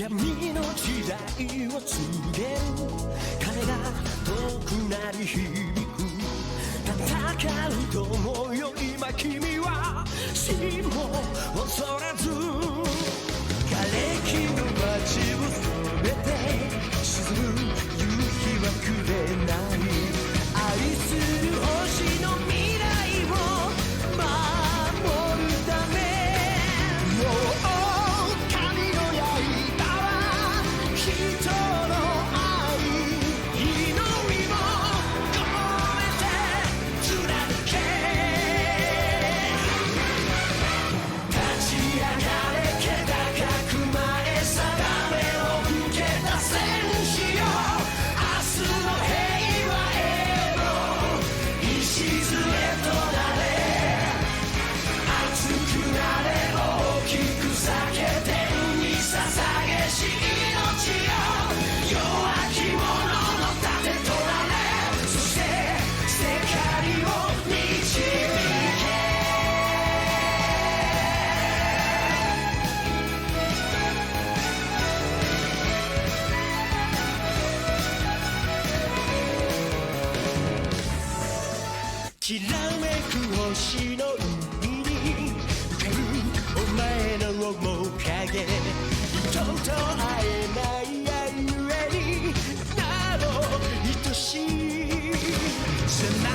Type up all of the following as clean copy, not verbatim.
闇の時代を告げる鐘が遠くなり響く戦う友よ今君は死も恐れず瓦礫の街を染めて沈む夕日はくれない愛する星の未来を守るためもう神の刃は人の愛祈りも込めて貫け立ち上がれ気高く前定めを受けた戦士よ明日の平和への礎となれ熱くなれ大きく裂け天に捧げし命よ弱き者の盾となれそして世界を導けきらめく星の海に浮かぶお前の面影人と会えないあゆえになど愛しい背中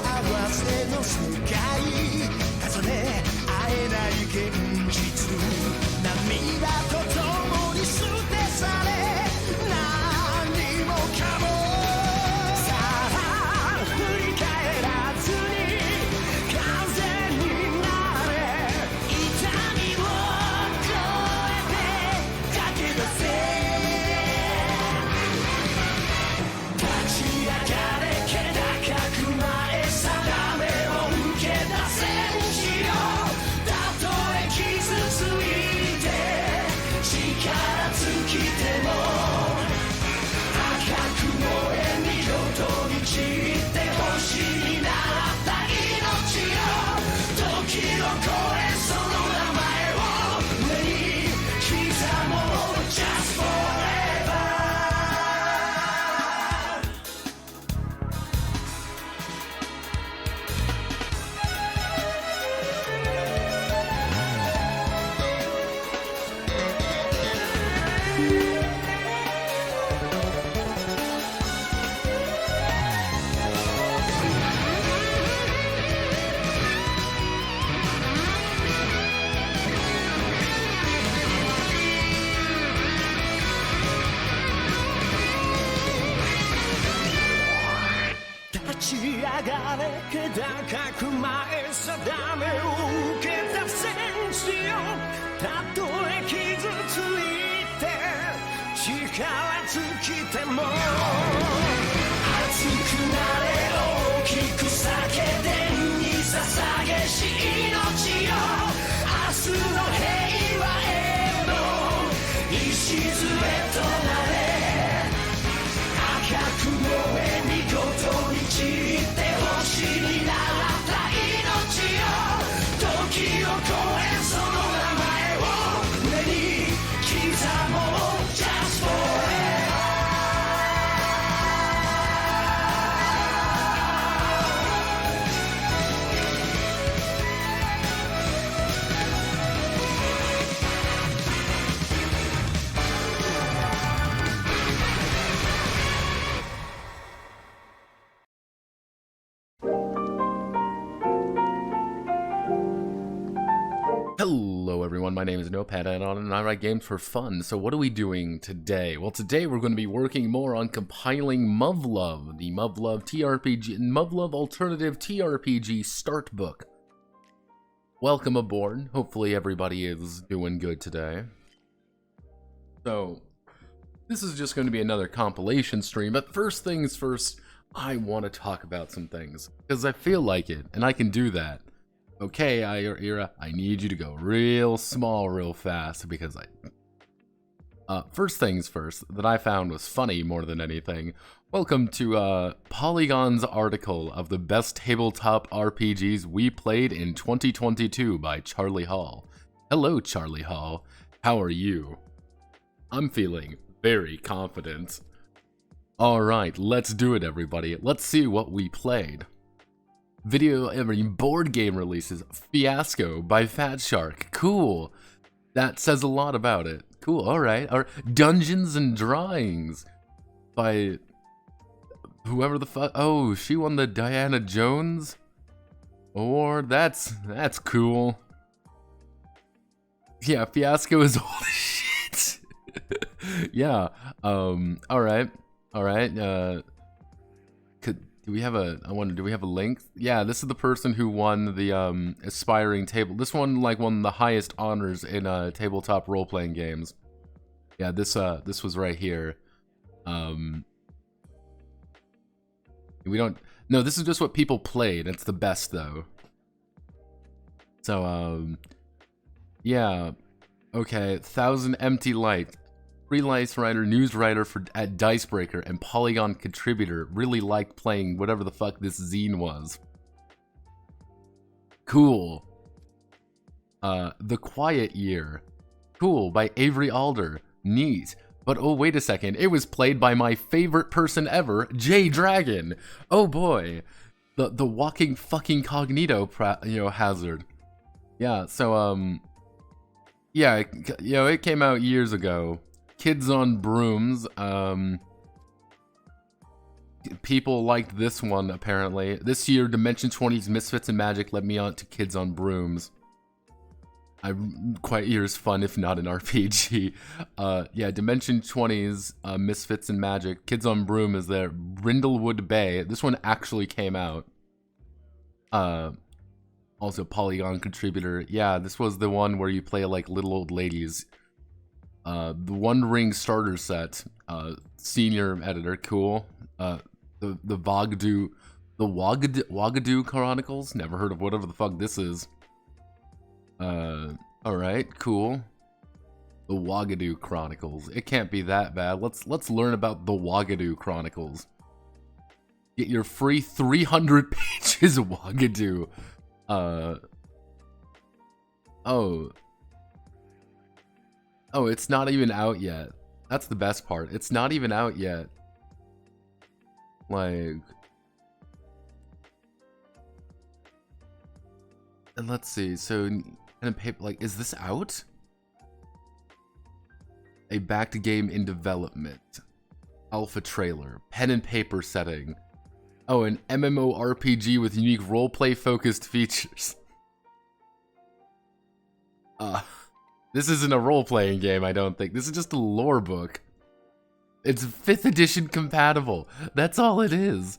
合わせの世界重ね会えない現実涙と共に捨て去れ何もかもさあ振り返らずに風になれ痛みを越えて駆け出せ立ち上がれ気高く前定めを受けた戦士よたとえ傷ついて力尽きても赤く燃え見事に散って星になった命よ時を超えその名前を胸に刻もう Just forever立ち上がれ気高く前定めを受けた戦士よたとえ傷ついて力尽きても熱くなれ大きく裂け天に捧げし命よ明日の平和への礎となれ赤く燃え見事に散って星になった命よ時を超えその名前を胸に刻もう Just forever Hello everyone, my name is Notepad and I write games for fun. So what are we doing today? Well, today we're going to be working more on compiling Muv-Luv, the Muv-Luv TRPG, Muv-Luv Alternative TRPG Start Book. Welcome aboard. Hopefully everybody is doing good today. So, this is just going to be another compilation stream, but first things first, I want to talk about some things, because I feel like it, and I can do that. Okay, Ira, I need you to go real small real fast, because first things first, that I found was funny more than anything. Welcome to Polygon's article of the best tabletop RPGs we played in 2022 by Charlie Hall. Hello, Charlie Hall. How are you? I'm feeling very confident. Alright, let's do it, everybody. Let's see what we played. Board game releases. Fiasco by Fat Shark. Cool. That says a lot about it. Cool, alright. Dungeons and Drawings by whoever the fuck. Oh, she won the Diana Jones award. That's cool. Yeah, Fiasco is holy shit. Yeah. Alright. Do we have a, I wonder, do we have a link? Yeah, this is the person who won the aspiring table. This one like won the highest honors in tabletop role-playing games. Yeah, this was right here. We don't, no, this is just what people played. It's the best though. So yeah. Okay, 1000 Empty Light. Freelance writer, news writer at Dicebreaker, and Polygon contributor. Really liked playing whatever the fuck this zine was. Cool. The Quiet Year. Cool, by Avery Alder. Neat. But oh, wait a second. It was played by my favorite person ever, Jay Dragon. Oh boy. The walking fucking cognito, hazard. Yeah, so, yeah, it came out years ago. Kids on Brooms. People liked this one, apparently. This year, Dimension 20's Misfits and Magic led me on to Kids on Brooms. Quiet Year is fun, if not an RPG. Yeah, Dimension 20's Misfits and Magic. Kids on Broom is there. Brindlewood Bay. This one actually came out. Also, Polygon contributor. Yeah, this was the one where you play like little old ladies. The One Ring starter set, senior editor, cool. The Wagadu Chronicles, never heard of whatever the fuck this is. Alright, cool. The Wagadu Chronicles, it can't be that bad. Let's learn about the Wagadu Chronicles. Get your free 300 pages of Wagadu. Oh, it's not even out yet. That's the best part. It's not even out yet. Like... And let's see, so... Pen and paper, like, is this out? A backed game in development. Alpha trailer. Pen and paper setting. Oh, an MMORPG with unique roleplay focused features. This isn't a role-playing game, I don't think. This is just a lore book. It's 5th edition compatible. That's all it is.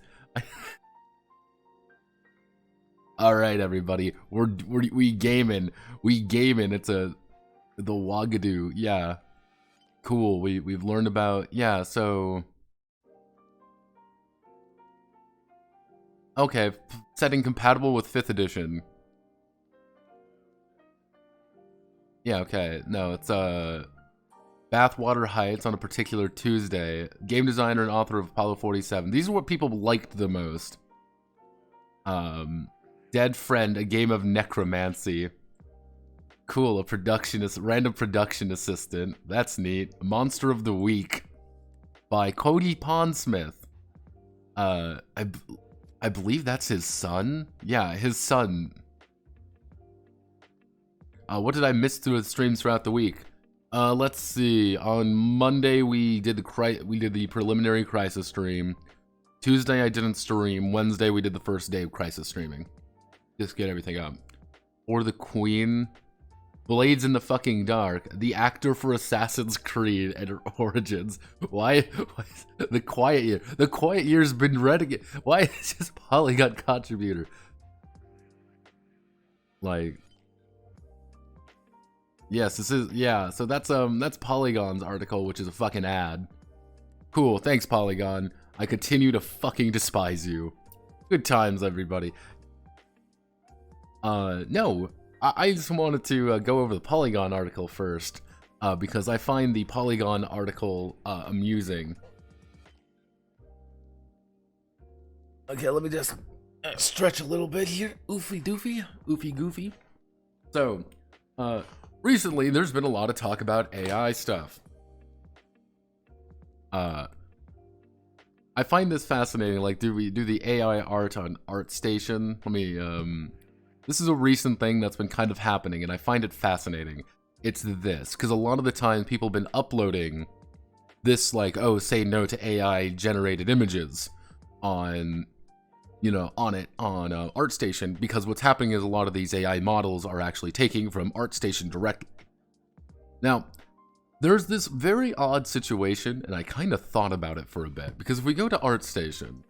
Alright, everybody. We gaming. We gaming. It's the Wagadu. Yeah. Cool. We've learned about... Yeah, so... Okay. Setting compatible with 5th edition. Yeah, okay. No, it's Bathwater Heights on a particular Tuesday. Game designer and author of Apollo 47. These are what people liked the most. Dead Friend, a game of necromancy. Cool, a random production assistant. That's neat. Monster of the Week by Cody Pondsmith. I believe that's his son. Yeah, his son. What did I miss through the streams throughout the week? Let's see. On Monday we did the preliminary Crisis stream. Tuesday I didn't stream. Wednesday we did the first day of Crisis streaming. Just get everything up. Or the Queen. Blades in the fucking Dark. The actor for Assassin's Creed and her origins. Why the Quiet Year? The Quiet Year's been read again. Why is this Polygon contributor? Like... Yes, this is, yeah, so that's Polygon's article, which is a fucking ad. Cool, thanks Polygon. I continue to fucking despise you. Good times, everybody. No, I just wanted to go over the Polygon article first, because I find the Polygon article amusing. Okay, let me just stretch a little bit here. Oofy doofy, oofy goofy. So, recently, there's been a lot of talk about AI stuff. I find this fascinating. Like, do we do the AI art on ArtStation? Let me, this is a recent thing that's been kind of happening, and I find it fascinating. It's this, because a lot of the time people have been uploading this, like, oh, say no to AI-generated images on, you know, on ArtStation, because what's happening is a lot of these AI models are actually taking from ArtStation directly. Now, there's this very odd situation, and I kind of thought about it for a bit, because if we go to ArtStation,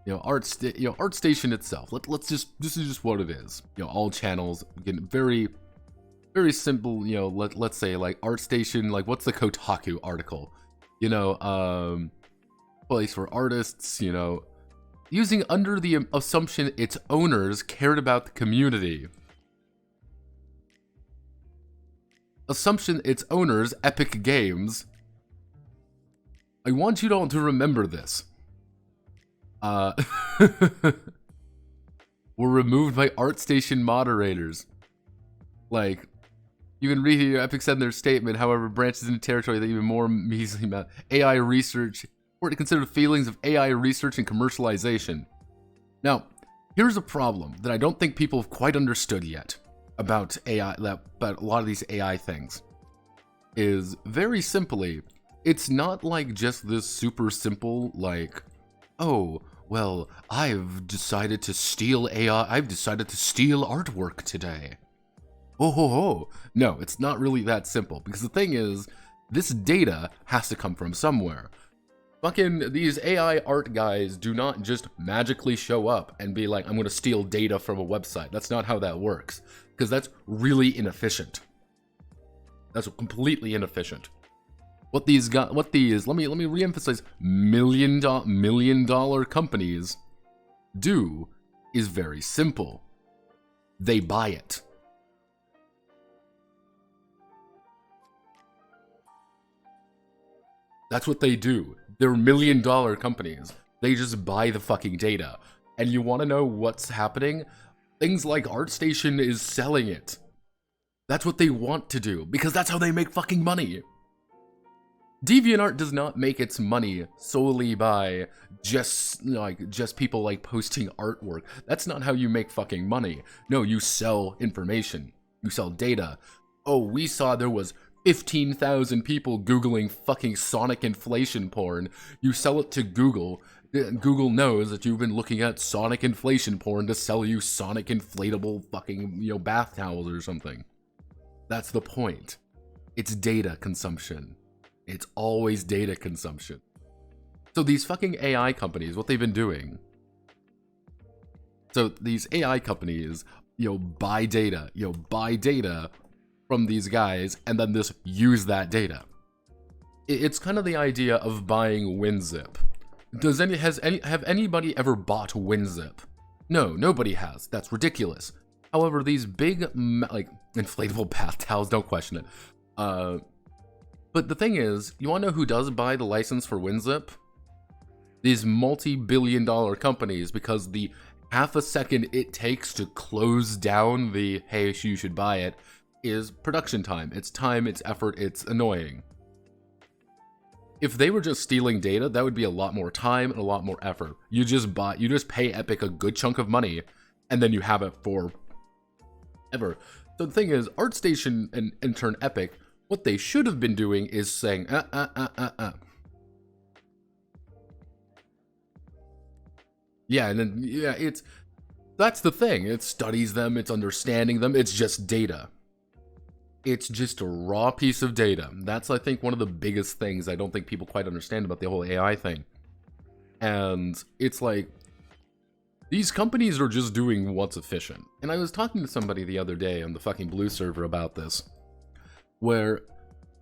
ArtStation itself, let's just, this is just what it is. You know, all channels get very, very simple. You know, let's say like ArtStation, like what's the Kotaku article? You know, place for artists. You know, using under the assumption its owners cared about the community. Assumption its owners, Epic Games. I want you all to remember this. Were removed by ArtStation moderators. Like, you can read here, Epic said in their statement, however, branches into territory that even more measly amount AI research, or to consider feelings of AI research and commercialization. Now, here's a problem that I don't think people have quite understood yet about AI, about a lot of these AI things, is very simply, it's not like just this super simple, like, oh, well, I've decided to steal AI, I've decided to steal artwork today. Oh ho ho. No, it's not really that simple, because the thing is, this data has to come from somewhere. Fucking these AI art guys do not just magically show up and be like, I'm gonna steal data from a website. That's not how that works, because that's really inefficient. That's completely inefficient. What these let me reemphasize, million dollar companies do is very simple. They buy it. That's what they do. They're million dollar companies. They just buy the fucking data. And you want to know what's happening? Things like ArtStation is selling it. That's what they want to do, because that's how they make fucking money. DeviantArt does not make its money solely by just people like posting artwork. That's not how you make fucking money. No, you sell information. You sell data. Oh, we saw there was 15,000 people Googling fucking Sonic inflation porn. You sell it to Google. Google knows that you've been looking at Sonic inflation porn to sell you Sonic inflatable fucking, you know, bath towels or something. That's the point. It's data consumption. It's always data consumption. So these fucking AI companies, what they've been doing. So these AI companies, buy data, from these guys, and then just use that data. It's kind of the idea of buying WinZip. Have anybody ever bought WinZip? No, nobody has. That's ridiculous. However, these big, like, inflatable bath towels, don't question it. But the thing is, you want to know who does buy the license for WinZip? These multi-billion-dollar companies, because the half a second it takes to close down the, hey, you should buy it, is production time. It's time, it's effort, it's annoying. If they were just stealing data, that would be a lot more time and a lot more effort. You just pay Epic a good chunk of money, and then you have it for ever. So the thing is, ArtStation and in turn Epic, what they should have been doing is saying, Yeah, and then, yeah, that's the thing. It studies them, it's understanding them, it's just data. It's just a raw piece of data. That's, I think, one of the biggest things I don't think people quite understand about the whole AI thing. And it's like, these companies are just doing what's efficient. And I was talking to somebody the other day on the fucking Blue server about this, where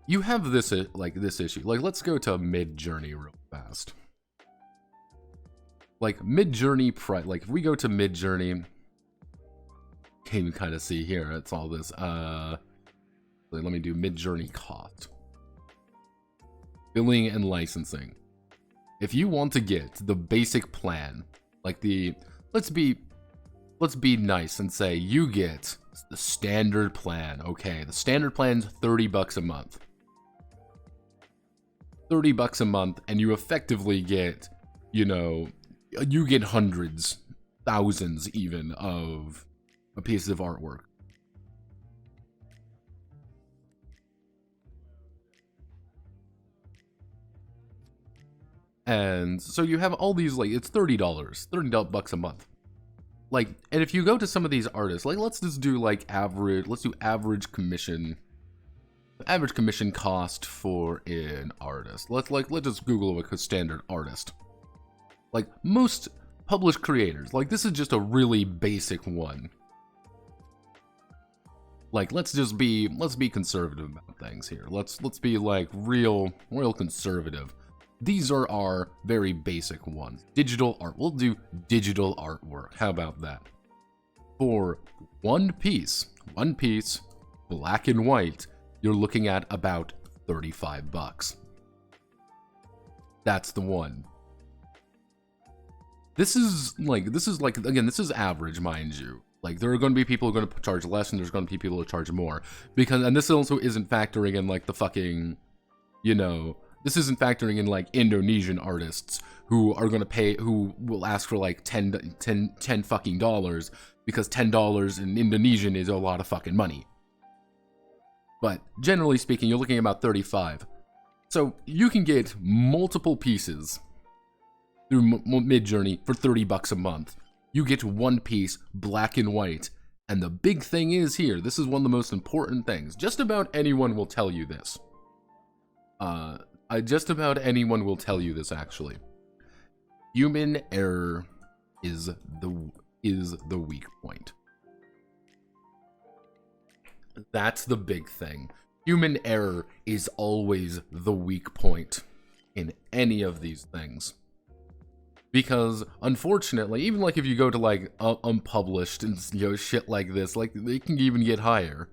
you have this issue. Like, let's go to Midjourney real fast. Like, Midjourney, like, if we go to Midjourney, can you kind of see here, it's all this, let me do Midjourney cost. Billing and licensing. If you want to get the basic plan, like let's be nice and say you get the standard plan. Okay, the standard plan's $30 a month. 30 bucks a month, and you effectively get, you know, you get hundreds, thousands even of pieces of artwork. And so you have all these, like, it's $30 bucks a month. Like, and if you go to some of these artists, like, let's just do like let's do average commission cost for an artist. Let's just Google a standard artist. Like, most published creators, like, this is just a really basic one. Like, let's be conservative about things here. Let's be like real conservative. These are our very basic ones. Digital art. We'll do digital artwork. How about that? For one piece, black and white, you're looking at about 35 bucks. That's the one. This is like, again, this is average, mind you. Like, there are going to be people who are going to charge less, and there's going to be people who charge more. And this also isn't factoring in, like, the fucking, you know, this isn't factoring in, like, Indonesian artists who are going to pay, who will ask for, like, 10 fucking dollars, because $10 in Indonesian is a lot of fucking money. But generally speaking, you're looking at about 35. So you can get multiple pieces through Midjourney for 30 bucks a month. You get one piece, black and white. And the big thing is here, this is one of the most important things. Just about anyone will tell you this. Just about anyone will tell you this, actually. Human error is the weak point. That's the big thing. Human error is always the weak point in any of these things. Because, unfortunately, even like if you go to like unpublished and, you know, shit like this, like, they can even get higher.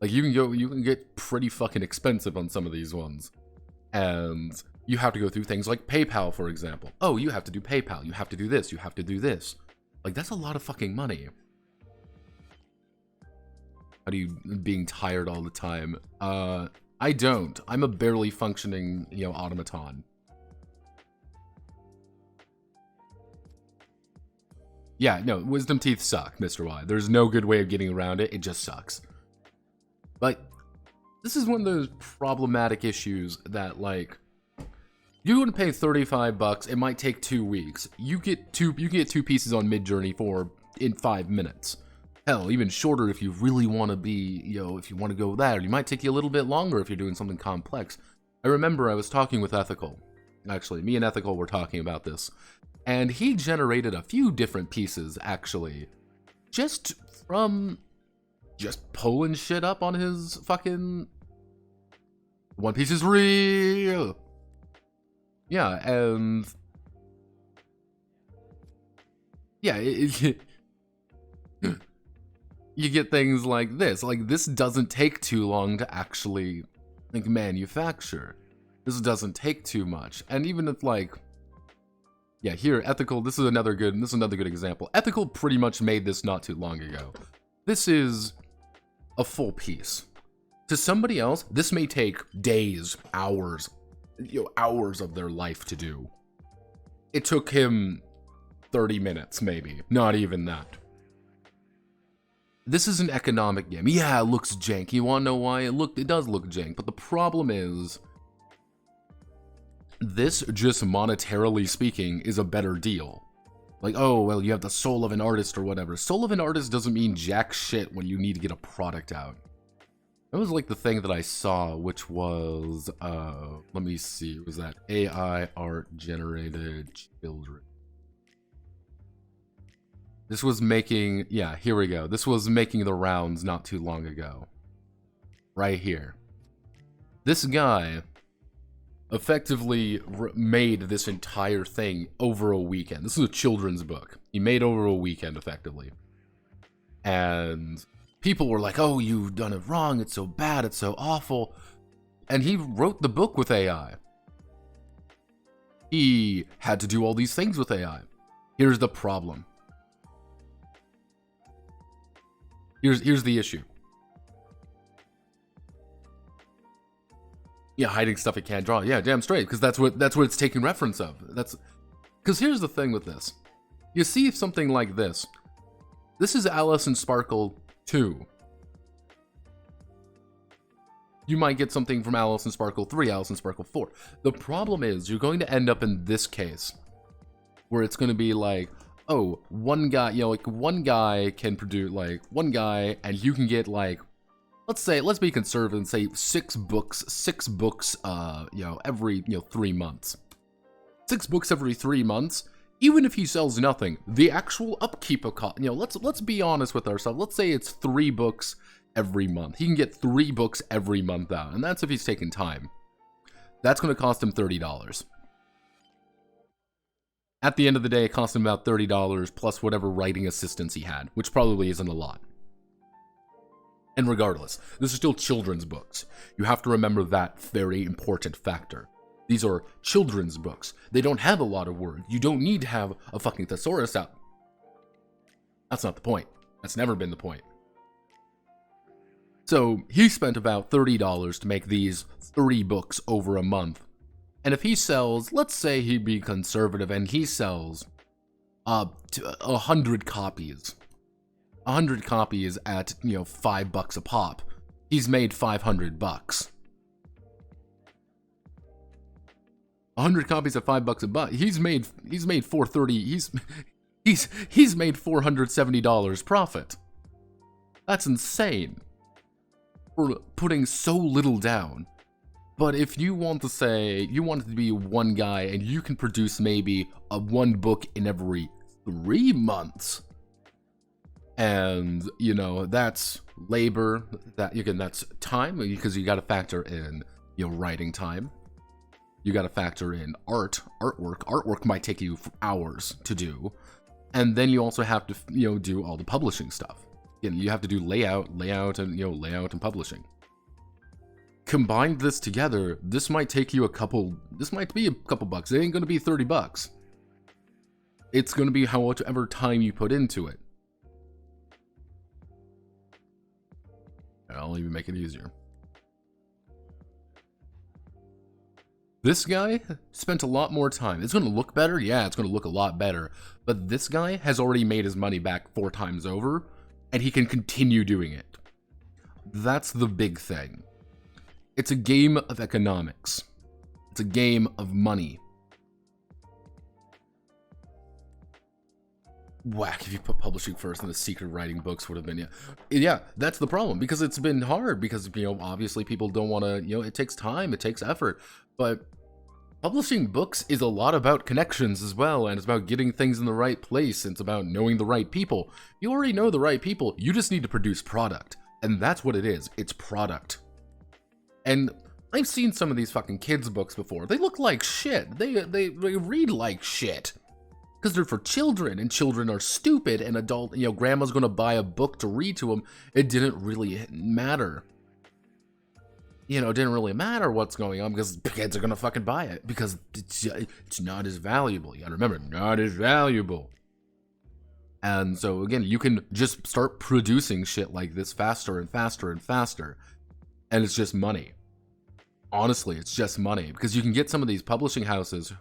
Like, you can get pretty fucking expensive on some of these ones. And you have to go through things like PayPal, for example. Oh, you have to do PayPal, you have to do this, you have to do this. Like, that's a lot of fucking money. How do you, being tired all the time? I don't. I'm a barely functioning, you know, automaton. Yeah, no, wisdom teeth suck, Mr. Y. There's no good way of getting around it, it just sucks. But this is one of those problematic issues that, like, you're going to pay 35 bucks, it might take 2 weeks. You get two pieces on Midjourney in 5 minutes. Hell, even shorter if you really want to be, you know, if you want to go that, or it might take you a little bit longer if you're doing something complex. I remember I was talking with Ethical. Actually, me and Ethical were talking about this. And he generated a few different pieces, actually, just from pulling shit up on his fucking One Piece is real. Yeah, and yeah, you get things like this. Like, this doesn't take too long to actually, like, manufacture. This doesn't take too much. And even if, like, yeah, here, Ethical, this is another good example. Ethical pretty much made this not too long ago. This is a full piece. To somebody else, this may take days, hours, you know, hours of their life to do. It took him 30 minutes, maybe. Not even that. This is an economic game. Yeah, it looks jank. You wanna know why? It does look jank, but the problem is, this, just monetarily speaking, is a better deal. Like, oh, well, you have the soul of an artist or whatever. Soul of an artist doesn't mean jack shit when you need to get a product out. That was like the thing that I saw, which was, let me see, was that AI art generated children. This was making, yeah, here we go. This was making the rounds not too long ago. Right here. This guy effectively made this entire thing over a weekend. This is a children's book. He made over a weekend, effectively. And people were like, oh, you've done it wrong. It's so bad. It's so awful. And he wrote the book with AI. He had to do all these things with AI. Here's the problem. Here's the issue. Yeah, hiding stuff it can't draw. Yeah, damn straight, because that's what it's taking reference of. That's because here's the thing with this. You see something like this. This is Alice and Sparkle 2. You might get something from Alice and Sparkle 3, Alice and Sparkle 4. The problem is you're going to end up in this case where it's going to be like, oh, one guy, you know, like one guy can produce like one guy, and you can get like, let's be conservative and say six books, you know, every 3 months. 6 books every 3 months. Even if he sells nothing, the actual upkeep of cost, you know, let's be honest with ourselves. Let's say it's 3 books every month. He can get 3 books every month out, and that's if he's taking time. That's going to cost him $30. At the end of the day, it cost him about $30 plus whatever writing assistance he had, which probably isn't a lot. And regardless, this is still children's books. You have to remember that very important factor. These are children's books. They don't have a lot of words. You don't need to have a fucking thesaurus out. That's not the point. That's never been the point. So he spent about $30 to make these 3 books over a month. And if he sells, let's say he'd be conservative and he sells 100 copies. 100 copies at, you know, $5 a pop. He's made $500. 100 copies at $5 a buck. He's made $430. He's made $470 profit. That's insane for putting so little down. But if you want to say you want it to be one guy and you can produce maybe one book in every 3 months, and you know that's labor, that's time, because you got to factor in, you know, writing time. You got to factor in artwork. Artwork might take you hours to do. And then you also have to, you know, do all the publishing stuff. You know, you have to do layout and publishing. Combine this together, this might be a couple bucks. It ain't going to be $30. It's going to be however time you put into it. I'll even make it easier. This guy spent a lot more time. It's going to look better? Yeah, it's going to look a lot better. But this guy has already made his money back 4 times over, and he can continue doing it. That's the big thing. It's a game of economics. It's a game of money. Whack, if you put publishing first and the secret writing books would have been, yeah, that's the problem, because it's been hard, because, you know, obviously people don't want to, you know, it takes time, it takes effort, but publishing books is a lot about connections as well, and it's about getting things in the right place, and it's about knowing the right people. You already know the right people, you just need to produce product, and that's what it is, it's product. And I've seen some of these fucking kids books before. They look like shit, they read like shit. Because they're for children, and children are stupid, and adult, you know, grandma's gonna buy a book to read to them. It didn't really matter. You know, it didn't really matter what's going on, because kids are gonna fucking buy it, because it's not as valuable. You gotta remember, not as valuable. And so, again, you can just start producing shit like this faster and faster and faster, and it's just money. Honestly, it's just money, because you can get some of these publishing houses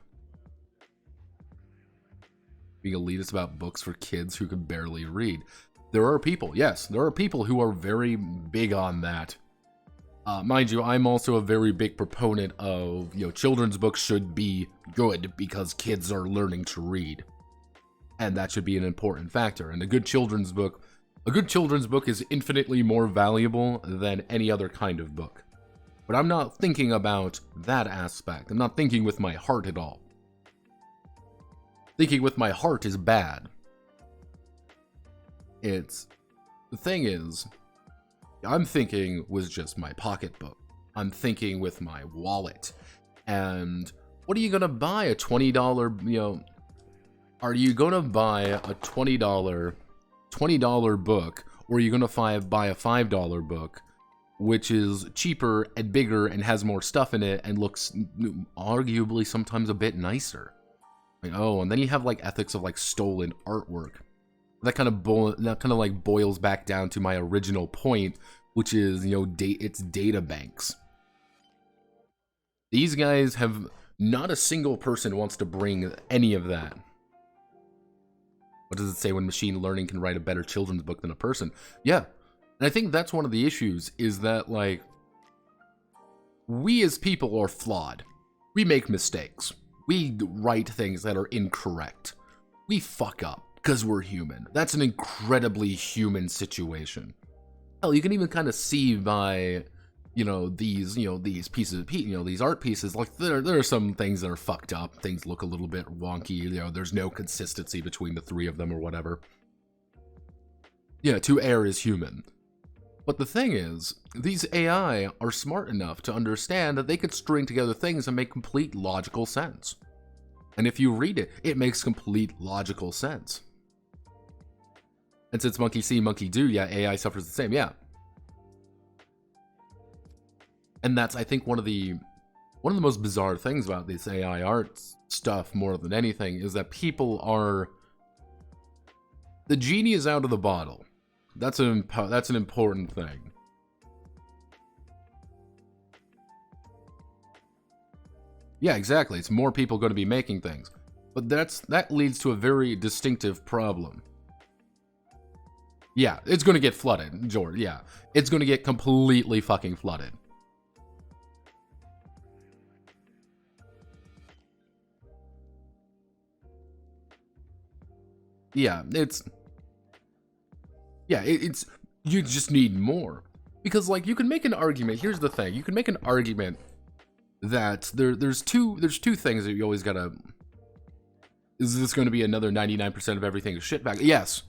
being elitist about books for kids who can barely read. There are people, yes, there are people who are very big on that. Mind you, I'm also a very big proponent of, you know, children's books should be good because kids are learning to read. And that should be an important factor. And a good children's book is infinitely more valuable than any other kind of book. But I'm not thinking about that aspect. I'm not thinking with my heart at all. Thinking with my heart is bad. The thing is, I'm thinking with just my pocketbook. I'm thinking with my wallet. And what are you gonna buy? A $20, you know, are you gonna buy a $20 book, or are you gonna buy a $5 book, which is cheaper and bigger and has more stuff in it and looks arguably sometimes a bit nicer? Like, oh, and then you have like ethics of like stolen artwork. That kind of like boils back down to my original point, which is, you know, it's data banks. These guys have, not a single person wants to bring any of that. What does it say when machine learning can write a better children's book than a person? Yeah. And I think that's one of the issues, is that, like, we as people are flawed. We make mistakes. We write things that are incorrect. We fuck up because we're human. That's an incredibly human situation. Hell, you can even kind of see by, these pieces of, these art pieces, like there are some things that are fucked up. Things look a little bit wonky. There's no consistency between the three of them or whatever. Yeah, to err is human. But the thing is, these AI are smart enough to understand that they could string together things and make complete logical sense. And if you read it, it makes complete logical sense. And since monkey see, monkey do, yeah, AI suffers the same, yeah. And that's, I think, one of the most bizarre things about this AI art stuff, more than anything, is that people are... The genie is out of the bottle. That's an important thing. Yeah, exactly. It's more people going to be making things. But that leads to a very distinctive problem. Yeah, it's going to get flooded, George. Yeah, it's going to get completely fucking flooded. Yeah, it's you just need more. Because, like, you can make an argument. Here's the thing. You can make an argument that there's two things that you always gotta... Is this going to be another 99% of everything is shitbag? Yes.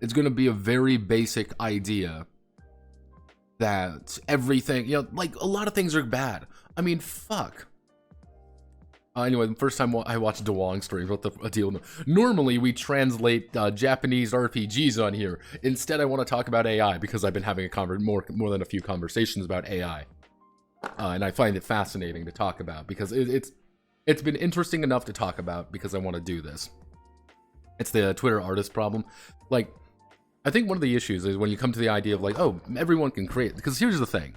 It's going to be a very basic idea that everything, like, a lot of things are bad. I mean, fuck. Anyway, the first time I watched DUWANG streams, what the deal? Normally, we translate Japanese RPGs on here. Instead, I want to talk about AI because I've been having more than a few conversations about AI. And I find it fascinating to talk about because it's been interesting enough to talk about because I want to do this. It's the Twitter artist problem. Like, I think one of the issues is when you come to the idea of, like, oh, everyone can create. Because here's the thing.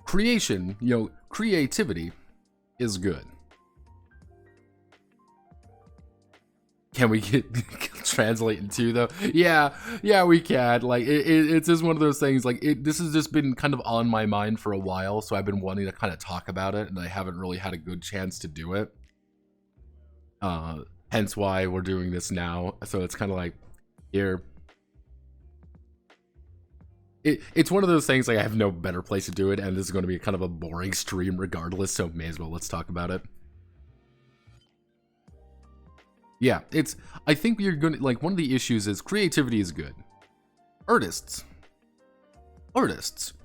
Creation, creativity is good. Can we translate in two, though? Yeah, we can. Like, it's just one of those things, like, this has just been kind of on my mind for a while, so I've been wanting to kind of talk about it, and I haven't really had a good chance to do it. Hence why we're doing this now. So it's kind of like, here. It's one of those things, like, I have no better place to do it, and this is going to be kind of a boring stream regardless, so may as well let's talk about it. Yeah, I think you're gonna, like, one of the issues is creativity is good. Artists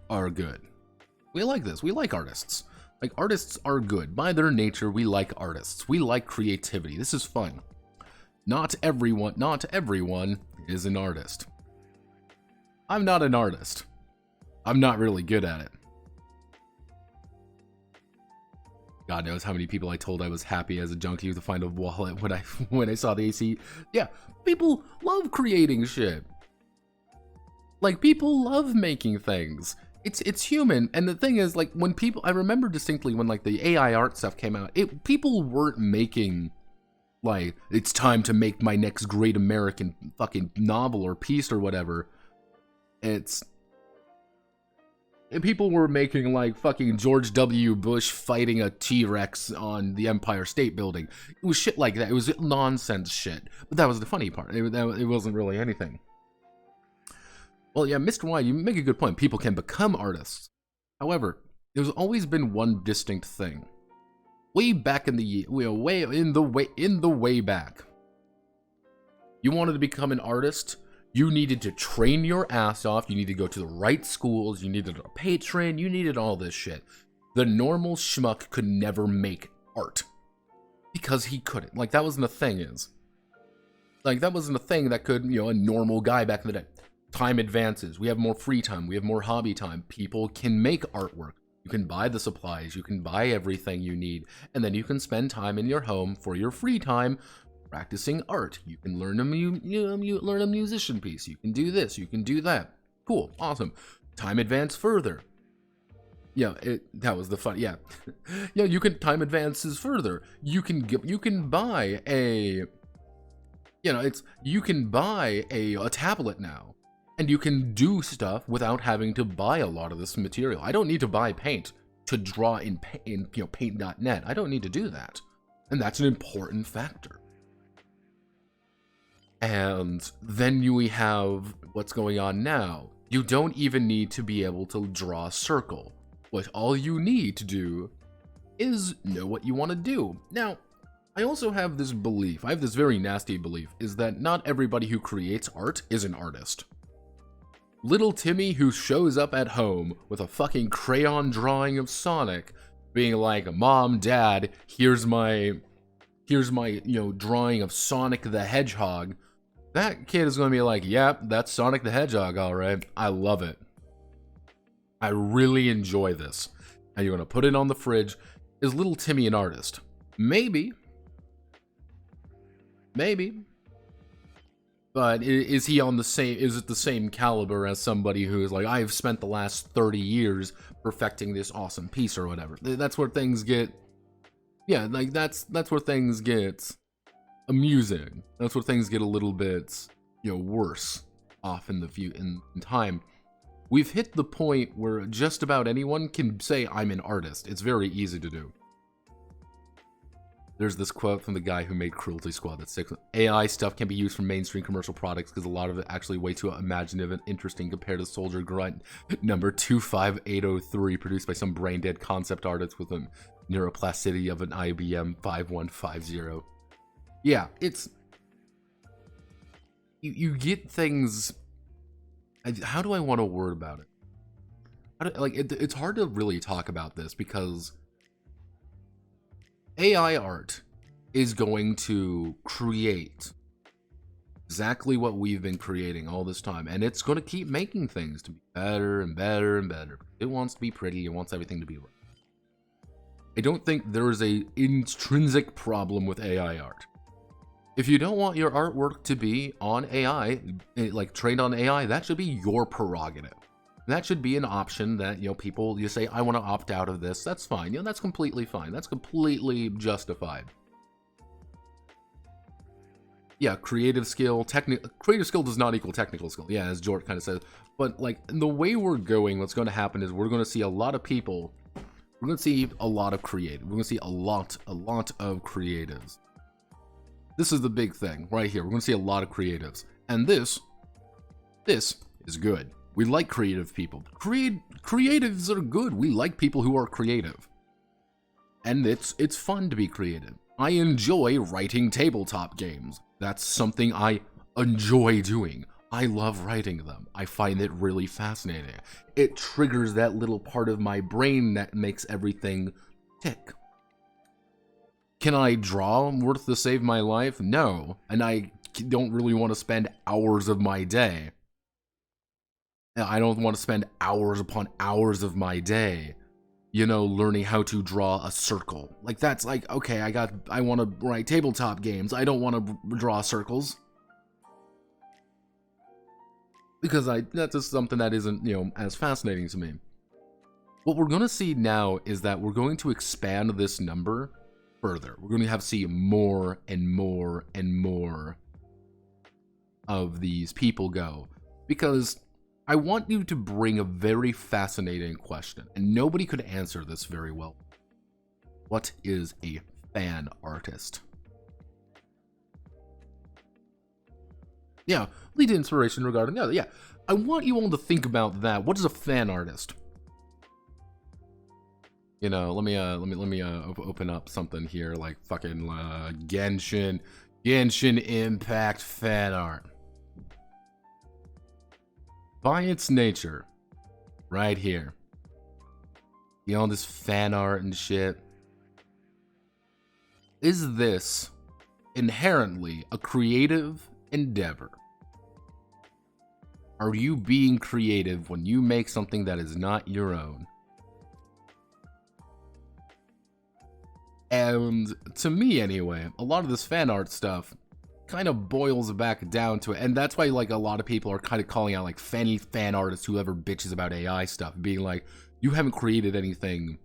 are good. We like this. We like artists. Like, artists are good. By their nature, we like artists. We like creativity. This is fun. Not everyone is an artist. I'm not an artist. I'm not really good at it. God knows how many people I told I was happy as a junkie to find a wallet when I saw the AC. Yeah, people love creating shit. Like, people love making things. It's human, and the thing is, like, when people... I remember distinctly when, like, the AI art stuff came out, people weren't making, like, it's time to make my next great American fucking novel or piece or whatever. And people were making, like, fucking George W. Bush fighting a T-Rex on the Empire State Building. It was shit like that. It was nonsense shit. But that was the funny part. It wasn't really anything. Well, yeah, Mr. Y, you make a good point. People can become artists. However, there's always been one distinct thing. Way back in the way back. You wanted to become an artist? You needed to train your ass off. You needed to go to the right schools. You needed a patron. You needed all this shit. The normal schmuck could never make art. Because he couldn't. Like, that wasn't a thing, Like, that wasn't a thing that could, a normal guy back in the day. Time advances. We have more free time. We have more hobby time. People can make artwork. You can buy the supplies. You can buy everything you need. And then you can spend time in your home for your free time practicing art. You can learn learn a musician piece. You can do this. You can do that. Cool. Awesome. Time advance further. Yeah, that was the fun. Yeah, yeah. You can time advances further. You can buy a, you can buy a tablet now, and you can do stuff without having to buy a lot of this material. I don't need to buy paint to draw in paint.net. I don't need to do that, and that's an important factor. And then we have what's going on now. You don't even need to be able to draw a circle. What all you need to do is know what you want to do. Now, I also have this belief, I have this very nasty belief, is that not everybody who creates art is an artist. Little Timmy who shows up at home with a fucking crayon drawing of Sonic, being like, Mom, Dad, here's my drawing of Sonic the Hedgehog. That kid is going to be like, yep, that's Sonic the Hedgehog, alright. I love it. I really enjoy this. And you're going to put it on the fridge. Is little Timmy an artist? Maybe. Maybe. But is he on the same, is it the same caliber as somebody who is like, I've spent the last 30 years perfecting this awesome piece or whatever? That's where things get, yeah, like that's where things get amusing. That's where things get a little bit, worse off in time. We've hit the point where just about anyone can say, I'm an artist. It's very easy to do. There's this quote from the guy who made Cruelty Squad that's sick. AI stuff can be used for mainstream commercial products because a lot of it actually way too imaginative and interesting compared to Soldier Grunt number 25803, produced by some brain-dead concept artist with a neuroplasticity of an IBM 5150. Yeah, it's... You get things... How do I want to word about it? It's hard to really talk about this because AI art is going to create exactly what we've been creating all this time, and it's going to keep making things to be better and better and better. It wants to be pretty, it wants everything to be right. I don't think there is an intrinsic problem with AI art. If you don't want your artwork to be on AI, like trained on AI, that should be your prerogative. That should be an option that, people, you say, I want to opt out of this. That's fine. That's completely fine. That's completely justified. Yeah, creative skill does not equal technical skill. Yeah, as Jort kind of says. But, the way we're going, what's going to happen is we're going to see a lot of people. We're going to see a lot of creative. We're going to see a lot of creatives. This is the big thing right here. We're going to see a lot of creatives. And this is good. We like creative people. Creatives are good. We like people who are creative. And it's fun to be creative. I enjoy writing tabletop games. That's something I enjoy doing. I love writing them. I find it really fascinating. It triggers that little part of my brain that makes everything tick. Can I draw worth to save my life? No. And I don't really want to spend hours of my day. I don't want to spend hours upon hours of my day, learning how to draw a circle. That's okay, I want to write tabletop games. I don't want to draw circles. Because that's just something that isn't, as fascinating to me. What we're going to see now is that we're going to expand this number further. We're going to see more and more and more of these people go. Because I want you to bring a very fascinating question, and nobody could answer this very well. What is a fan artist? Yeah, lead inspiration regarding that. Yeah, I want you all to think about that. What is a fan artist? Let me open up something here, like fucking Genshin Impact fan art. By its nature, right here, all this fan art and shit. Is this inherently a creative endeavor? Are you being creative when you make something that is not your own? And to me anyway, a lot of this fan art stuff kind of boils back down to it, and that's why a lot of people are kind of calling out fan artists, whoever bitches about AI stuff, being like, you haven't created anything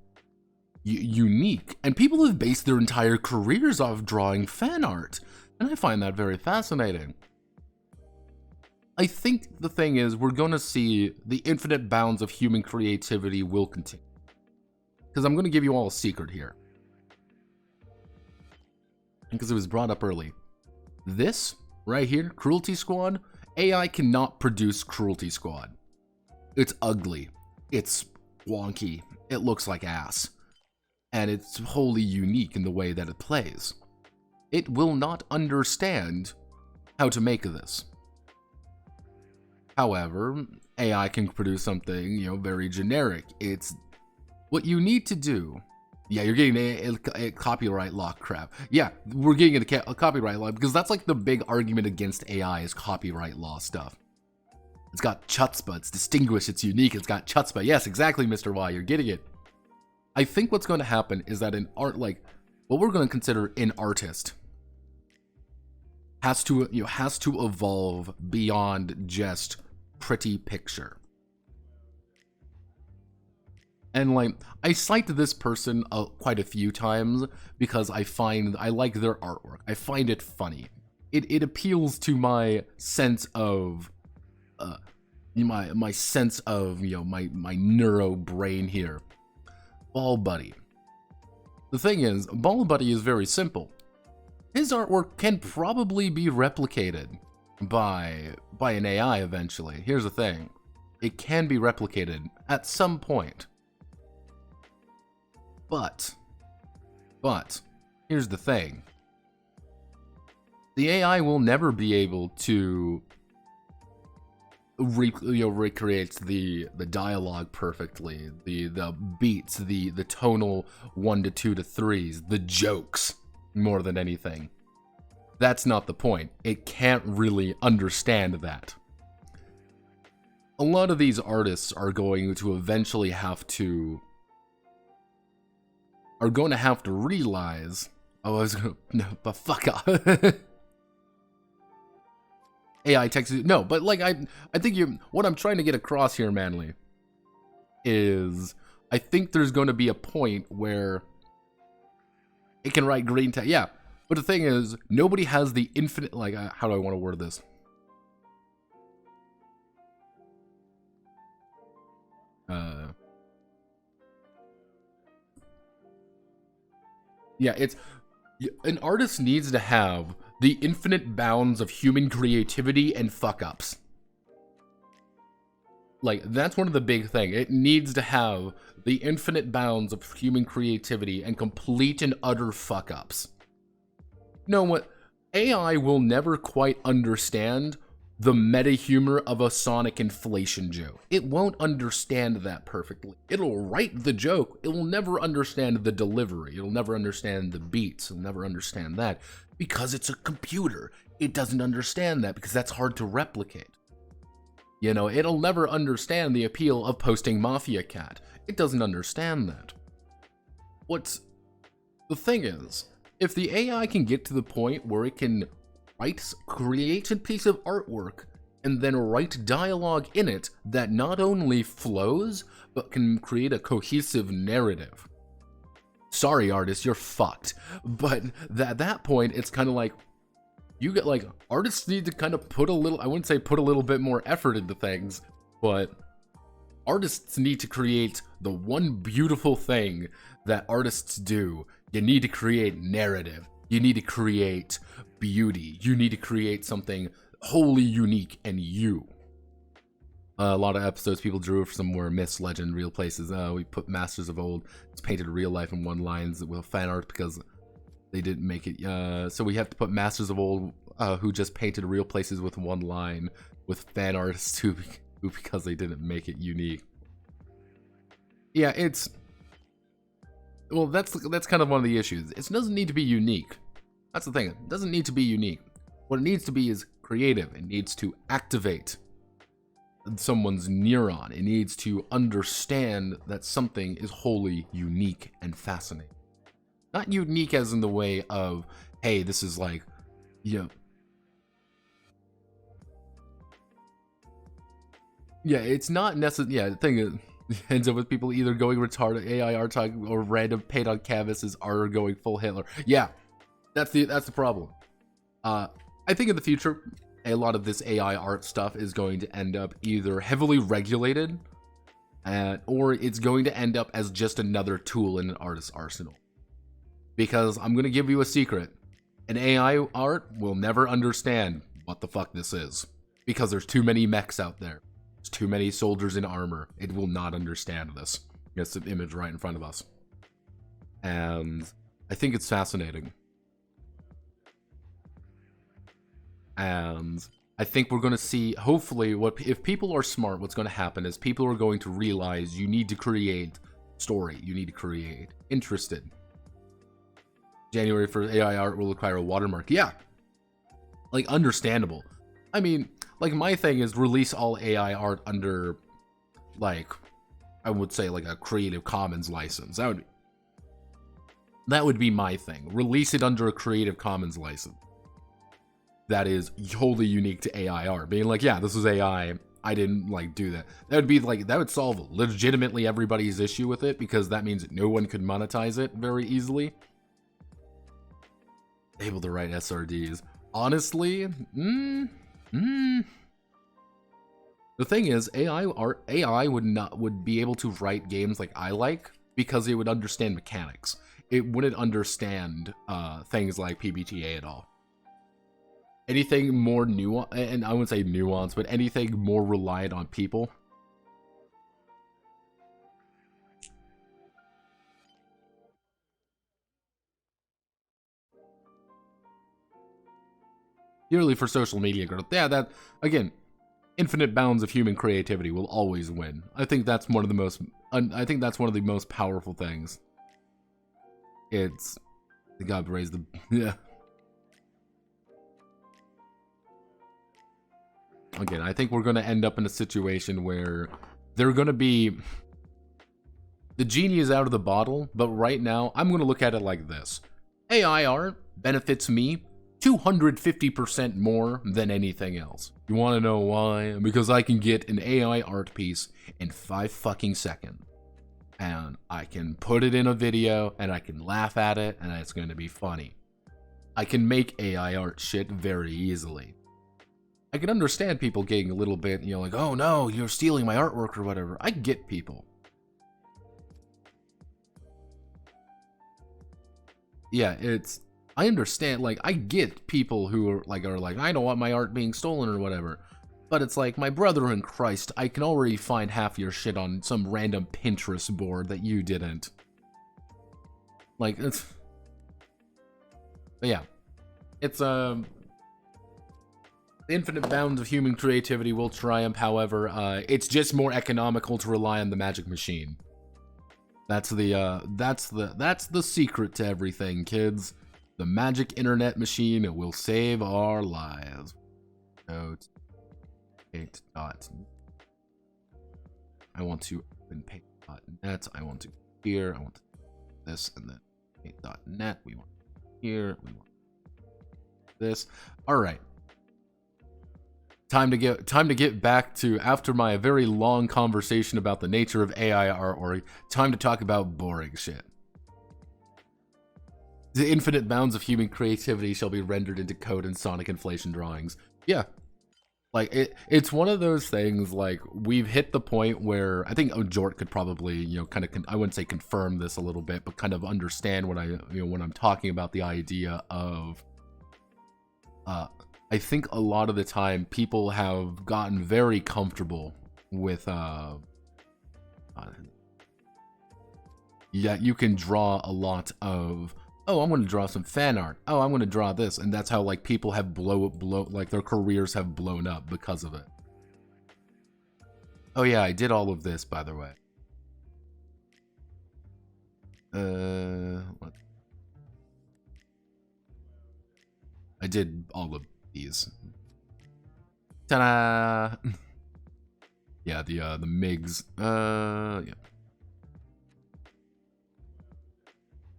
unique. And people have based their entire careers off drawing fan art, and I find that very fascinating. I think the thing is, we're going to see the infinite bounds of human creativity will continue. Because I'm going to give you all a secret here. Because it was brought up early. This, right here, Cruelty Squad, AI cannot produce Cruelty Squad. It's ugly. It's wonky. It looks like ass. And it's wholly unique in the way that it plays. It will not understand how to make this. However, AI can produce something, you know, very generic. It's what you need to do. Yeah, you're getting a copyright law crap. Yeah, we're getting a copyright law because that's like the big argument against AI is copyright law stuff. It's got chutzpah, it's distinguished, it's unique, it's got chutzpah. Yes, exactly, Mr. Y, you're getting it. I think what's going to happen is that an art, like what we're going to consider an artist, has to evolve beyond just pretty picture. And like, I cite this person quite a few times because I like their artwork. I find it funny. It appeals to my sense of my sense of, you know, my neuro brain here. Ball Buddy. The thing is, Ball Buddy is very simple. His artwork can probably be replicated by an AI eventually. Here's the thing. It can be replicated at some point. But here's the thing. The AI will never be able to recreate the dialogue perfectly, the beats, the tonal 1 to 2 to 3s, the jokes more than anything. That's not the point. It can't really understand that. A lot of these artists are going to eventually have to realize, oh, I was gonna, no, but fuck off. AI text, no, but like, I think what I'm trying to get across here, Manly, is I think there's going to be a point where it can write green text, yeah, but the thing is, nobody has the infinite, like, how do I want to word this? Yeah, an artist needs to have the infinite bounds of human creativity and fuck-ups. Like, that's one of the big things. It needs to have the infinite bounds of human creativity and complete and utter fuck-ups. No, what? AI will never quite understand the meta humor of a Sonic inflation joke. It won't understand that perfectly. It'll write the joke. It will never understand the delivery. It'll never understand the beats. It'll never understand that because it's a computer. It doesn't understand that because that's hard to replicate. You know, it'll never understand the appeal of posting Mafia Cat. It doesn't understand that. The thing is, if the AI can get to the point where it can create a piece of artwork and then write dialogue in it that not only flows, but can create a cohesive narrative. Sorry, artists, you're fucked. But at that point, it's kind of like, you get like, artists need to kind of put a little, I wouldn't say put a little bit more effort into things, but artists need to create the one beautiful thing that artists do. You need to create narrative. You need to create beauty. You need to create something wholly unique and you. A lot of episodes people drew for some more myths, legend, real places. We put Masters of Old. It's painted real life in one lines with fan art because they didn't make it. So we have to put Masters of Old who just painted real places with one line with fan artists who because they didn't make it unique. Yeah, it's... Well, that's kind of one of the issues. It doesn't need to be unique. That's the thing. It doesn't need to be unique. What it needs to be is creative. It needs to activate someone's neuron. It needs to understand that something is wholly unique and fascinating. Not unique as in the way of, hey, this is like, you know... Yeah, it's not necessarily... Yeah, the thing is... ends up with people either going retarded AI art or random paint on canvases are going full Hitler. Yeah, that's the problem. I think in the future, a lot of this AI art stuff is going to end up either heavily regulated, or it's going to end up as just another tool in an artist's arsenal. Because I'm going to give you a secret. An AI art will never understand what the fuck this is. Because there's too many mechs out there. There's too many soldiers in armor. It will not understand this. It's an image right in front of us. And I think it's fascinating. And I think we're going to see, hopefully, if people are smart, what's going to happen is people are going to realize you need to create story. You need to create interested. January for AI art will require a watermark. Yeah. Like, understandable. I mean, like, my thing is release all AI art under, like, I would say, like, a Creative Commons license. That would be my thing. Release it under a Creative Commons license. That is wholly unique to AI art. Being like, yeah, this is AI. I didn't, like, do that. That would be, like, that would solve legitimately everybody's issue with it, because that means no one could monetize it very easily. Able to write SRDs. Honestly, the thing is, AI would be able to write games like I like, because it would understand mechanics. It wouldn't understand things like PBTA at all. Anything more nuanced, and I wouldn't say nuanced, but anything more reliant on people. Purely for social media growth. Yeah, that, again, infinite bounds of human creativity will always win. I think that's one of the most powerful things. It's, God raise the, yeah. Again, I think we're going to end up in a situation where they're going to be, the genie is out of the bottle, but right now, I'm going to look at it like this. AI art benefits me 250% more than anything else. You want to know why? Because I can get an AI art piece in 5 fucking seconds. And I can put it in a video, and I can laugh at it, and it's going to be funny. I can make AI art shit very easily. I can understand people getting a little bit, you know, like, oh no, you're stealing my artwork or whatever. I get people. Yeah, I understand, like, I get people who are like, I don't want my art being stolen or whatever. But it's like, my brother in Christ, I can already find half your shit on some random Pinterest board that you didn't. Like, it's... But yeah. It's, the infinite bounds of human creativity will triumph, however, it's just more economical to rely on the magic machine. That's the secret to everything, kids. The magic internet machine will save our lives. Note 8. I want to open paint.net. I want to here. I want this, and then paint.net. We want here. We want this. All right. Time to get back to, after my very long conversation about the nature of AI artwork, time to talk about boring shit. The infinite bounds of human creativity shall be rendered into code and sonic inflation drawings. Yeah. Like, it's one of those things, like, we've hit the point where, I think Jort could probably, you know, kind of, I wouldn't say confirm this a little bit, but kind of understand what when I'm talking about the idea of, I think a lot of the time people have gotten very comfortable with, yeah, you can draw a lot of, oh, I'm going to draw some fan art. Oh, I'm going to draw this. And that's how, like, people have like, their careers have blown up because of it. Oh, yeah, I did all of this, by the way. What? I did all of these. Ta-da! Yeah, the MIGs. Yeah.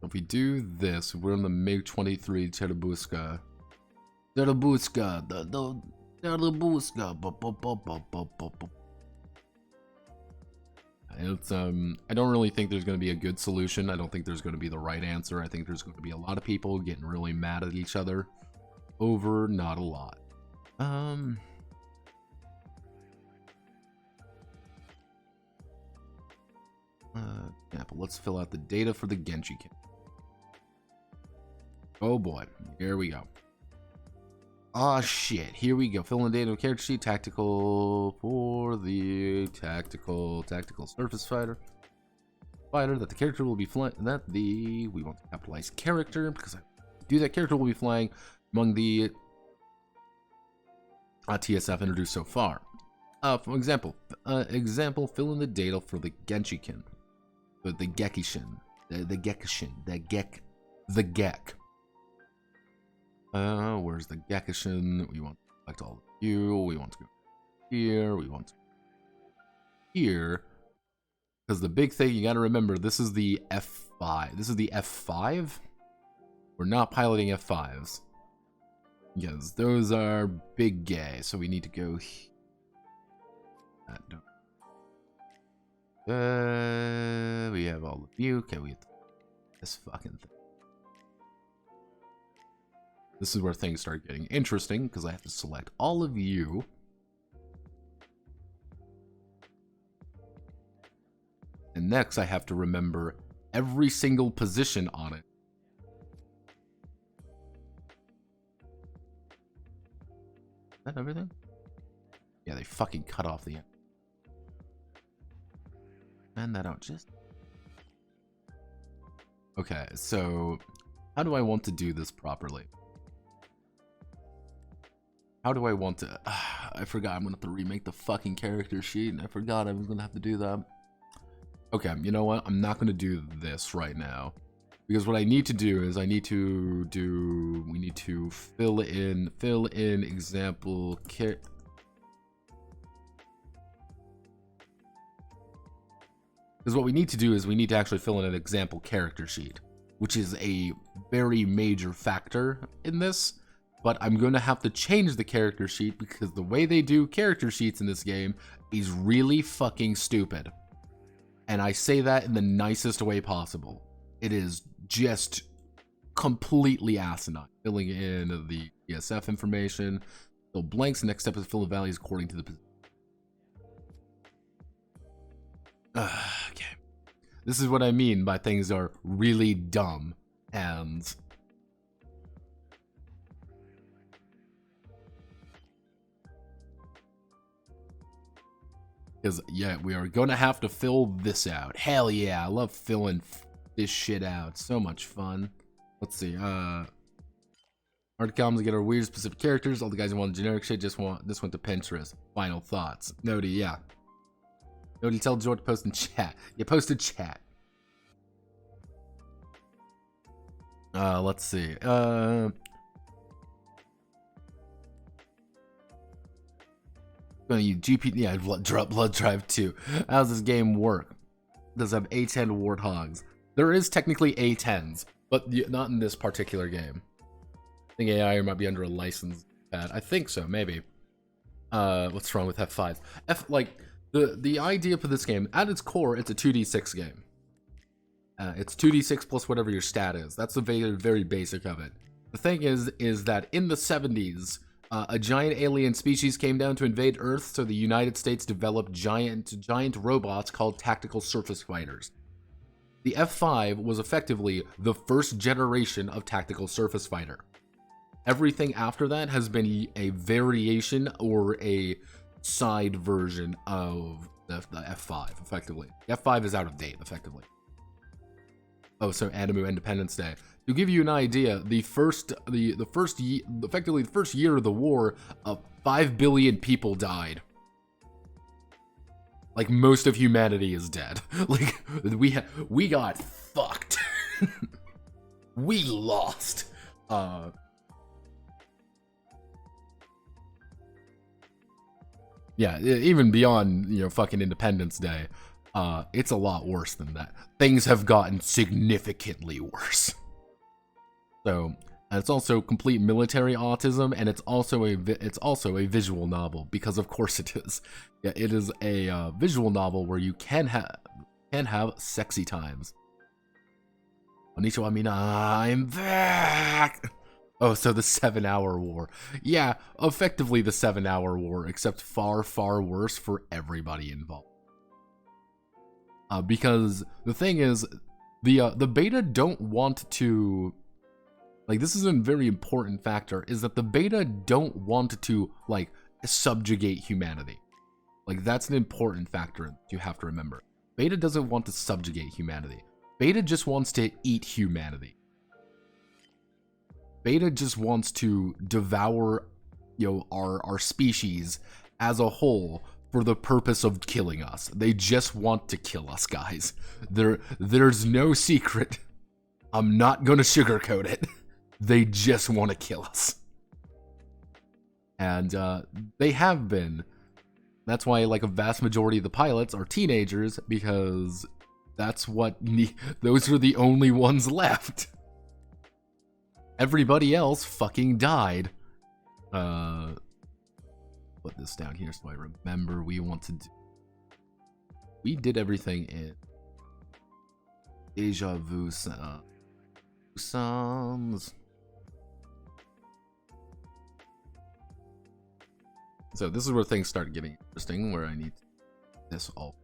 If we do this, we're on the MiG-23 Cherubuska. Cherubuska, the Cherubuska. it's I don't really think there's going to be a good solution. I don't think there's going to be the right answer. I think there's going to be a lot of people getting really mad at each other over not a lot. Example, let's fill out the data for the Genji kit. Oh boy, here we go. Ah shit, here we go. Fill in the data of character sheet, tactical for the tactical surface fighter. That the character will be flying. We want to capitalize character because I do that. Character will be flying among the TSF introduced so far. For example, fill in the data for the Genshiken, the Gekishin, the Gek. Where's the Gekishin? We want to select all of you. We want to go here. We want to go here. Because the big thing you got to remember, this is the F5. This is the F5. We're not piloting F5s. Yes, those are big gay. So we need to go here. We have all of you. Okay, we have this fucking thing. This is where things start getting interesting because I have to select all of you. And next I have to remember every single position on it. Is that everything? Yeah, they fucking cut off the end. And that out just... Okay, so how do I want to do this properly? How do I want to... I forgot I'm going to have to remake the fucking character sheet, and I forgot I was going to have to do that. Okay, you know what? I'm not going to do this right now. Because what I need to do is we need to fill in example character. Because what we need to do is we need to actually fill in an example character sheet, which is a very major factor in this. But I'm going to have to change the character sheet because the way they do character sheets in this game is really fucking stupid. And I say that in the nicest way possible. It is just completely asinine. Filling in the ESF information, fill blanks, next step is fill the values according to the position. Okay. This is what I mean by things are really dumb and... Because, yeah, we are going to have to fill this out. Hell yeah, I love filling this shit out. So much fun. Let's see. Hard comms to get our weird specific characters. All the guys who want generic shit just want this went to Pinterest. Final thoughts. Nody, yeah. Nody, tell George to post in chat. You posted chat. Let's see. Gonna use GP, yeah, blood drive 2. How does this game work? Does it have A10 warthogs? There is technically A10s, but not in this particular game. I think AI might be under a license pad. I think so, maybe. What's wrong with F5s? The idea for this game, at its core, it's a 2d6 game. It's 2d6 plus whatever your stat is. That's the very basic of it. The thing is that in the 70s, a giant alien species came down to invade Earth, so the United States developed giant robots called tactical surface fighters. The F5 was effectively the first generation of tactical surface fighter. Everything after that has been a variation or a side version of the F5, effectively. The F5 is out of date, effectively. Oh, so Animu Independence Day. To give you an idea, effectively the first year of the war, 5 billion people died. Like, most of humanity is dead. Like, we got fucked. We lost. Yeah, even beyond, fucking Independence Day, it's a lot worse than that. Things have gotten significantly worse. So, it's also complete military autism, and it's also a visual novel, because of course it is. Yeah, it is a visual novel where you can have can have sexy times. Konnichiwa mina, I'm back! Oh, so the 7-hour war. Yeah, effectively the 7-hour war, except far, far worse for everybody involved. Because the thing is, the beta don't want to... Like, this is a very important factor, is that the beta don't want to, like, subjugate humanity. Like, that's an important factor you have to remember. Beta doesn't want to subjugate humanity. Beta just wants to eat humanity. Beta just wants to devour, you know, our species as a whole for the purpose of killing us. They just want to kill us, guys. There's no secret. I'm not gonna sugarcoat it. They just want to kill us. And they have been. That's why, like, a vast majority of the pilots are teenagers, because that's what those are the only ones left. Everybody else fucking died. Put this down here so I remember we want to do. We did everything in Deja Vu songs. So this is where things start getting interesting, where I need this all.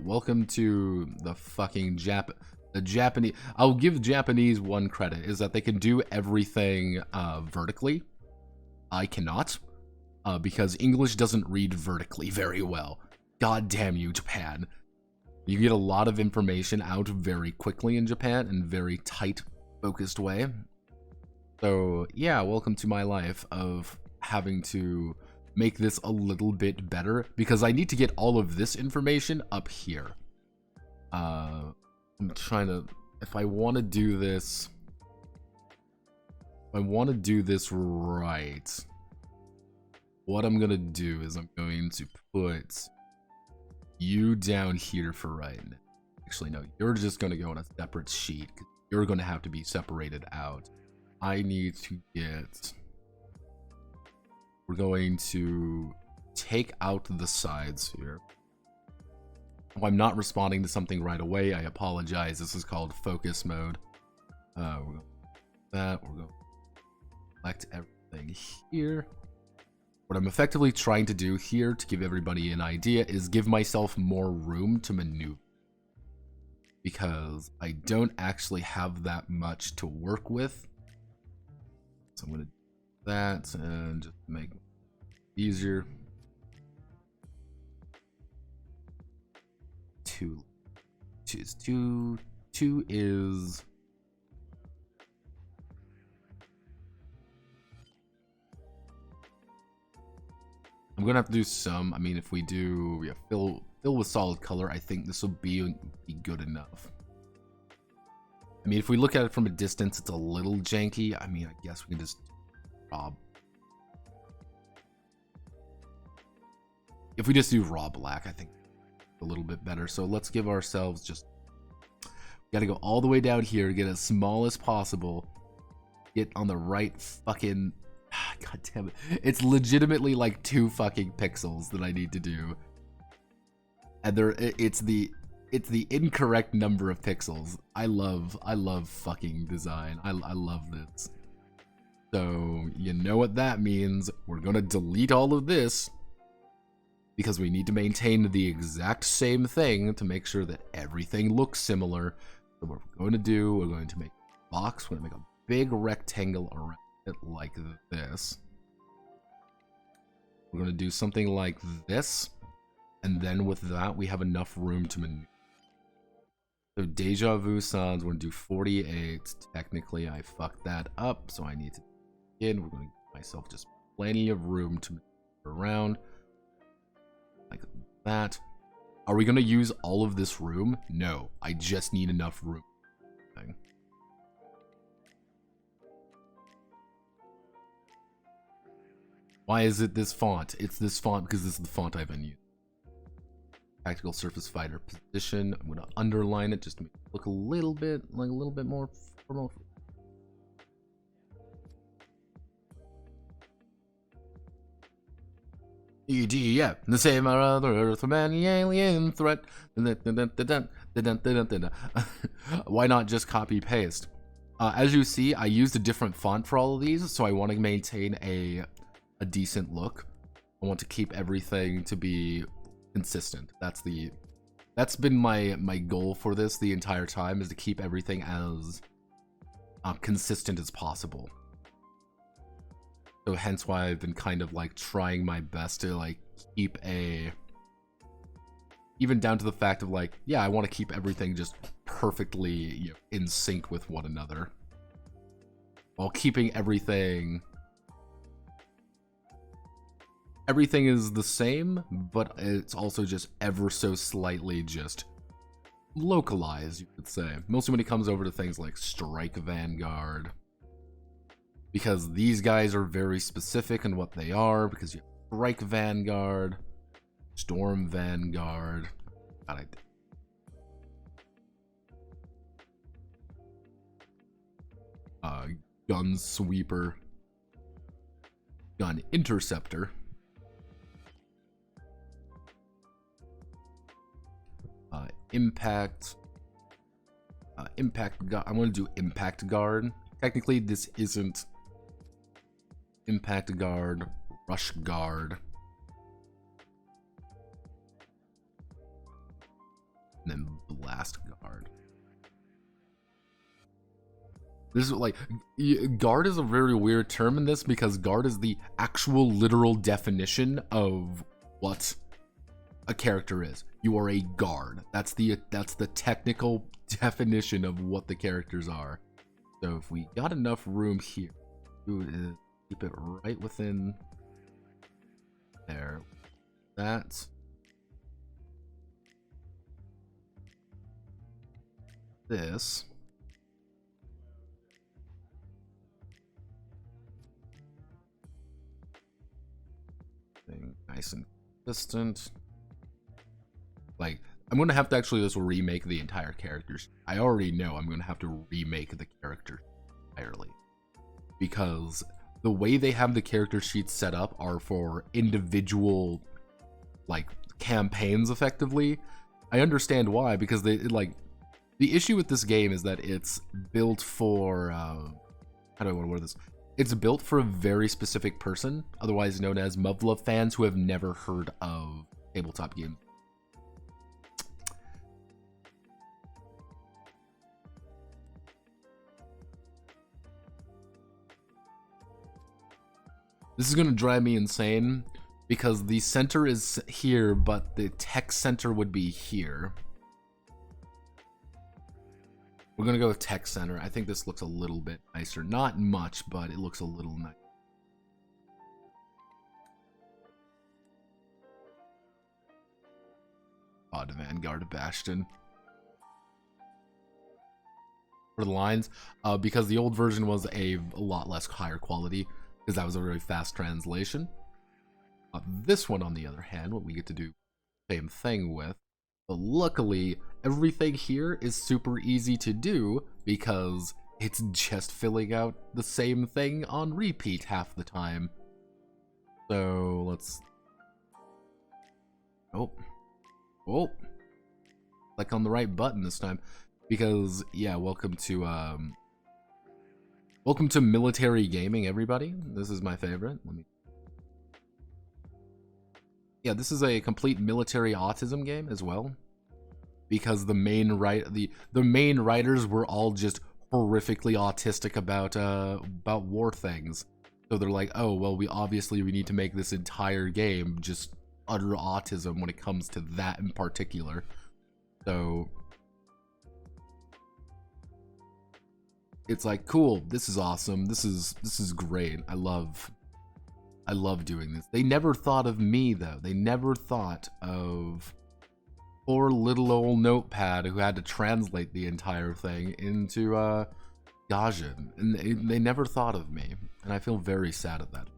Welcome to the fucking Japanese. I'll give Japanese one credit, is that they can do everything vertically. I cannot, because English doesn't read vertically very well. God damn you, Japan. You get a lot of information out very quickly in Japan in very tight, focused way. So yeah, welcome to my life of having to make this a little bit better, because I need to get all of this information up here. I'm trying to, if I want to do this right, what I'm gonna do is I'm going to put you down here for right now. Actually, no, you're just gonna go on a separate sheet. You're gonna have to be separated out. I need to get... We're going to take out the sides here. If I'm not responding to something right away, I apologize. This is called focus mode. We're going to we're going to select everything here. What I'm effectively trying to do here, to give everybody an idea, is give myself more room to maneuver. Because I don't actually have that much to work with. So I'm going to do that and just make it easier. Two is... I'm gonna have to do some. I mean, if we do, yeah, fill with solid color, I think this will be good enough. I mean, if we look at it from a distance, it's a little janky. I mean, I guess we can just if we just do raw black, I think a little bit better. So let's give ourselves just, gotta go all the way down here, get as small as possible, get on the right fucking, god damn it, it's legitimately like 2 fucking pixels that I need to do, and it's the incorrect number of pixels. I love fucking design. I love this. So you know what that means. We're gonna delete all of this because we need to maintain the exact same thing to make sure that everything looks similar. So what we're going to do, we're going to make a box. We're going to make a big rectangle around it like this. We're going to do something like this. And then with that, we have enough room to maneuver. So Deja Vu sounds, we're going to do 48. Technically, I fucked that up, so I need to begin. We're going to give myself just plenty of room to maneuver around. Like that. Are we going to use all of this room? No, I just need enough room. Why is it this font? It's this font because this is the font I've been using. Tactical Surface Fighter position. I'm going to underline it just to make it look a little bit more formal. EDF, the same other Earthman, the alien threat. Why not just copy paste? As you see, I used a different font for all of these, so I want to maintain a decent look. I want to keep everything to be consistent. That's been my goal for this the entire time, is to keep everything as consistent as possible. So hence why I've been kind of like trying my best to like keep even down to the fact of like, yeah, I want to keep everything just perfectly in sync with one another, while keeping everything is the same, but it's also just ever so slightly just localized, you could say. Mostly when it comes over to things like Strike Vanguard, because these guys are very specific in what they are, because you have Strike Vanguard, Storm Vanguard, Gun Sweeper, Gun Interceptor, Impact, I'm going to do Impact Guard. Technically, this isn't Impact Guard, Rush Guard, and then Blast Guard. This is like, guard is a very weird term in this, because guard is the actual literal definition of what a character is. You are a guard. That's the technical definition of what the characters are. So if we got enough room here, keep it right within there. That. This. Thing nice and consistent. Like, I'm gonna have to actually just remake the entire characters. I already know I'm gonna have to remake the character entirely, because the way they have the character sheets set up are for individual, like, campaigns, effectively. I understand why, because they, like, the issue with this game is that it's built for, how do I want to word this? It's built for a very specific person, otherwise known as Muv-Luv fans who have never heard of tabletop games. This is going to drive me insane, because the center is here, but the tech center would be here. We're going to go with tech center. I think this looks a little bit nicer. Not much, but it looks a little nice. Odd Vanguard Bastion. For the lines, because the old version was a lot less higher quality, because that was a very fast translation. This one, on the other hand, what we get to do same thing with, but luckily everything here is super easy to do, because it's just filling out the same thing on repeat half the time. So let's click on the right button this time, because yeah, welcome to military gaming, everybody. This is my favorite. Yeah, this is a complete military autism game as well, because the main writers were all just horrifically autistic about war things. So they're like, oh well, we need to make this entire game just utter autism when it comes to that in particular. So it's like, cool, this is awesome, this is great. I love doing this. They never thought of me, though. They never thought of poor little old Notepad who had to translate the entire thing into Gaijin, and they never thought of me, and I feel very sad at that.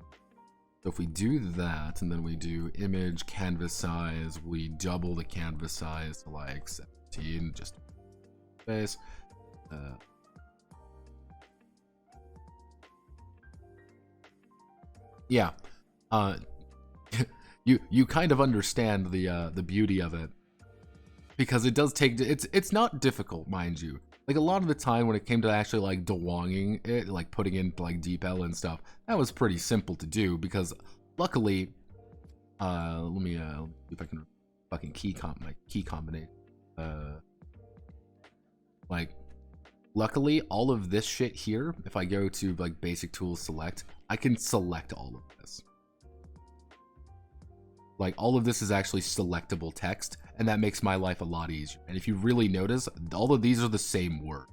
So if we do that, and then we do image canvas size, we double the canvas size to like 17, just space. Yeah. you kind of understand the beauty of it, because it does take, it's not difficult, mind you. Like, a lot of the time when it came to actually like DUWANGing it, like putting in like deep L and stuff, that was pretty simple to do, because luckily, let me see if I can fucking my key combination. Like, luckily, all of this shit here, if I go to like basic tools select, I can select all of this. Like, all of this is actually selectable text, and that makes my life a lot easier. And if you really notice, all of these are the same word.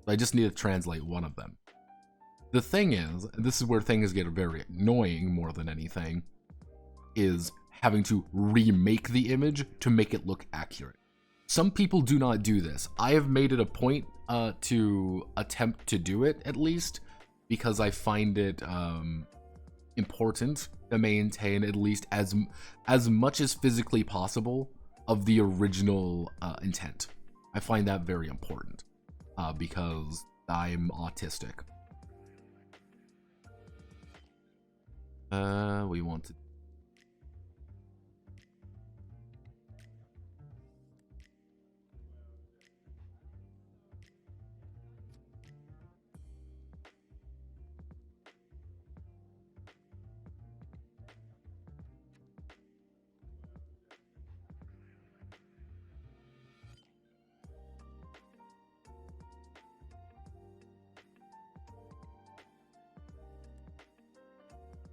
I just need to translate one of them. The thing is, this is where things get very annoying more than anything, is having to remake the image to make it look accurate. Some people do not do this. I have made it a point to attempt to do it, at least, because I find it important to maintain at least as much as physically possible of the original intent. I find that very important because I'm autistic. We want to.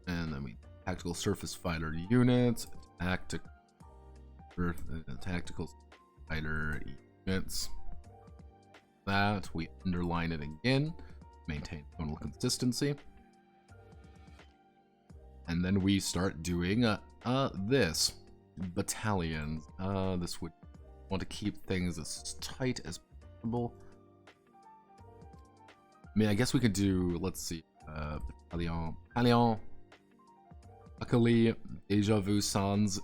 And then we tactical surface fighter units, tactical fighter units. That we underline it again, maintain tonal consistency, and then we start doing this battalions. This would want to keep things as tight as possible. I mean, I guess we could do, let's see, battalion. Luckily, Deja Vu Sans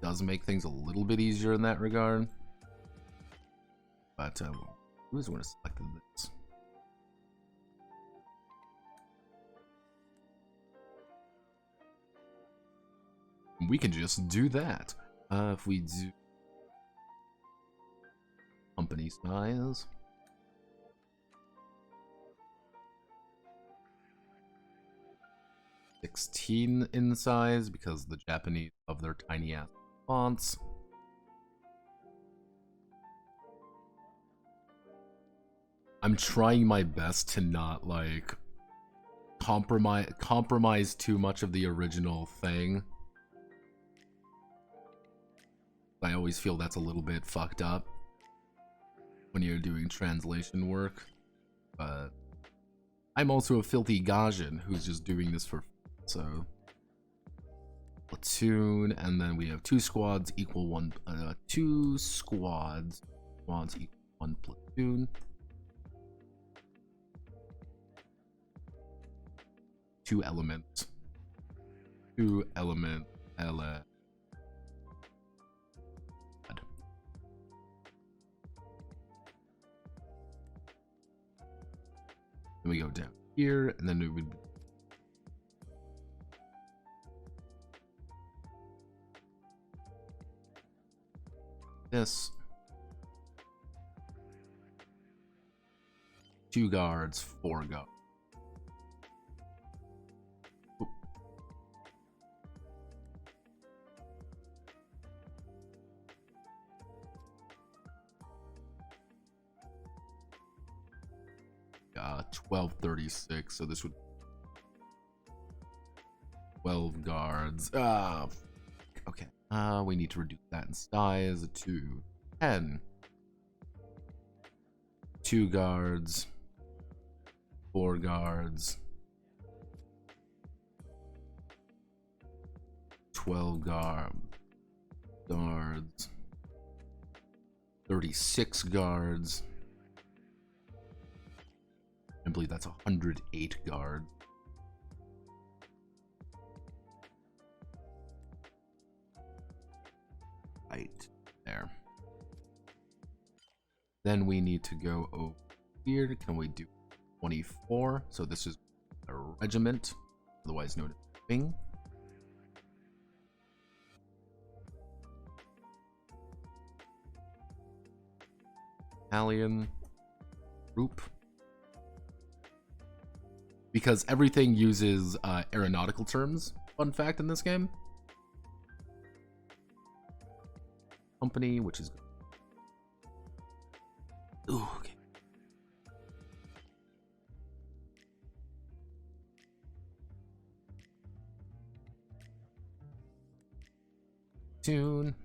does make things a little bit easier in that regard. But who's going to select this? We can just do that. If we do company size. (16) in size, because the Japanese love their tiny ass fonts. I'm trying my best to not like compromise too much of the original thing. I always feel that's a little bit fucked up when you're doing translation work, but I'm also a filthy Gaijin who's just doing this for fun. So platoon, and then we have 2 squads equal 1 2 squads equal 1 platoon. 2 elements. 2 element Then we go down here, and then we would this 2 guards, 4 guards. 1236, so this would 12 guards. Okay. We need to reduce that in size to 10. 2 guards, 4 guards, 12 guards, 36 guards. I believe that's 108 guards. Right there. Then we need to go over here. Can we do 24? So this is a regiment, otherwise known as wing. Italian group. Because everything uses aeronautical terms. Fun fact in this game. Company, which is good. Ooh, okay. Tune.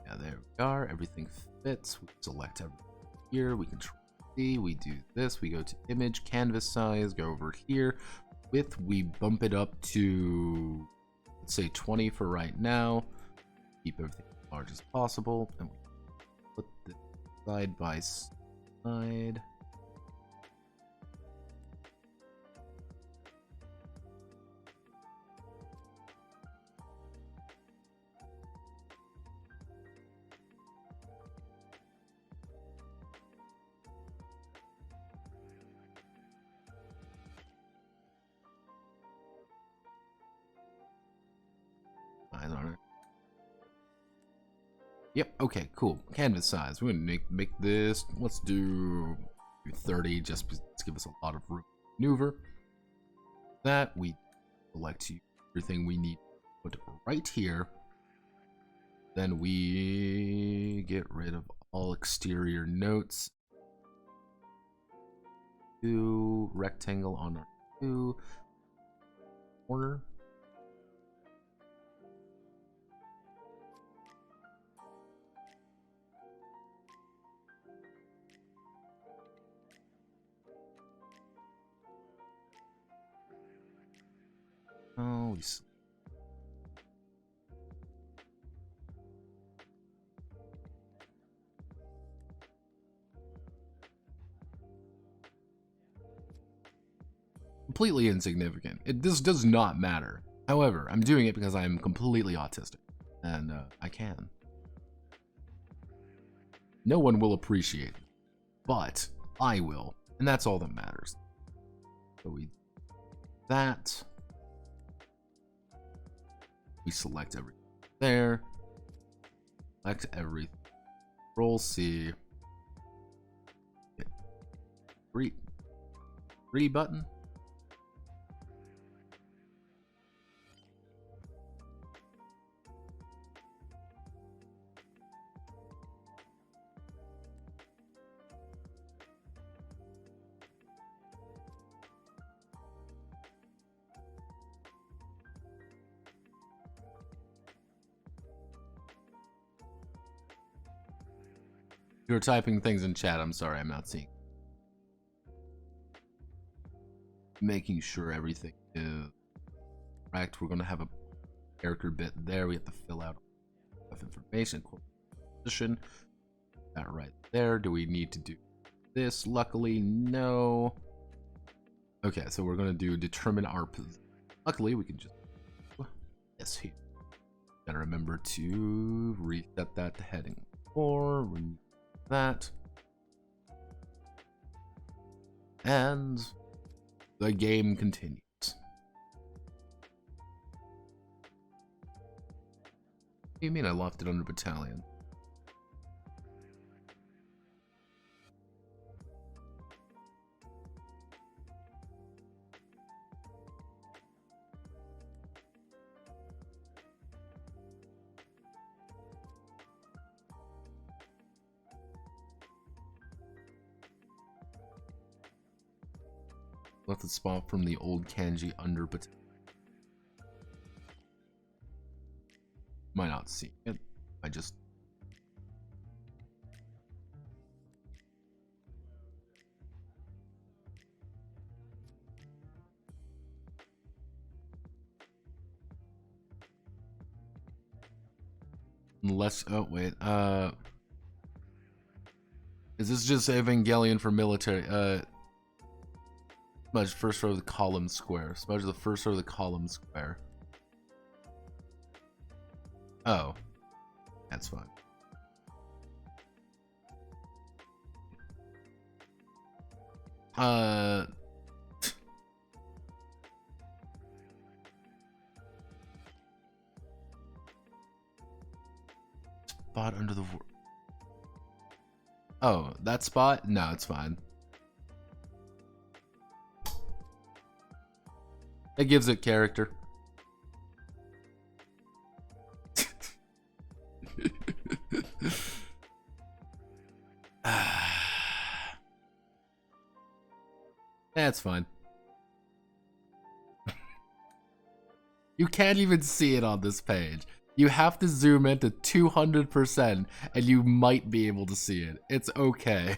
Yeah, there we are. Everything fits. We select everything here. We control C. We do this. We go to image, canvas size, go over here. Width, we bump it up to, let's say 20 for right now. Keep everything as large as possible. And we put this side by side. Yep, okay, cool. Canvas size. We're gonna make this, let's do 30, just to give us a lot of room to maneuver. That, we select everything we need to put right here. Then we get rid of all exterior notes. Do rectangle on our two corner. Oh, we completely insignificant. This does not matter. However, I'm doing it because I'm completely autistic, and I can. No one will appreciate it, but I will, and that's all that matters. So we that. We select everything there. Select everything. Control C. Hit three button. You're typing things in chat. I'm sorry, I'm not seeing. Making sure everything is correct. We're going to have a character bit there. We have to fill out information, position. That right there. Do we need to do this? Luckily, no. Okay, so we're going to do determine our position. Luckily, we can just yes here. Gotta remember to reset that to heading 4. Remove that, and the game continues. What do you mean I left it under battalion? Left the spot from the old kanji under battalion. Might not see it. I just unless wait, is this just Evangelion for military? Smudge first row of the column square. Smudge the first row of the column square. Oh, that's fine. Spot under the... Oh, that spot? No, it's fine. It gives it character. That's fine. You can't even see it on this page. You have to zoom in to 200% and you might be able to see it. It's okay.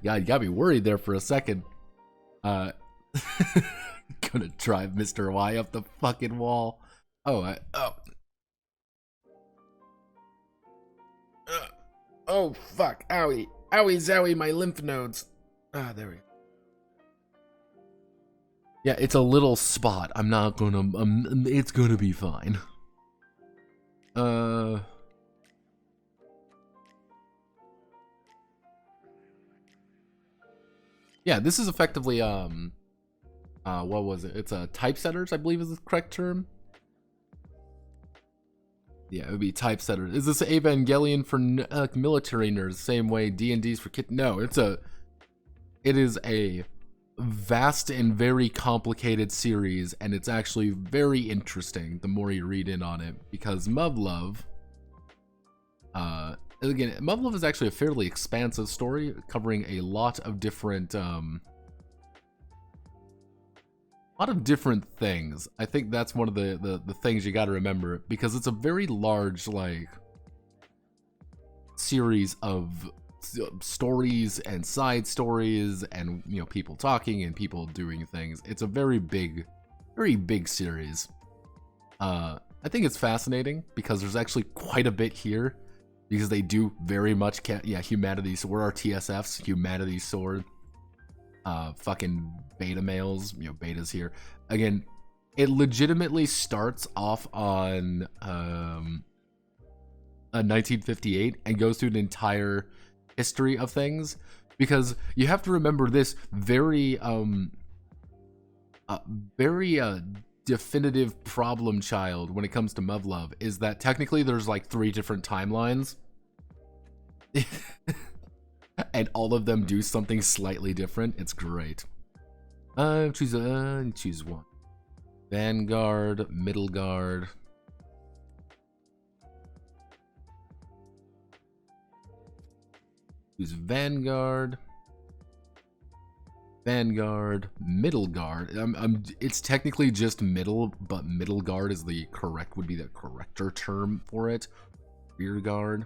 Yeah, you got me worried there for a second. Gonna drive Mr. Y up the fucking wall. Oh, oh, fuck. Owie. Owie zowie, my lymph nodes. Ah, there we go. Yeah, it's a little spot. I'm not gonna... it's gonna be fine. Yeah, this is effectively, what was it? It's a typesetters, I believe is the correct term. Yeah, it would be typesetters. Is this Evangelion for military nerds? Same way D&D's for kid? No, it is a vast and very complicated series, and it's actually very interesting the more you read in on it, because Muv-Luv, again, Muv-Luv is actually a fairly expansive story covering a lot of different things. I think that's one of the things you got to remember, because it's a very large, like, series of stories and side stories and, you know, people talking and people doing things. It's a very big series. I think it's fascinating because there's actually quite a bit here, because they do very much humanity's, we're our TSFs, humanity's sword. Fucking beta males, you know, betas here. Again, it legitimately starts off on 1958 and goes through an entire history of things, because you have to remember this very definitive problem child when it comes to Muv-Luv is that technically there's like 3 different timelines. And all of them do something slightly different. It's great. Choose one. Vanguard, Middle Guard. Choose Vanguard. Vanguard, Middle Guard. It's technically just middle, but Middle Guard is the correct, would be the correcter term for it. Rear Guard.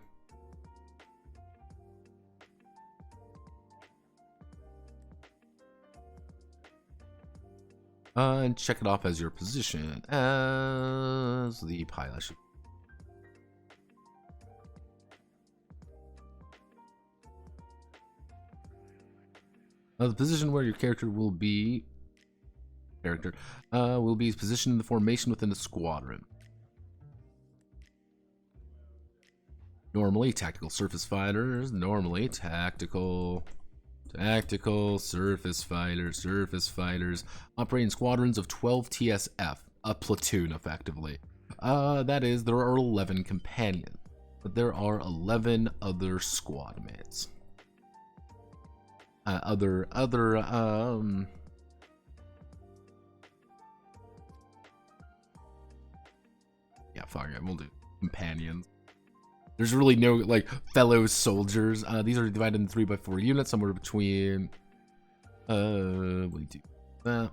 And check it off as your position as the pilot. The position where your character will be positioned in the formation within the squadron. Normally, tactical surface fighters. Normally, tactical surface fighters operating squadrons of 12 TSF, a platoon effectively. That is, there are 11 companions, but there are 11 other squad mates. Yeah, fuck it, we'll do companions. There's really no, like, fellow soldiers. These are divided into 3x4 units, somewhere between, what do you do? That.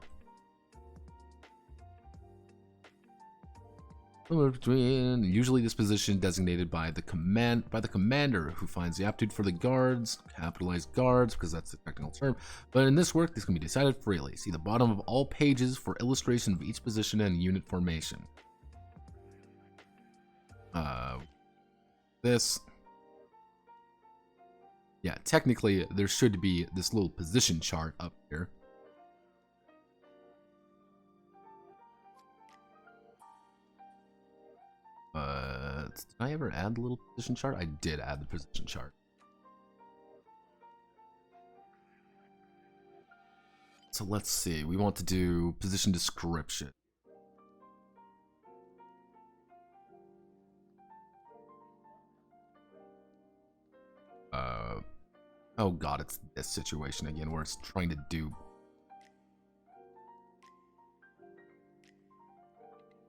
Somewhere between, usually this position designated by the commander, who finds the aptitude for the guards, capitalized guards, because that's the technical term. But in this work, this can be decided freely. See the bottom of all pages for illustration of each position and unit formation. This. Yeah, technically there should be this little position chart up here. Did I ever add the little position chart? I did add the position chart. So let's see. We want to do position description. Oh god, it's this situation again where it's trying to do.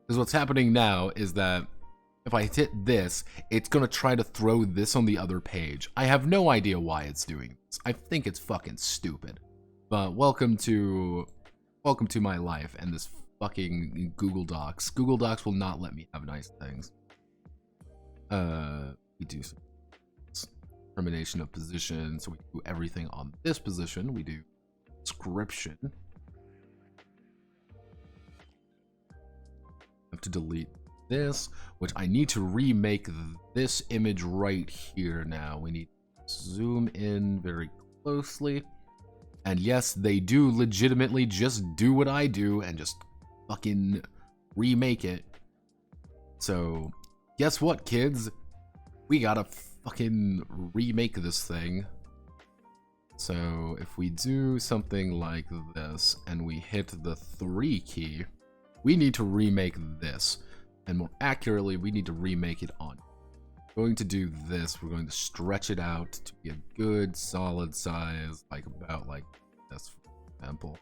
Because what's happening now is that if I hit this, it's gonna try to throw this on the other page. I have no idea why it's doing this. I think it's fucking stupid. But welcome to my life and this fucking Google Docs. Google Docs will not let me have nice things. We do some determination of position, so we do everything on this position. We do description. Have to delete this, which I need to remake this image right here now. We need to zoom in very closely. And yes, they do legitimately just do what I do and just fucking remake it. So, guess what, kids? We gotta fucking remake this thing. So, if we do something like this and we hit the 3 key, we need to remake this. And more accurately, we need to remake it on. We're going to do this. We're going to stretch it out to be a good solid size, like about like this, for example.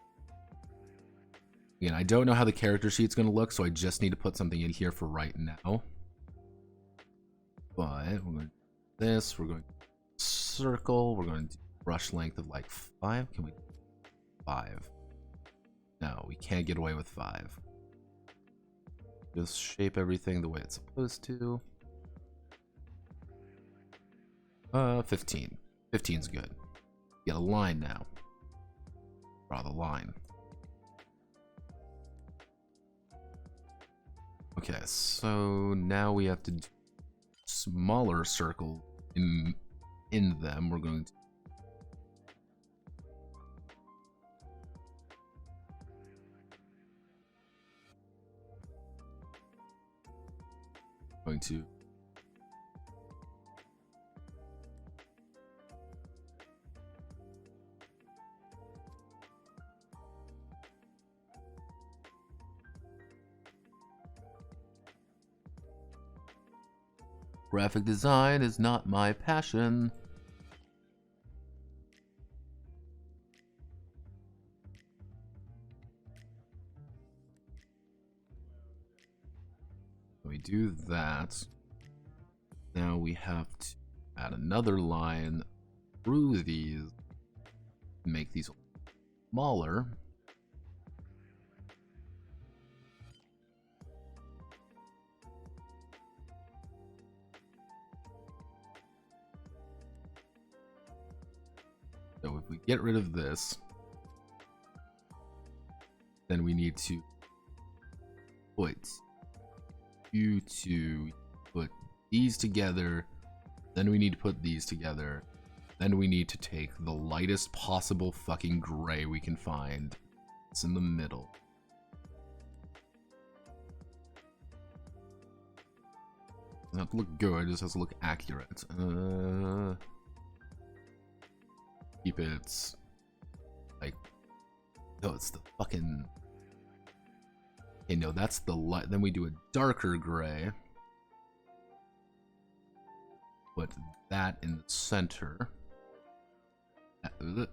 Again, I don't know how the character sheet's going to look, so I just need to put something in here for right now. But we're going to do this. We're going to circle. We're going to do brush length of like 5. Can we? 5. No, we can't get away with 5. Just shape everything the way it's supposed to. 15. 15's good. Get a line now. Draw the line. Okay, so now we have to do smaller circle in them. We're going to graphic design is not my passion. We do that. Now we have to add another line through these, make these smaller. So if we get rid of this, then we need to put you to put these together, then we need to put these together, then we need to take the lightest possible fucking gray we can find. It's in the middle. It doesn't have to look good, it just has to look accurate. Keep it like, oh, it's the fucking. Okay, no, that's the light. Then we do a darker gray. Put that in the center. And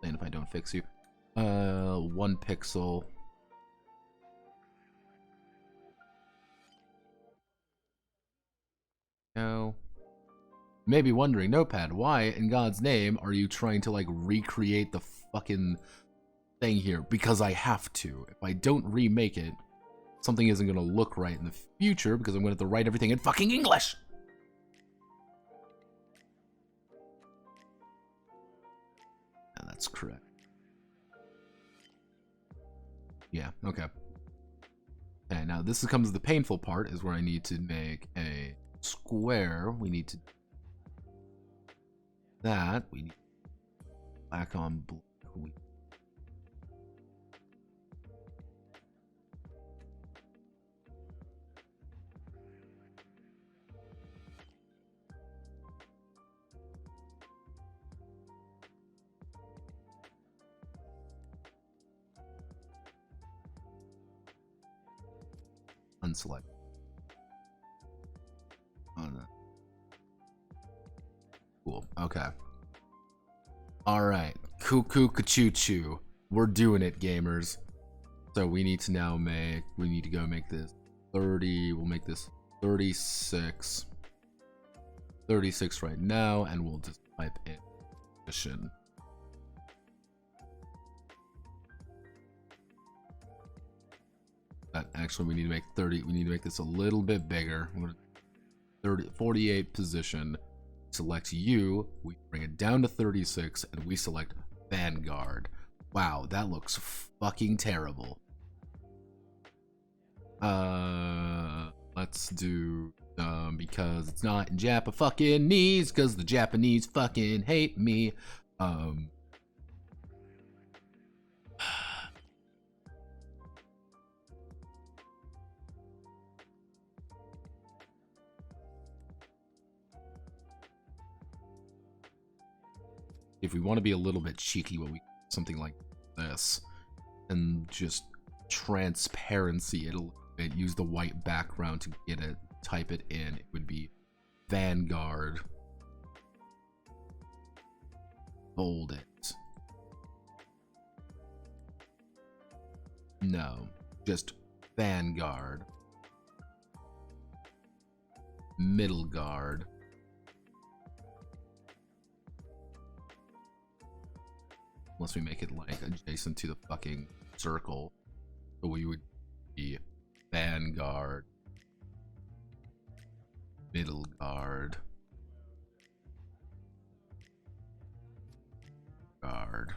if I don't fix you, 1 pixel. No. May be wondering, Notepad, why in God's name are you trying to like recreate the fucking thing here? Because I have to. If I don't remake it, something isn't gonna look right in the future because I'm gonna have to write everything in fucking English. And that's correct. Yeah, okay. Okay, now this comes the painful part, is where I need to make a square. We need to that we need black on blue. unselect. Oh, no. Cool. Okay. Alright. Cuckoo choo choo. We're doing it, gamers. So we need to now we need to go make this 30. We'll make this 36. 36 right now, and we'll just type in position. Actually, we need to make 30. We need to make this a little bit bigger. 48 position. Select you. We bring it down to 36, and we select Vanguard. Wow, that looks fucking terrible. Let's do because it's not in Japa-fucking-nese, because the Japanese fucking hate me. If we want to be a little bit cheeky, what we something like this, and just transparency it use the white background to get it, type it in. It would be Vanguard. Bold it. No, just Vanguard. Middle guard. Unless we make it like adjacent to the fucking circle. So we would be Vanguard. Middle guard. Guard.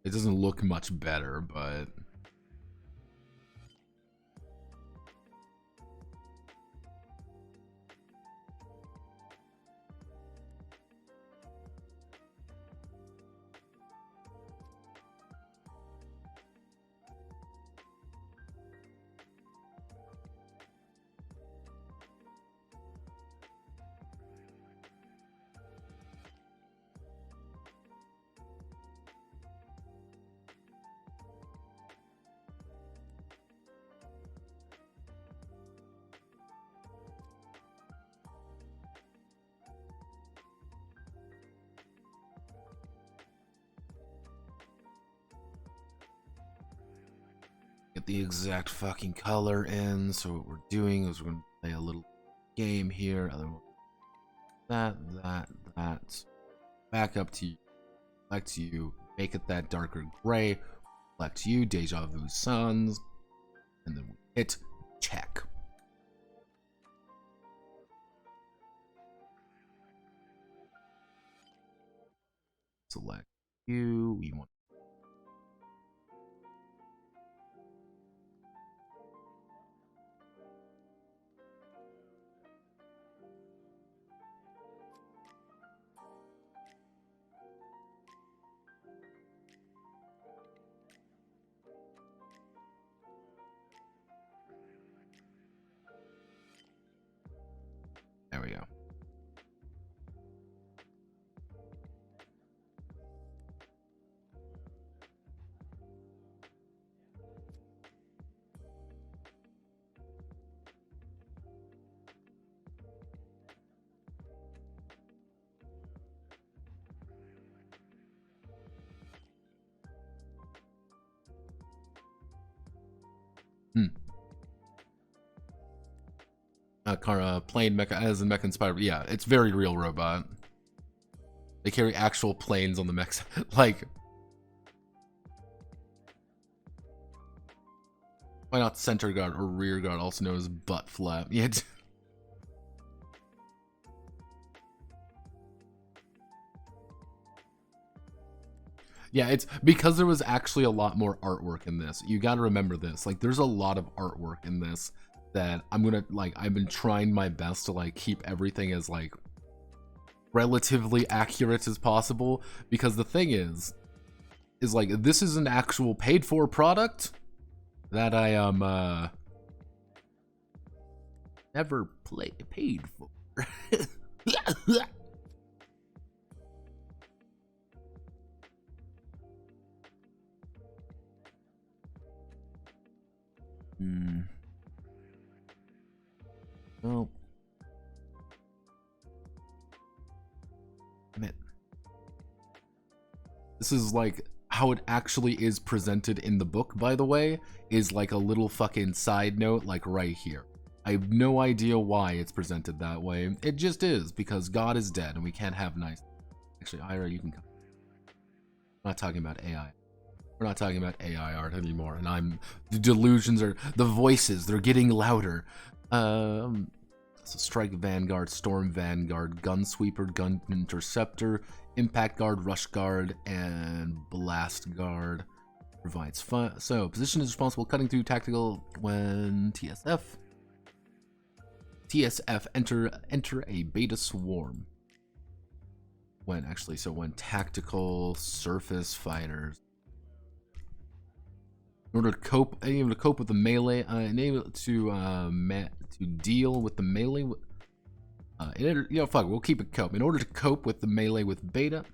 It doesn't look much better, but get the exact fucking color in. So what we're doing is we're gonna play a little game here. That. Back up to you. Select you. Make it that darker gray. Select you. Deja Vu Suns. And then we hit check. Select you. We want. There we go. Plane mecha as in mecha inspired. Yeah, it's very real robot. They carry actual planes on the mechs. Like, why not center guard or rear guard, also known as butt flap? Yeah. Yeah, it's because there was actually a lot more artwork in this. You got to remember this. Like, there's a lot of artwork in this that I'm gonna, like, I've been trying my best to, like, keep everything as, like, relatively accurate as possible. Because the thing is like, this is an actual paid for product that I never paid for. Damn it. This is like how it actually is presented in the book, by the way, is like a little fucking side note, like right here. I have no idea why it's presented that way. It just is, because God is dead and we can't have nice. Actually, Ira, you can come. I'm not talking about AI. We're not talking about AI art anymore, and the delusions are, the voices, they're getting louder. So Strike Vanguard, Storm Vanguard, Gunsweeper, Gun Interceptor, Impact Guard, Rush Guard, and Blast Guard. Provides fun. So, position is responsible cutting through tactical when TSF enter a beta swarm. When tactical surface fighters. In order to cope with the melee, to deal with the melee. Fuck it, we'll keep it cope. In order to cope with the melee with beta.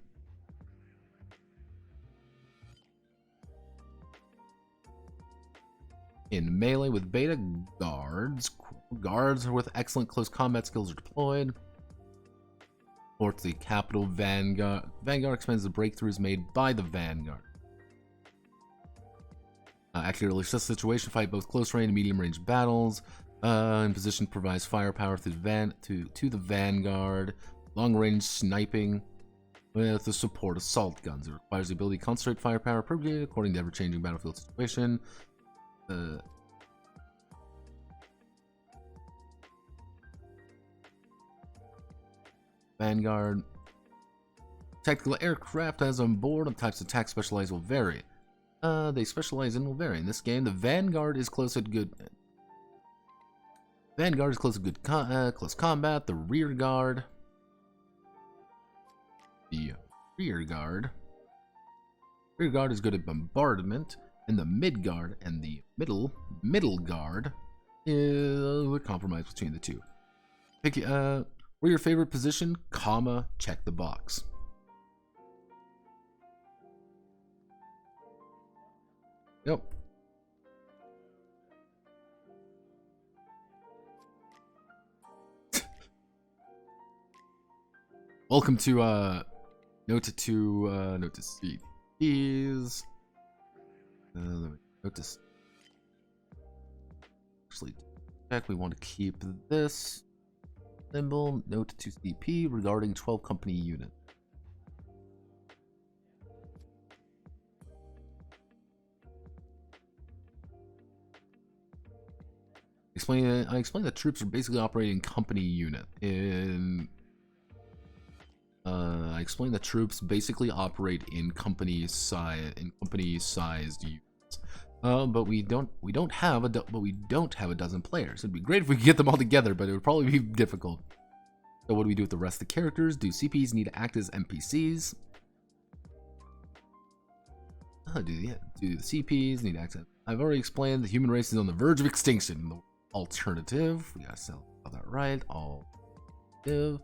In melee with beta, guards with excellent close combat skills are deployed. Or to the capital Vanguard. Vanguard expands the breakthroughs made by the Vanguard. Accurately assess the situation, fight both close range and medium range battles. In position provides firepower to the Vanguard. Long range sniping with the support assault guns. It requires the ability to concentrate firepower appropriately according to ever-changing battlefield situation. Vanguard. Tactical aircraft has on board and types of attack specialized will vary. They specialize in will vary. In this game, the Vanguard is close at good. Close combat. The rear guard. Rear guard is good at bombardment, and the mid guard and the middle guard would compromise between the two. Pick where your favorite position, comma, check the box. Yep. Welcome to note to see keys. Notice. Actually, check. We want to keep this symbol. Note to CP regarding 12 company unit. I explained that troops are basically operating company unit. I explained that troops basically operate in company-sized units. But we don't have a dozen players. It'd be great if we could get them all together, but it would probably be difficult. So what do we do with the rest of the characters? Do CPs need to act as NPCs? Do the CPs need to act as... I've already explained the human race is on the verge of extinction. The alternative, we gotta sell that right. Alternative,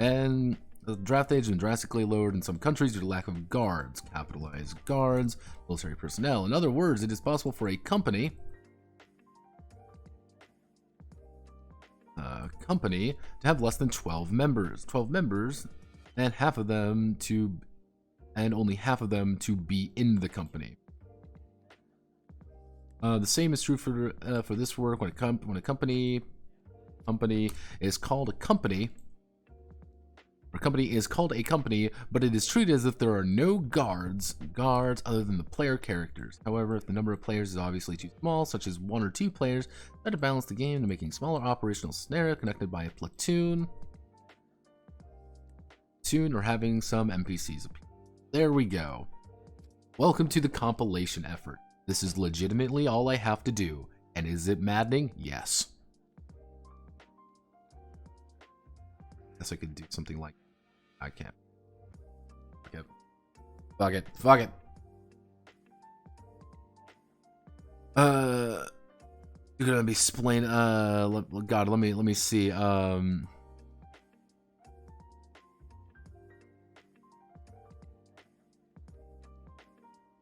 and the draft age has been drastically lowered in some countries due to lack of guards, capitalized guards, military personnel. In other words, it is possible for a company to have less than 12 members. 12 members, and only half of them to be in the company. The same is true for this work. When a company is called a company, or company is called a company, but it is treated as if there are no guards other than the player characters. However, if the number of players is obviously too small, such as 1 or 2 players, try to balance the game to making smaller operational scenario connected by a platoon, or having some NPCs appear. There we go. Welcome to the compilation effort. This is legitimately all I have to do. And is it maddening? Yes. Guess I could do something like... I can't. Fuck it. You're gonna be explain... God, let me see.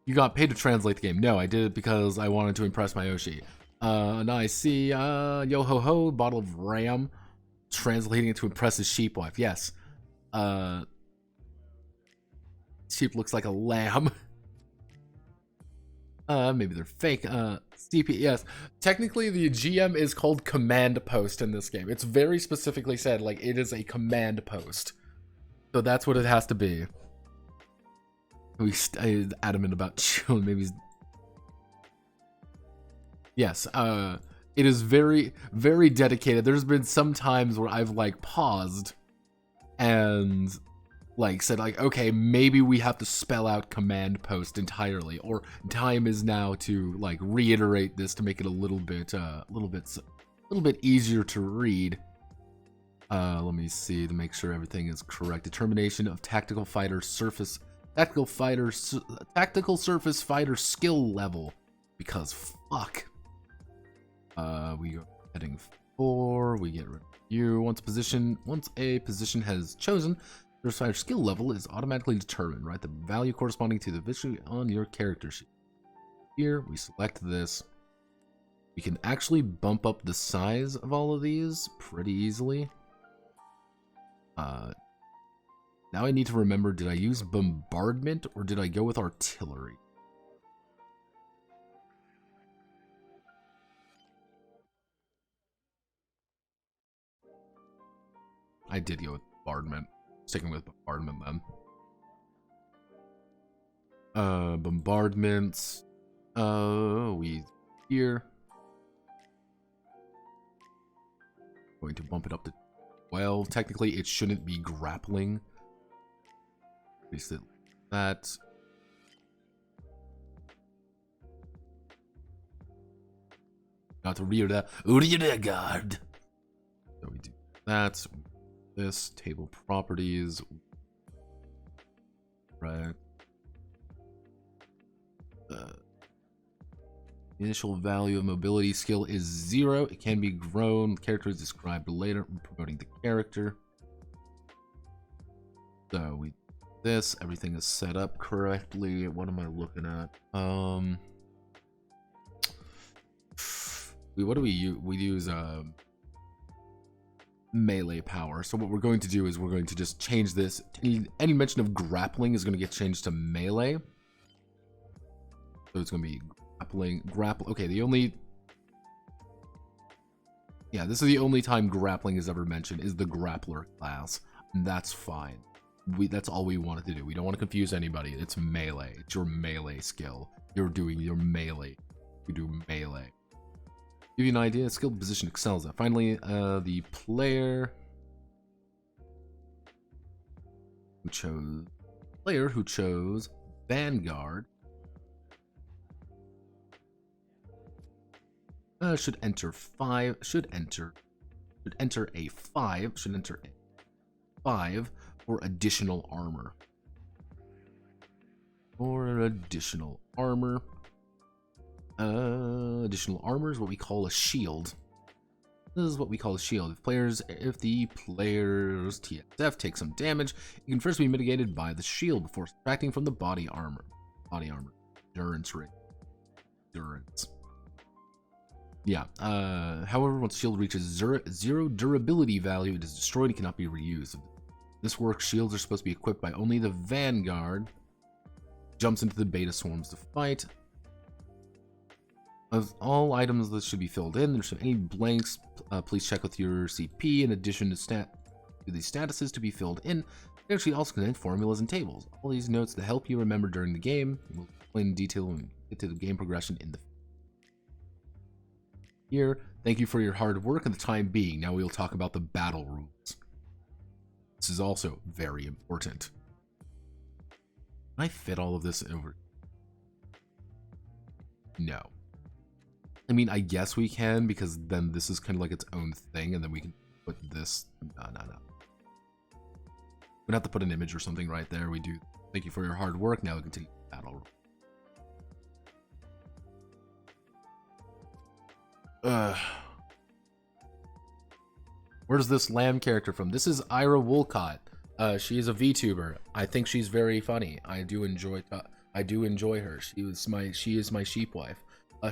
You got paid to translate the game. No, I did it because I wanted to impress my Yoshi. Now I see, yo ho ho, bottle of Ram, translating it to impress his sheep wife. Yes. Sheep looks like a lamb. Maybe they're fake. CPS. Technically, the GM is called command post in this game. It's very specifically said, like, it is a command post. So that's what it has to be. We adamant about chilling. Maybe. Yes. It is very, very dedicated. There's been some times where I've like paused and like said like, okay, maybe we have to spell out command post entirely, or time is now to like reiterate this to make it a little bit easier to read. Let me see to make sure everything is correct. Determination of tactical surface fighter skill level, because fuck. We go heading 4. We get rid of you. Once a position has chosen, the fighter skill level is automatically determined. Write the value corresponding to the visual on your character sheet. Here we select this. We can actually bump up the size of all of these pretty easily. Now I need to remember, did I use bombardment or did I go with artillery? I did go with bombardment. Sticking with bombardment then. Bombardments. We here. Going to bump it up to 12. Technically, it shouldn't be grappling. At least that. Not to rear that. Guard. So we do that. This table properties. Right. Initial value of mobility skill is 0. It can be grown. The character is described later, promoting the character. So we this. Everything is set up correctly. What am I looking at? What do we use? We use melee power. So what we're going to do is we're going to just change this. Any mention of grappling is going to get changed to melee. So it's going to be grapple. Okay, this is the only time grappling is ever mentioned, is the grappler class. And that's fine. That's all we wanted to do. We don't want to confuse anybody. It's melee. It's your melee skill. You're doing your melee. You do melee. Give you an idea, skilled position excels at. Finally, the player who chose Vanguard should enter a 5 for additional armor. Additional armor is what we call a shield. This is what we call a shield. If the player's TSF takes some damage, it can first be mitigated by the shield before subtracting from the body armor. Endurance rate. Yeah. However, once shield reaches zero durability value, it is destroyed and cannot be reused. This works. Shields are supposed to be equipped by only the Vanguard. Jumps into the beta swarms to fight. Of all items that should be filled in, there's any blanks, please check with your CP. In addition to the statuses to be filled in, there actually also contain formulas and tables. All these notes to help you remember during the game. We'll explain in detail when we get to the game progression in the here. Thank you for your hard work and the time being. Now we'll talk about the battle rules. This is also very important. Can I fit all of this over? No. I mean, I guess we can, because then this is kind of like its own thing, and then we can put this. No. We'd have to put an image or something right there. We do. Thank you for your hard work. Now we continue the battle. Where's this lamb character from? This is Ira Woolcott. She is a VTuber. I think she's very funny. I do enjoy her. She is my sheep wife.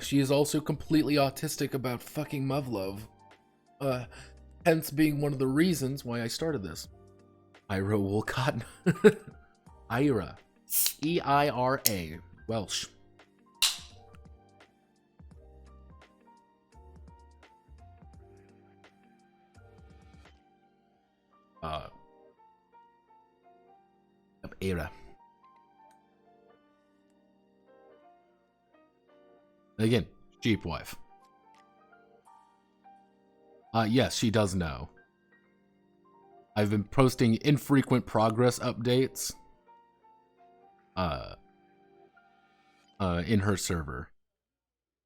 She is also completely autistic about fucking Muv-Luv. Hence being one of the reasons why I started this. Ira Woolcott. Ira. E-I-R-A. Welsh. Era. Again, sheep wife. Yes, she does know. I've been posting infrequent progress updates in her server.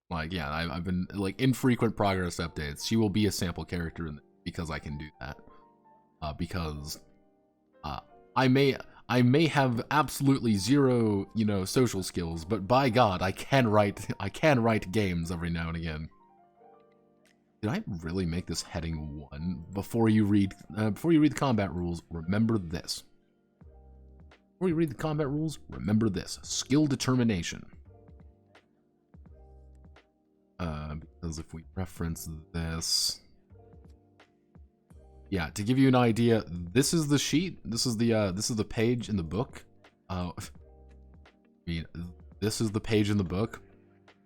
Like, yeah, I've been like infrequent progress updates. She will be a sample character because I can do that. Because I may have absolutely zero, you know, social skills, but by God, I can write games every now and again. Did I really make this heading 1? Before you read the combat rules, remember this. Before you read the combat rules, remember this. Skill determination. Because if we reference this, yeah, to give you an idea, this is the sheet. This is the page in the book. I mean, this is the page in the book.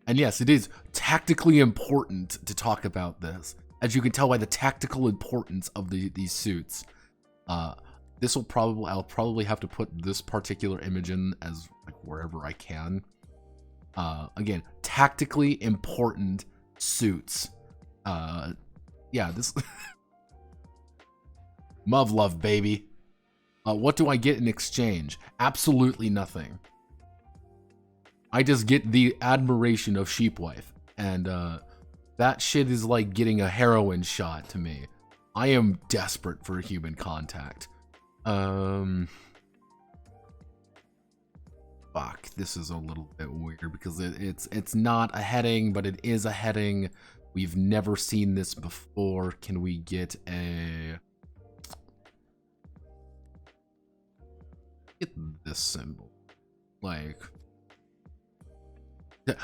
And yes, it is tactically important to talk about this, as you can tell by the tactical importance of these suits. I'll probably have to put this particular image in as like wherever I can. Again, tactically important suits. Yeah, this Muv-Luv, baby. What do I get in exchange? Absolutely nothing. I just get the admiration of Sheepwife, and that shit is like getting a heroin shot to me. I am desperate for human contact. Fuck, this is a little bit weird because it's not a heading, but it is a heading. We've never seen this before. Can we get this symbol? Like,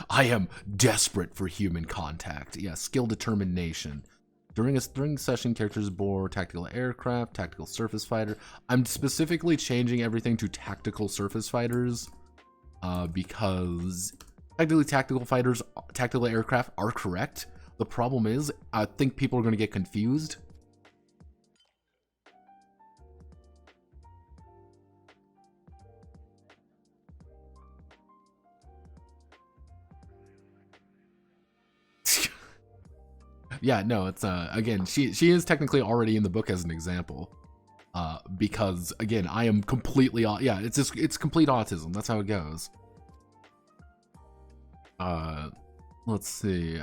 I am desperate for human contact. Yeah, skill determination. During the session, characters board tactical aircraft, tactical surface fighter. I'm specifically changing everything to tactical surface fighters because technically tactical aircraft are correct. The problem is, I think people are going to get confused. Yeah, no, it's again, she is technically already in the book as an example. Because again, I am completely yeah, it's complete autism. That's how it goes. Let's see.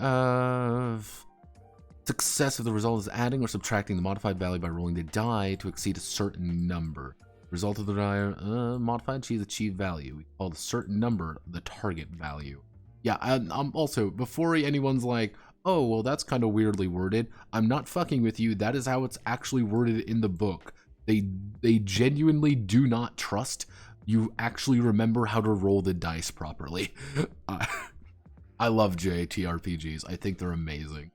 Success if the result is adding or subtracting the modified value by rolling the die to exceed a certain number. Result of the die modified achieves achieved value. We call the certain number the target value. Yeah, I'm also, before anyone's like, oh, well, that's kind of weirdly worded, I'm not fucking with you. That is how it's actually worded in the book. They genuinely do not trust you actually remember how to roll the dice properly. I love JTRPGs. I think they're amazing.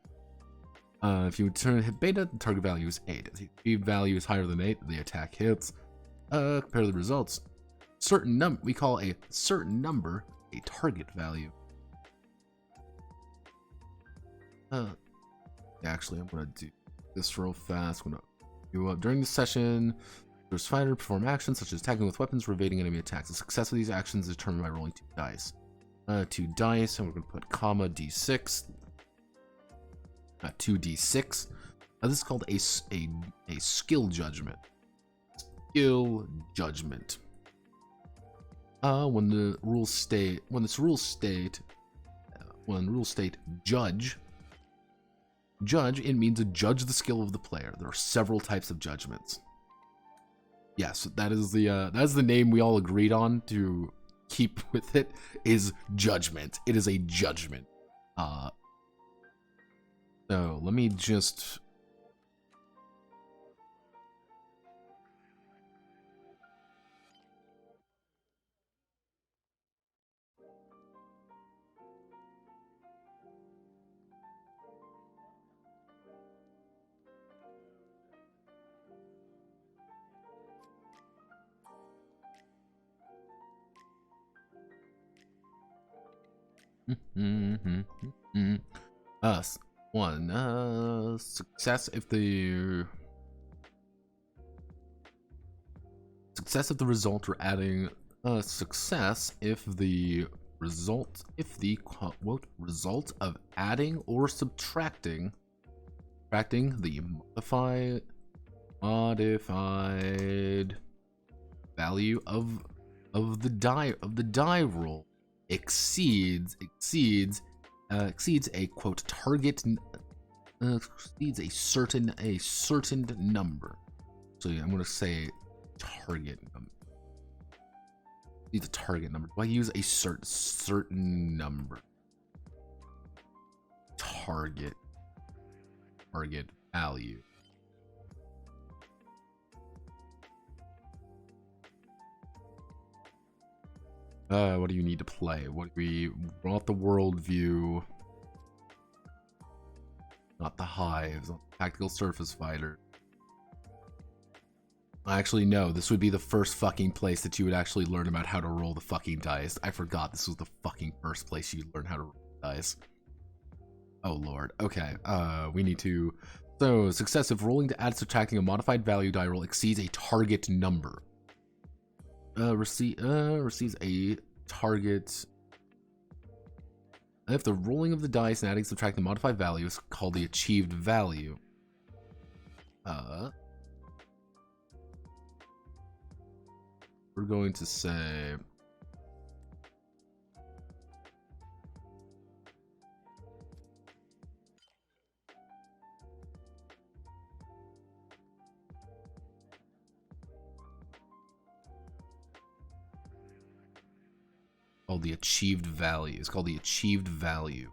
If you hit beta, the target value is 8. If the achieved value is higher than 8, the attack hits. Compare the results. We call a certain number a target value. Actually, I'm gonna do this real fast. I'm gonna do during the session. There's fighter perform actions such as attacking with weapons or evading enemy attacks. The success of these actions is determined by rolling 2 dice. 2 dice, and we're gonna put comma d6. 2d6. This is called a skill judgment. Skill judgment. When rules state judge, it means to judge the skill of the player. There are several types of judgments. Yes, that is the name we all agreed on to keep with it, is judgment. It is a judgment. So let me just Success if the result or adding success if the quote result of adding or subtracting the modified value of the die roll exceeds a quote target exceeds a certain number. So yeah, I'm gonna say target number. Needs a target number. Do I use a certain number? Target value. What do you need to play? What do we want? The world view, not the hives. Tactical surface fighter. Actually, no, this would be the first fucking place that you would actually learn about how to roll the fucking dice. I forgot this was the fucking first place you learn how to roll dice. Oh lord. Okay, we need to... So, success if rolling to add subtracting a modified value die roll exceeds a target number. Receives a target... If the rolling of the dice and adding subtracting modified value is called the achieved value. We're going to say... called the achieved value. It's called the achieved value.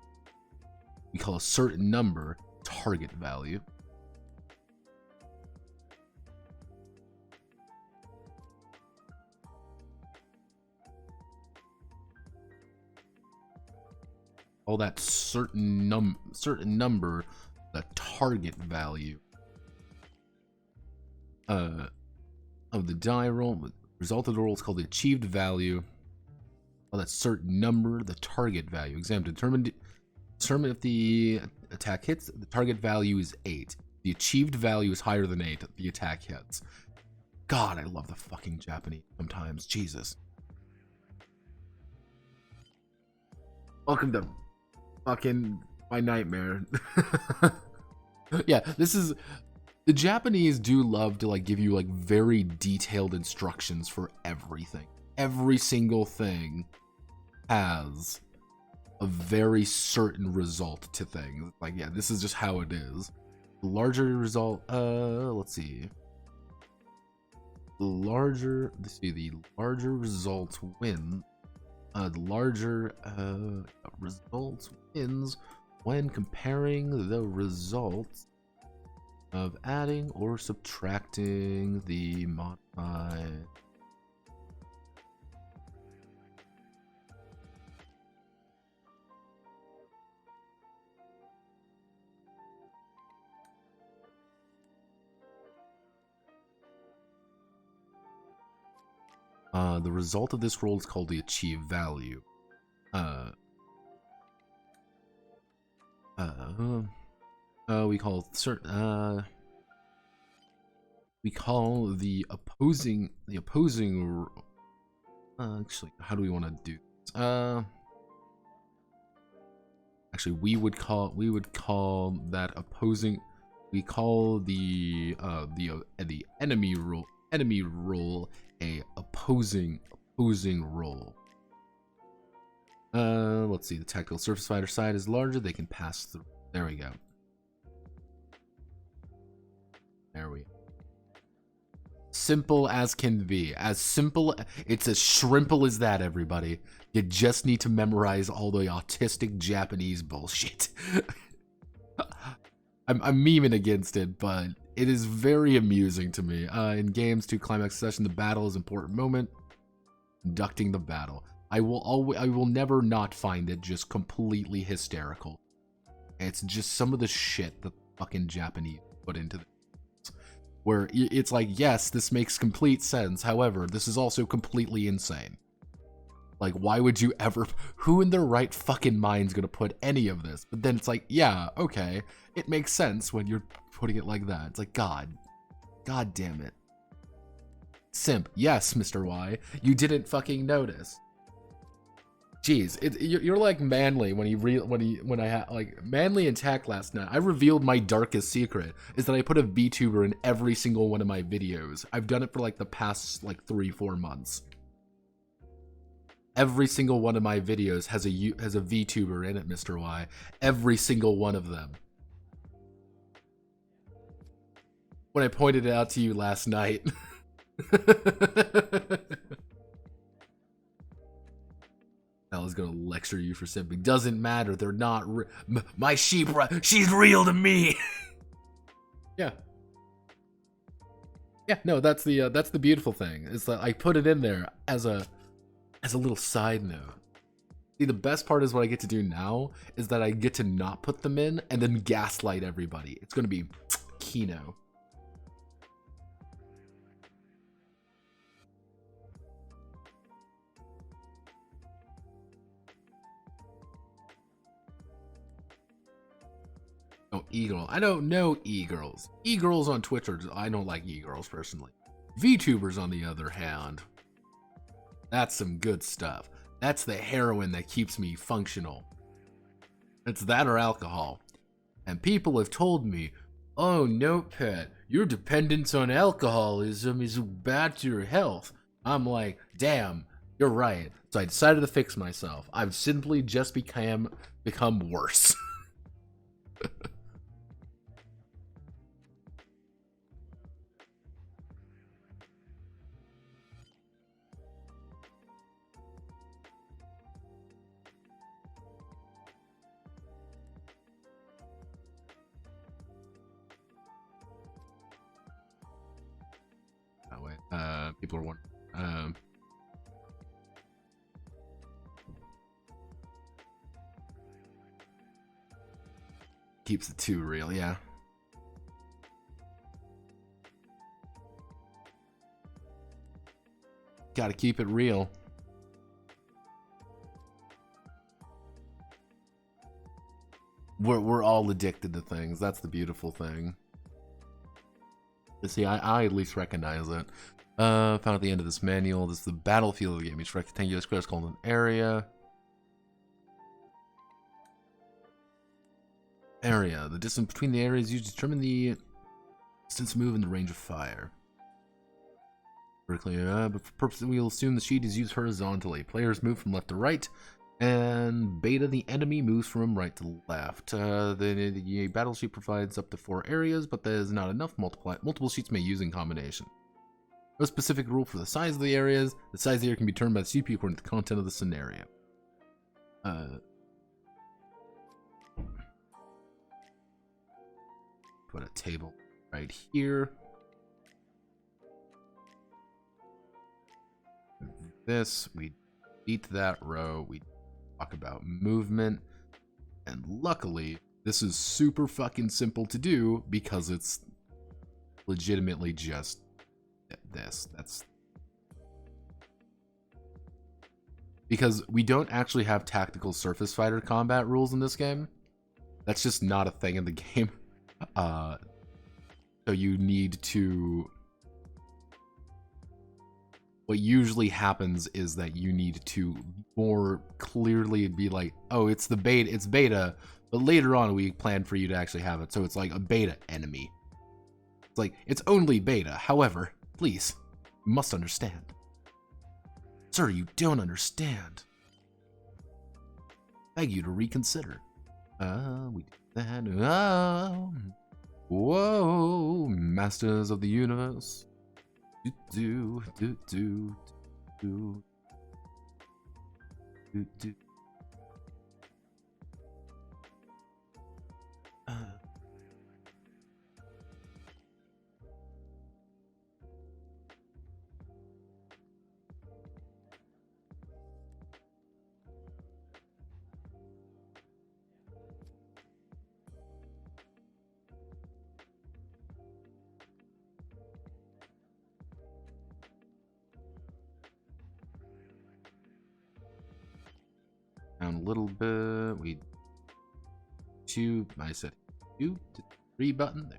We call a certain number target value. Call that certain number the target value of the die roll. Result of the roll is called the achieved value. Well, that certain number, the target value. Example, determine if the attack hits, the target value is 8. The achieved value is higher than 8. The attack hits. God, I love the fucking Japanese sometimes. Jesus. Welcome to fucking my nightmare. Yeah, this is... The Japanese do love to like give you like very detailed instructions for everything. Every single thing has a very certain result to things. Like, yeah, this is just how it is. The larger result, let's see. The larger result wins. The larger result wins when comparing the results of adding or subtracting the modified. The result of this roll is called the achieved value. We call certain we call the opposing actually, how do we want to do this? Actually, we would call that opposing, we call the enemy roll a opposing roll. Let's see, the tactical surface fighter side is larger, they can pass through. There we go. There we go. Simple as can be. As simple, it's as shrimple as that, everybody. You just need to memorize all the autistic Japanese bullshit. I'm memeing against it, but it is very amusing to me. In games, to climax session, the battle is an important moment. Conducting the battle. I will never not find it just completely hysterical. It's just some of the shit that fucking Japanese put into this. Where it's like, yes, this makes complete sense. However, this is also completely insane. Like, why would you ever, who in their right fucking mind's gonna put any of this? But then it's like, yeah, okay, it makes sense when you're putting it like that. It's like, God damn it. Simp, yes, Mr. Y, you didn't fucking notice. Jeez, you're like Manly when I had like Manly attack last night. I revealed my darkest secret is that I put a VTuber in every single one of my videos. I've done it for like the past like 3-4 months. Every single one of my videos has a VTuber in it, Mr. Y. Every single one of them. When I pointed it out to you last night. I was gonna lecture you for simping. Doesn't matter. They're not. My sheep. She's real to me. Yeah. Yeah. No, that's the beautiful thing. Is that I put it in there as a little side note. See, the best part is what I get to do now is that I get to not put them in and then gaslight everybody. It's gonna be Kino. Oh, e-girl. I don't know e-girls. E-girls on Twitch I don't like e-girls personally. VTubers on the other hand, that's some good stuff. That's the heroin that keeps me functional. It's that or alcohol. And people have told me, oh, Notepad, your dependence on alcoholism is bad to your health. I'm like, damn, you're right. So I decided to fix myself. I've simply just become worse. People are wondering. Keeps it too real, yeah. Gotta keep it real. We're all addicted to things. That's the beautiful thing. You see, I at least recognize it. Found at the end of this manual. This is the battlefield of the game. Each rectangular square is called an area. Area. The distance between the areas used to determine the distance move and the range of fire. Vertically, but for purposes, we'll assume the sheet is used horizontally. Players move from left to right, and beta, the enemy, moves from right to left. The battle sheet provides up to 4 areas, but that is not enough. Multiple sheets may use in combination. No specific rule for the size of the areas. The size of the area can be determined by the CPU according to the content of the scenario. Put a table right here. This, we delete that row. We talk about movement. And luckily, this is super fucking simple to do because it's legitimately just this. That's because we don't actually have tactical surface fighter combat rules in this game. That's just not a thing in the game. So you need to... What usually happens is that you need to more clearly be like, oh, it's beta, but later on we plan for you to actually have it. So it's like a beta enemy. It's like, it's only beta. However, please, you must understand. Sir, you don't understand. Beg you to reconsider. We did that. Oh. Whoa, masters of the universe. Do. down a little bit. We I said 2 to 3 button there.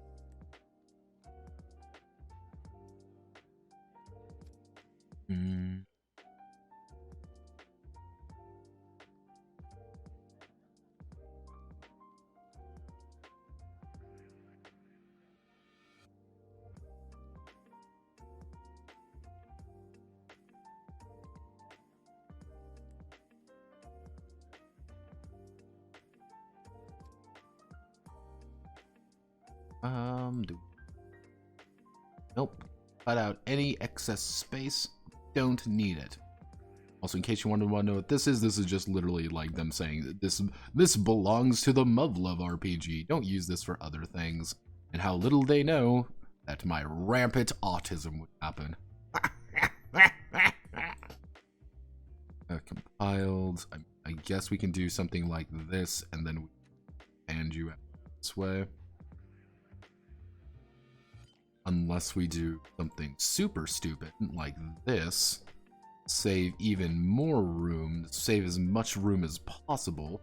Nope. Cut out any excess space. Don't need it. Also, in case you want to know what this is just literally like them saying that this belongs to the Muv-Luv RPG. Don't use this for other things. And how little they know that my rampant autism would happen. Compiled. I guess we can do something like this, and then we hand you out this way. Unless we do something super stupid like this, save even more room, save as much room as possible,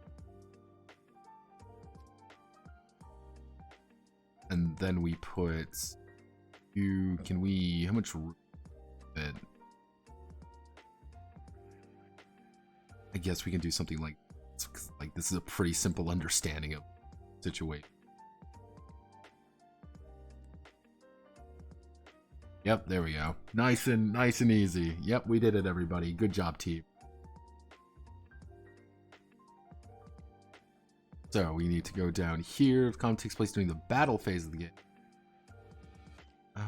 and then we put you. Can we? How much room? Fit? I guess we can do something like this is a pretty simple understanding of the situation. Yep, there we go. Nice and easy. Yep, we did it, everybody. Good job, team. So we need to go down here. The combat takes place during the battle phase of the game. Oh,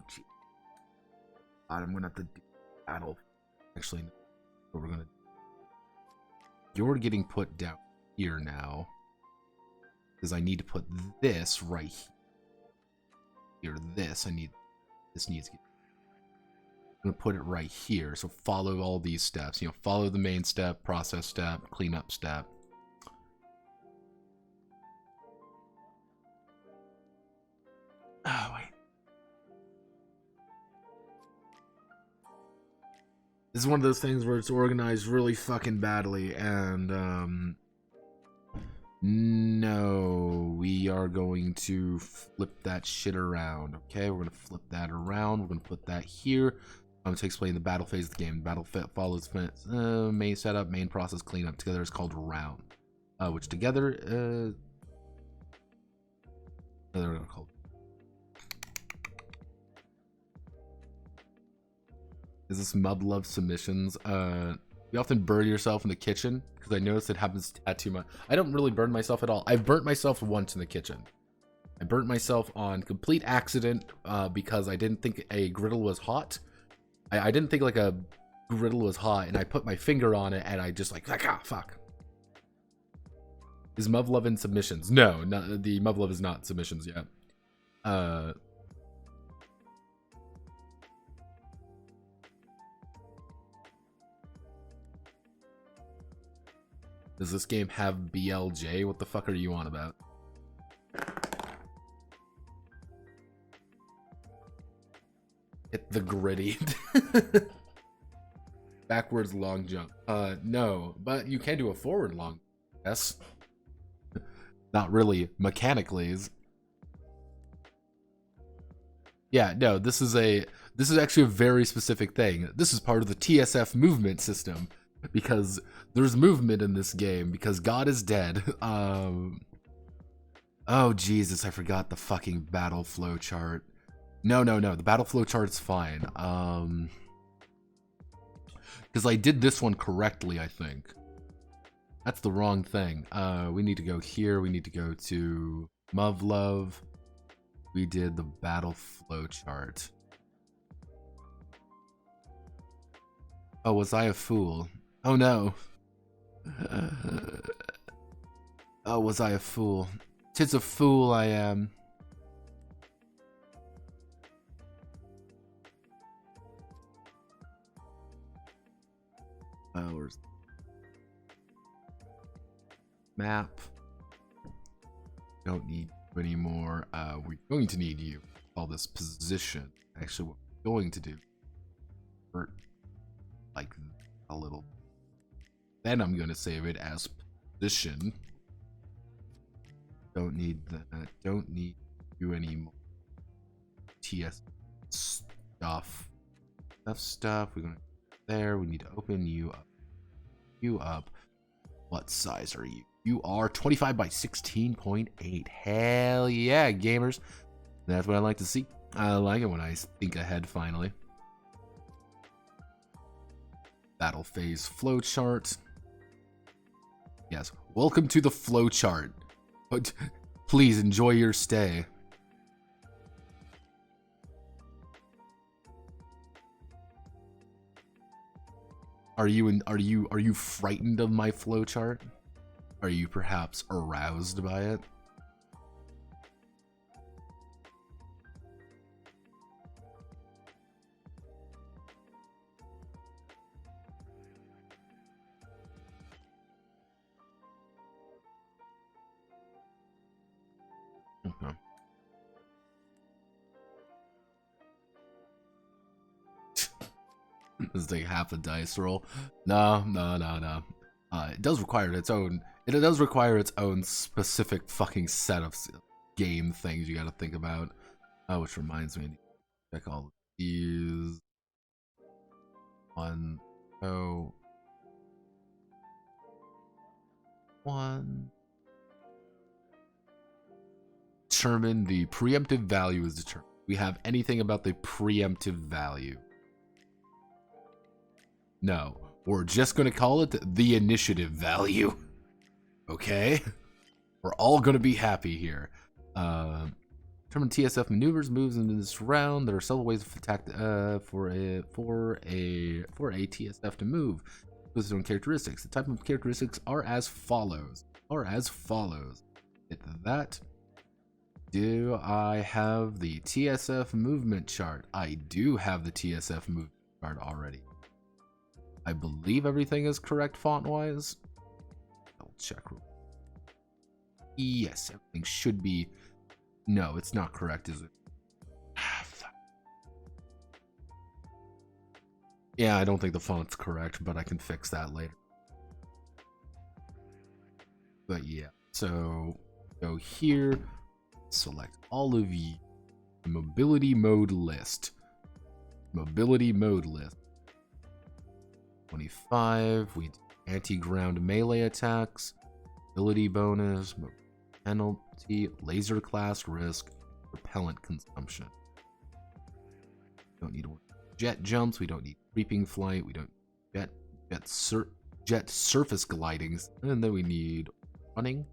gee. I'm gonna have to do battle. Actually, what we're gonna. You're getting put down here now. Because I need to put this right here. This needs to get. I'm gonna put it right here. So follow all these steps. You know, follow the main step, process step, cleanup step. Oh wait. This is one of those things where it's organized really fucking badly, and no, we are going to flip that shit around. Okay, we're gonna flip that around. We're gonna put that here. It takes place in the battle phase of the game. Battle follows main setup, main process, cleanup. Together is called round, which together they're called. Is this Muv-Luv submissions? You often burn yourself in the kitchen, because I notice it happens too much. I don't really burn myself at all. I've burnt myself once in the kitchen. I burnt myself on complete accident because I didn't think a griddle was hot. I didn't think like a griddle was hot, and I put my finger on it, and I just like, ah, fuck. Is Muv-Luv in submissions? No, the Muv-Luv is not submissions yet. Does this game have BLJ? What the fuck are you on about? Hit the gritty. Backwards long jump. No, but you can do a forward long. Yes. Not really mechanically. Yeah, no, this is actually a very specific thing. This is part of the TSF movement system. Because there's movement in this game, because God is dead. Oh Jesus, I forgot the fucking battle flow chart. No, the battle flow chart's fine. Because I did this one correctly, I think. That's the wrong thing. We need to go here, we need to go to Muv-Luv. We did the battle flow chart. Oh, was I a fool? Oh no. Oh, was I a fool? 'Tis a fool I am. Where's map? Don't need you anymore. We're going to need you. Call this position. Actually, what we're going to do. like a little. Then I'm going to save it as position. Don't need that. Don't need you anymore. TS stuff. Stuff. We're going to there. We need to open you up. You up. What size are you? You are 25 by 16.8. Hell yeah, gamers. That's what I like to see. I like it when I think ahead finally. Battle phase flowchart. Yes, welcome to the flowchart. But please enjoy your stay. Are you frightened of my flowchart? Are you perhaps aroused by it? Okay. This is like half a dice roll. No. It does require its own. It does require its own specific fucking set of game things you got to think about. Which reminds me, check all of these. One. Determine the preemptive value is determined. We have anything about the preemptive value? No. We're just going to call it the initiative value. Okay? We're all going to be happy here. Determine TSF maneuvers, moves into this round. There are several ways of attack for a TSF to move. With its own characteristics. The type of characteristics are as follows. Hit that. Do I have the TSF movement chart? I do have the TSF movement chart already. I believe everything is correct font-wise. I'll check. Yes, everything should be. No, it's not correct, is it? Yeah, I don't think the font's correct, but I can fix that later. But yeah, so go here, select all of you. Mobility mode list. 25, we do anti-ground melee attacks, ability bonus, penalty, laser class risk, repellent consumption. Don't need jet jumps, we don't need creeping flight, we don't jet surface glidings, and then we need running.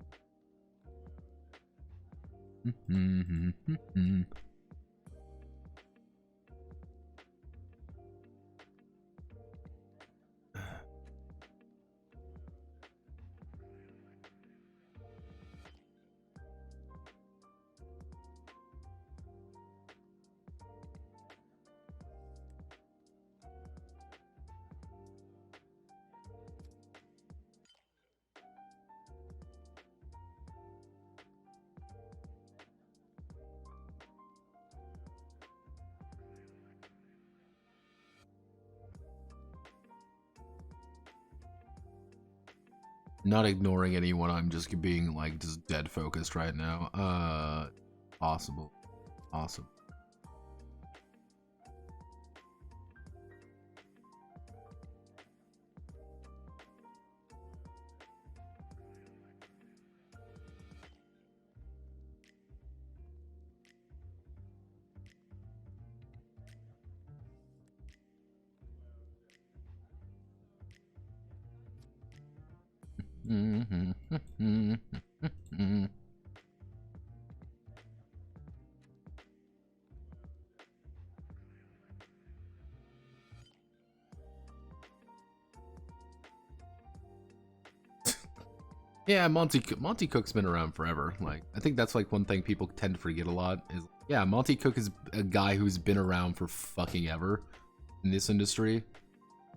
Not ignoring anyone, I'm just being like just dead focused right now. Possible. Awesome. Yeah, Monty Cook's been around forever. Like, I think that's like one thing people tend to forget a lot is, yeah, Monty Cook is a guy who's been around for fucking ever in this industry,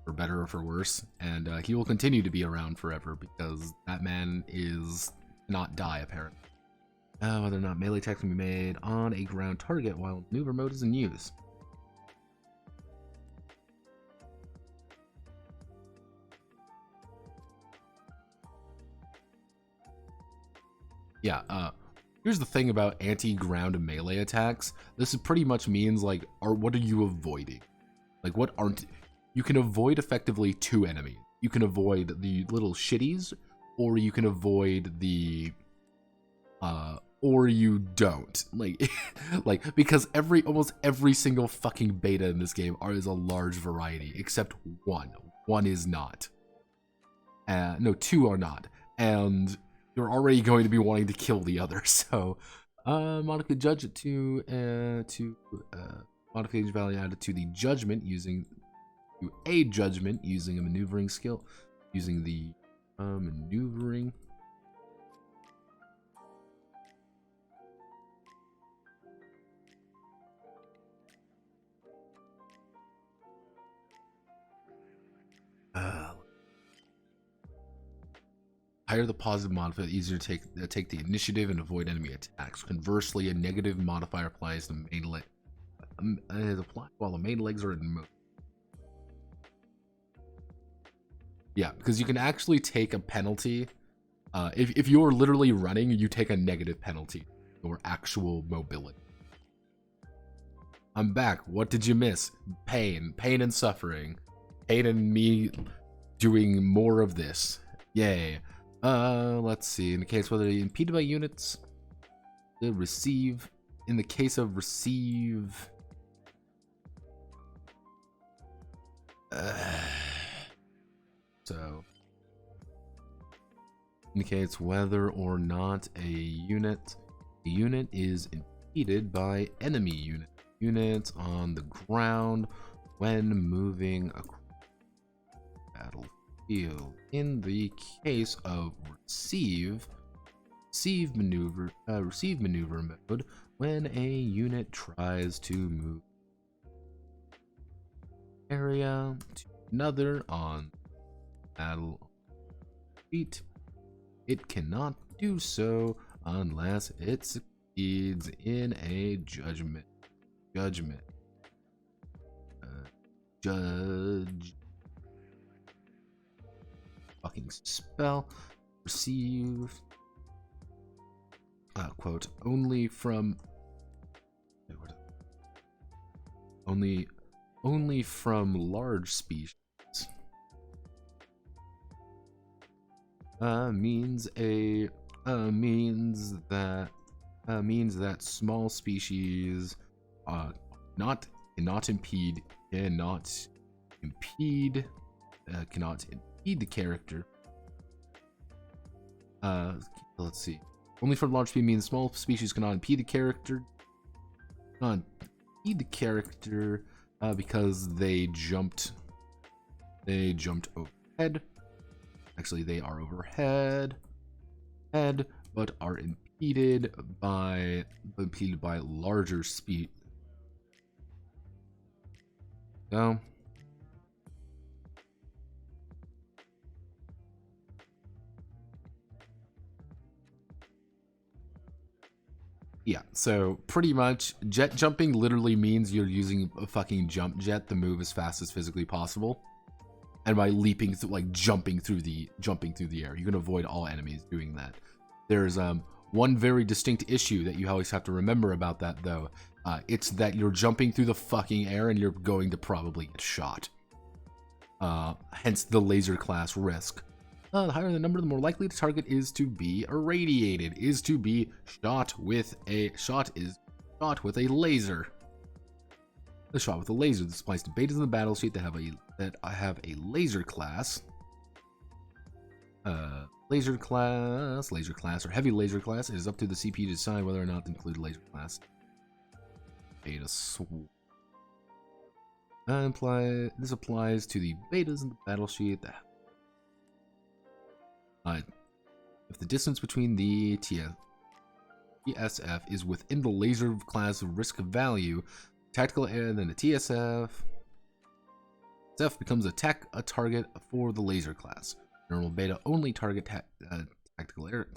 for better or for worse, and he will continue to be around forever because that man is not die apparently. Whether or not melee attacks can be made on a ground target while maneuver mode is in use. Yeah, here's the thing about anti-ground melee attacks. This is pretty much means, like, what are you avoiding? Like, what aren't... You can avoid effectively 2 enemies. You can avoid the little shitties, or you can avoid the... or you don't. Like, like, because almost every single fucking beta in this game is a large variety, except one. One is not. No, 2 are not. And you're already going to be wanting to kill the other, so... Monica judge it to modification value added to the judgment using... a judgment using a maneuvering skill. Using the maneuvering... higher the positive modifier, the easier to take the initiative and avoid enemy attacks. Conversely, a negative modifier applies to main leg. While the main legs are in motion. Yeah, because you can actually take a penalty. If you're literally running, you take a negative penalty or actual mobility. I'm back. What did you miss? Pain and suffering. Pain and me doing more of this. Yay. Let's see. In the case whether you're impeded by units, receive. In the case of receive, so indicates whether or not a unit is impeded by enemy units on the ground when moving across the battlefield. In the case of receive maneuver mode, when a unit tries to move area to another on battle beat, it cannot do so unless it succeeds in a judge fucking spell. Receive quote only from large species means that small species cannot impede the character. Let's see. Only from large speed means small species cannot impede the character. Because they jumped overhead. Actually, they are overhead, but are impeded by larger speed. So. Yeah, so pretty much jet jumping literally means you're using a fucking jump jet to move as fast as physically possible. And by leaping through, like jumping through the air, you can avoid all enemies doing that. There's one very distinct issue that you always have to remember about that though. It's that you're jumping through the fucking air and you're going to probably get shot. Hence the laser class risk. The higher the number, the more likely the target is to be irradiated, is to be shot with a laser. The shot with a laser. This applies to betas in the battle sheet that have a laser class. Laser class, or heavy laser class. It is up to the CPU to decide whether or not to include a laser class. Beta sword. This applies to the betas in the battle sheet. If the distance between the TSF is within the laser class risk value, tactical air, then the TSF becomes a target for the laser class. Normal beta only target tactical air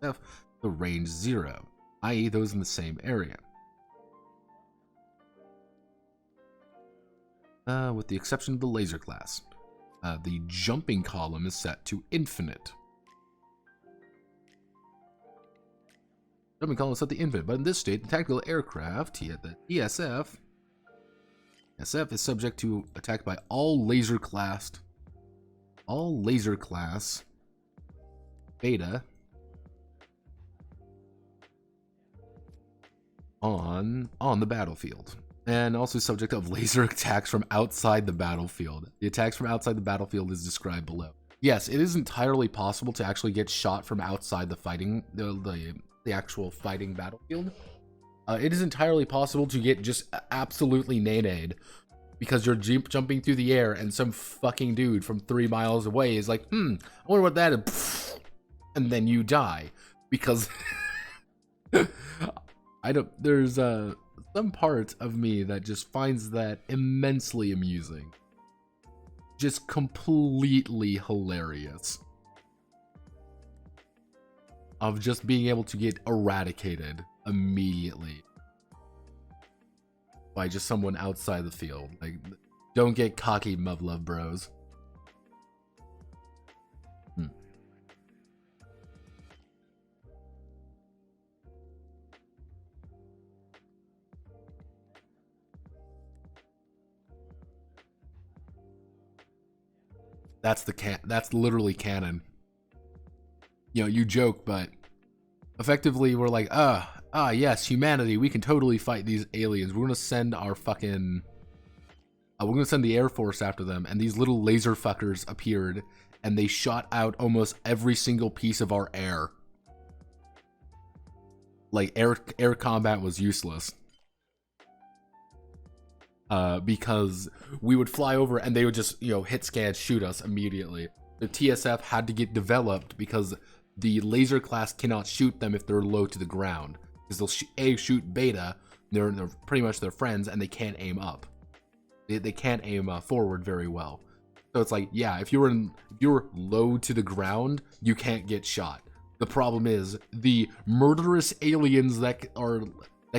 the range 0, i.e. those in the same area. With the exception of the laser class. The jumping column is set to infinite. Jumping columns at the infant, but in this state, the tactical aircraft, the TSF is subject to attack by all laser class beta on the battlefield, and also subject of laser attacks from outside the battlefield. The attacks from outside the battlefield is described below. Yes, it is entirely possible to actually get shot from outside the fighting, the actual fighting battlefield. It is entirely possible to get just absolutely nade because you're jumping through the air and some fucking dude from 3 miles away is like, I wonder what that is, and then you die because there's some part of me that just finds that immensely amusing. Just completely hilarious. Of just being able to get eradicated immediately by just someone outside the field. Like, don't get cocky, Muv-Luv bros. That's literally canon. You know, you joke, but effectively we're like, yes, humanity, we can totally fight these aliens. We're gonna send our fucking we're gonna send the Air Force after them, and these little laser fuckers appeared and they shot out almost every single piece of our air. Like, air combat was useless. Because we would fly over and they would just, hit scan, shoot us immediately. The TSF had to get developed because the laser class cannot shoot them if they're low to the ground. Because they'll shoot beta, they're pretty much their friends, and they can't aim up. They can't aim forward very well. So it's like, yeah, if you're low to the ground, you can't get shot. The problem is the murderous aliens that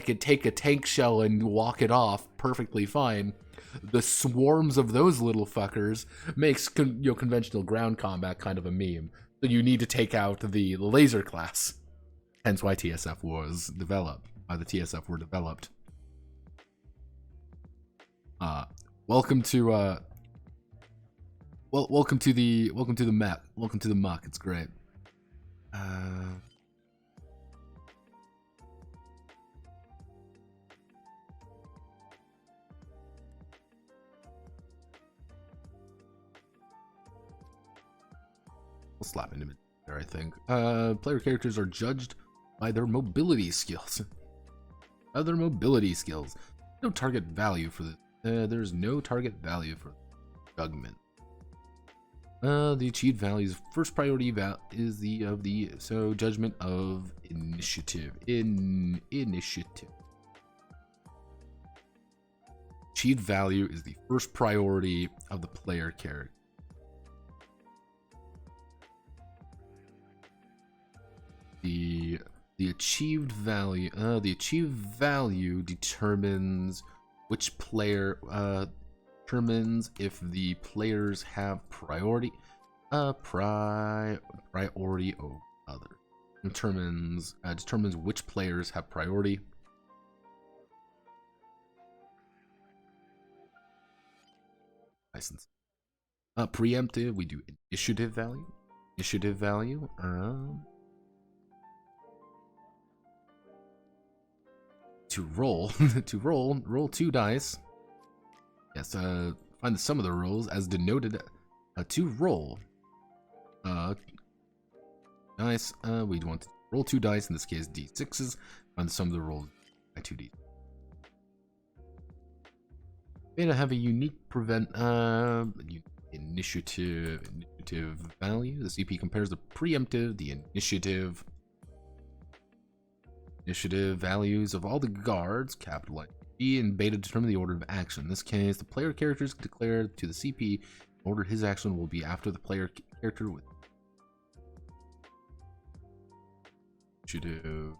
could take a tank shell and walk it off perfectly fine. The swarms of those little fuckers makes conventional ground combat kind of a meme. So you need to take out the laser class. Hence why TSF was developed. The TSF were developed. Welcome to the mech. Welcome to the muck. It's great. We'll slap into it there, I think. Player characters are judged by their mobility skills. No target value for this. There's no target value for judgment. The achieved values first priority is the judgment of initiative. Initiative. Achieved value is the first priority of the player character. The achieved value determines which player determines if the players have priority over others. Determines which players have priority. License. Preemptive, we do initiative value. To roll 2 dice. Yes, find the sum of the rolls as denoted. To roll dice. We want to roll 2 dice, in this case d6s. Find the sum of the rolls by 2d. Beta have a unique initiative value. The CP compares the preemptive, the initiative values of all the guards, capital B, and beta determine the order of action. In this case, the player characters declare to the CP order his action will be after the player character with initiative.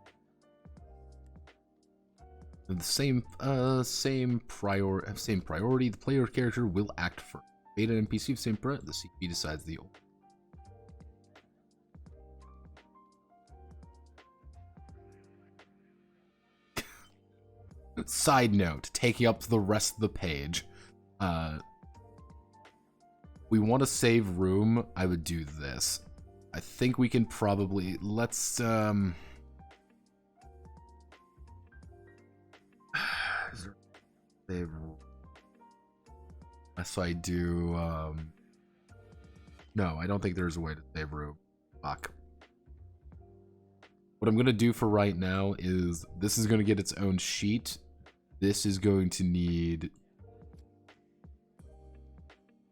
The same priority. The player character will act first. Beta and NPC of same priority. The CP decides the order. Side note, taking up the rest of the page. We want to save room. I would do this. I think we can probably, let's, save, unless I do, no, I don't think there's a way to save room. Fuck. What I'm going to do for right now is, this is going to get its own sheet. This is going to need,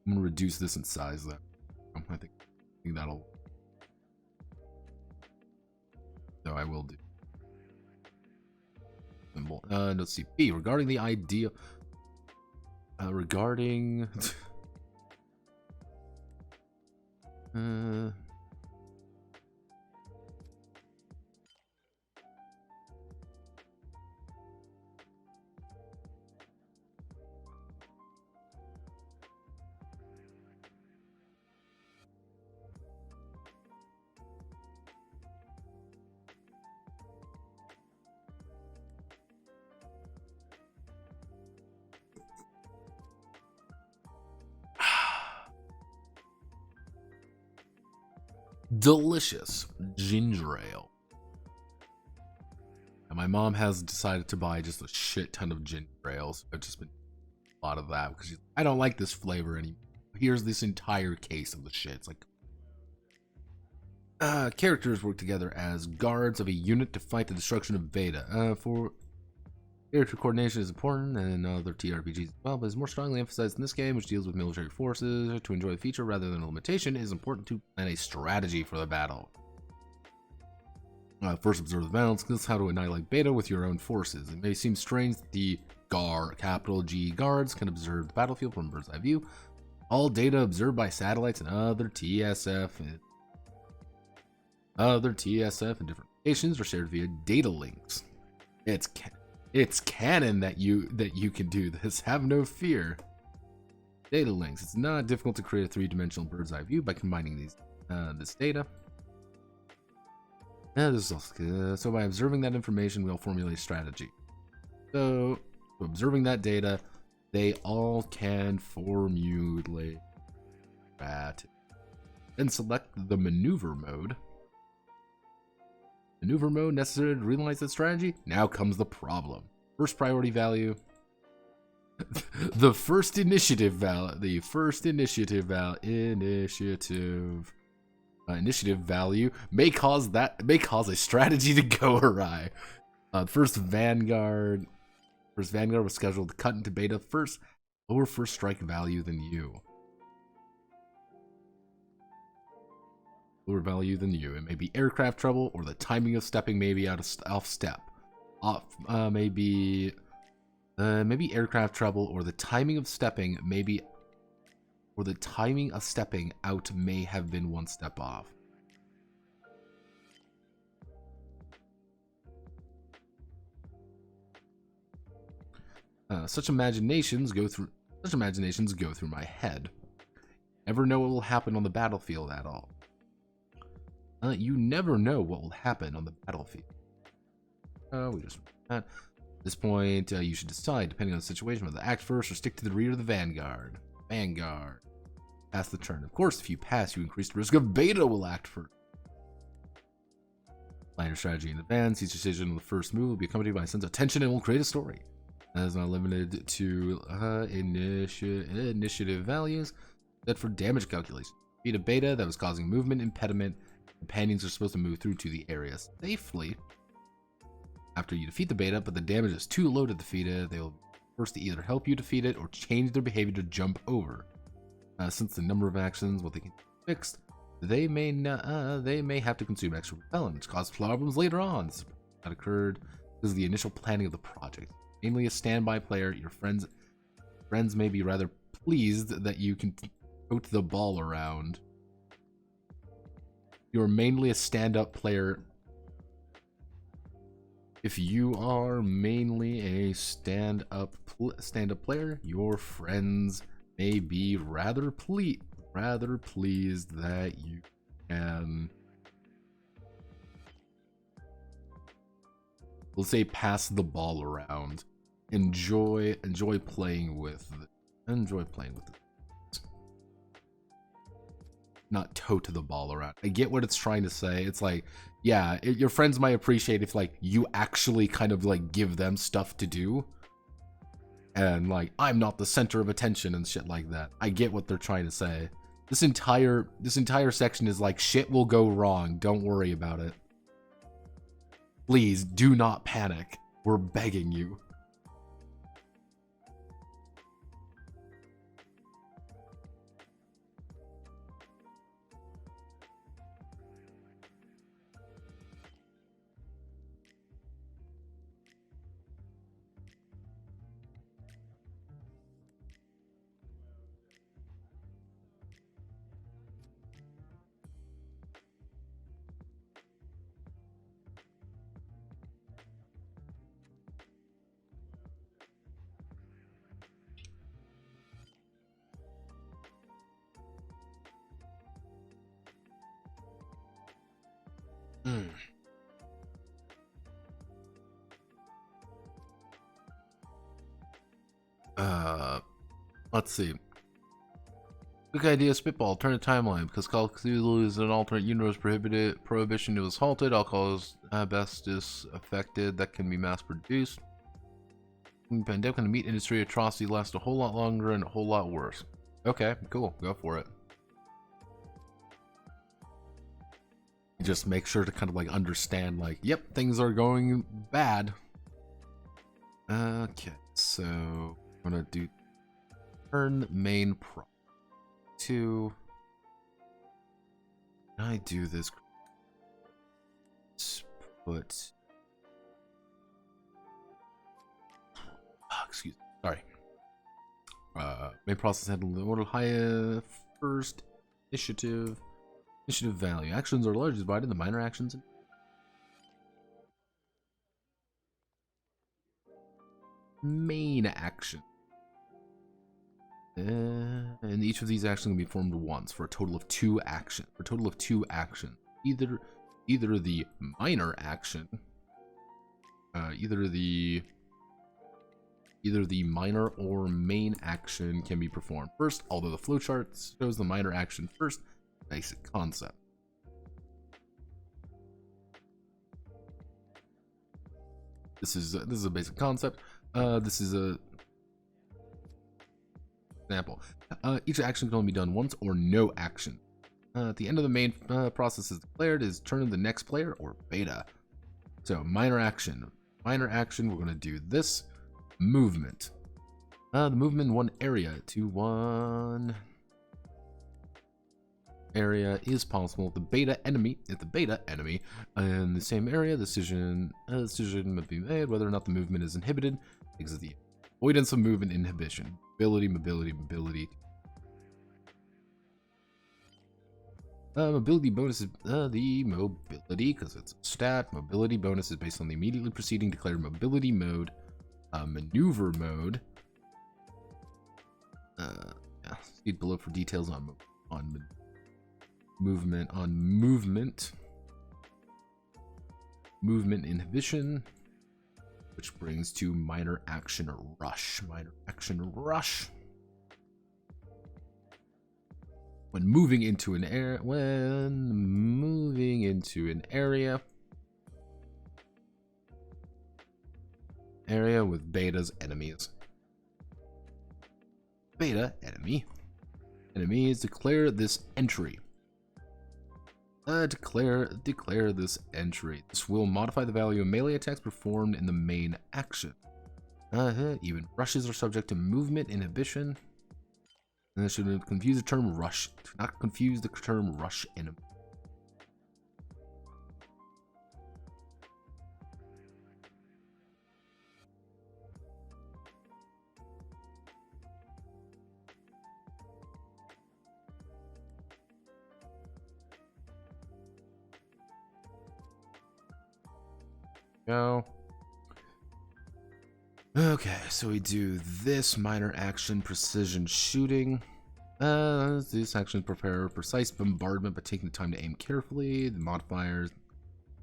I'm going to reduce this in size though. I think that'll, no, I will do. Let's see. B, regarding the idea, regarding, delicious ginger ale. And my mom has decided to buy just a shit ton of ginger ales. I've just been a lot of that because I don't like this flavor anymore. Here's this entire case of the shit. It's like characters work together as guards of a unit to fight the destruction of Beta. For character coordination is important and other TRPGs as well, but is more strongly emphasized in this game, which deals with military forces. To enjoy a feature rather than a limitation, it is important to plan a strategy for the battle. First, observe the balance. This is how to annihilate Beta with your own forces. It may seem strange that the capital G guards can observe the battlefield from a bird's eye view. All data observed by satellites and other TSF and different locations are shared via data links. It's canon that you can do this. Have no fear. Data links. It's not difficult to create a three-dimensional bird's eye view by combining these this data. So by observing that information, we'll formulate strategy. So observing that data, they all can formulate strategy. Then select the maneuver mode. Maneuver mode necessary to realize that strategy. Now comes the problem. First priority value. The first initiative value. The first initiative value may cause a strategy to go awry. First Vanguard was scheduled to cut into Beta first. Lower first strike value than you. Lower value than you. It may be aircraft trouble, or the timing of stepping may be off step. Maybe aircraft trouble, or the timing of stepping out may have been one step off. Such imaginations go through my head. Never know what will happen on the battlefield at all. You never know what will happen on the battlefield. We just at this point, you should decide, depending on the situation, whether to act first or stick to the rear of the Vanguard. Pass the turn. Of course, if you pass, you increase the risk of Beta will act first. Plan your strategy in advance. Each decision on the first move will be accompanied by a sense of tension and will create a story. That is not limited to initiative values. Set for damage calculation. Defeat a Beta that was causing movement impediment. Companions are supposed to move through to the area safely after you defeat the Beta, but the damage is too low to defeat it. They will be forced to either help you defeat it or change their behavior to jump over. Since the number of actions, what they can fix, they may have to consume extra repellent, which causes problems later on. That occurred because of the initial planning of the project. Mainly a standby player, your friends may be rather pleased that you can tote the ball around. You're mainly a stand-up player. If you are mainly a stand-up player, your friends may be rather pleased that you can, we'll say, pass the ball around. enjoy playing with it. Not toe to the ball around. I get what it's trying to say. It's like, yeah, your friends might appreciate if like you actually kind of like give them stuff to do, and like I'm not the center of attention and shit like that. I get what they're trying to say. This entire section is like, shit will go wrong, don't worry about it. Please do not panic. We're begging you. Let's see. Quick idea, spitball, turn a timeline. Because Call of Cthulhu is an alternate universe prohibition was halted, alcohol is asbestos affected, that can be mass produced. Pandemic in the meat industry, atrocity lasts a whole lot longer and a whole lot worse. Okay, cool, go for it. Just make sure to kind of like understand, like, yep, things are going bad. Okay, so I'm gonna do turn main prop to. Can I do this? Let's put. Excuse me. Sorry. Main process handle the order high first initiative. Initiative value. Actions are largely divided into minor actions. Main action. And each of these actions can be formed once for a total of 2 actions. Either the minor action, either the minor or main action can be performed first. Although the flowchart shows the minor action first. Basic concept. This is a basic concept. This is a example. Each action can only be done once or no action. At the end of the main process is declared is turn of the next player or beta. So minor action. Minor action, we're gonna do this. Movement. The movement in one area to one area is possible. If the beta enemy in the same area, decision must be made whether or not the movement is inhibited. Because of the avoidance of movement inhibition. Mobility. Mobility bonus is the mobility, because it's a stat. Mobility bonus is based on the immediately preceding declared mobility mode. Maneuver mode. Yeah, see below for details on movement inhibition, which brings to minor action rush. When moving into an area with beta's enemies. Beta enemies declare this entry. Declare this entry. This will modify the value of melee attacks performed in the main action. Even rushes are subject to movement inhibition. And this should confuse the term rush. Do not confuse the term rush enemy. Go. Okay, so we do this minor action, precision shooting. These actions prepare precise bombardment by taking the time to aim carefully. The modifiers,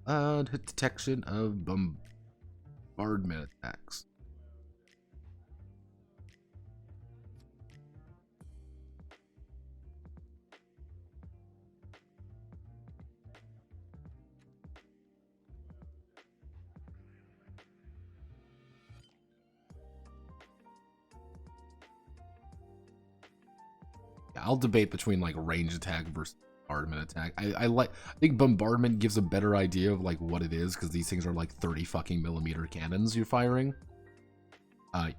detection of bombardment attacks. I'll debate between like range attack versus bombardment attack. I think bombardment gives a better idea of like what it is, because these things are like 30 fucking millimeter cannons you're firing.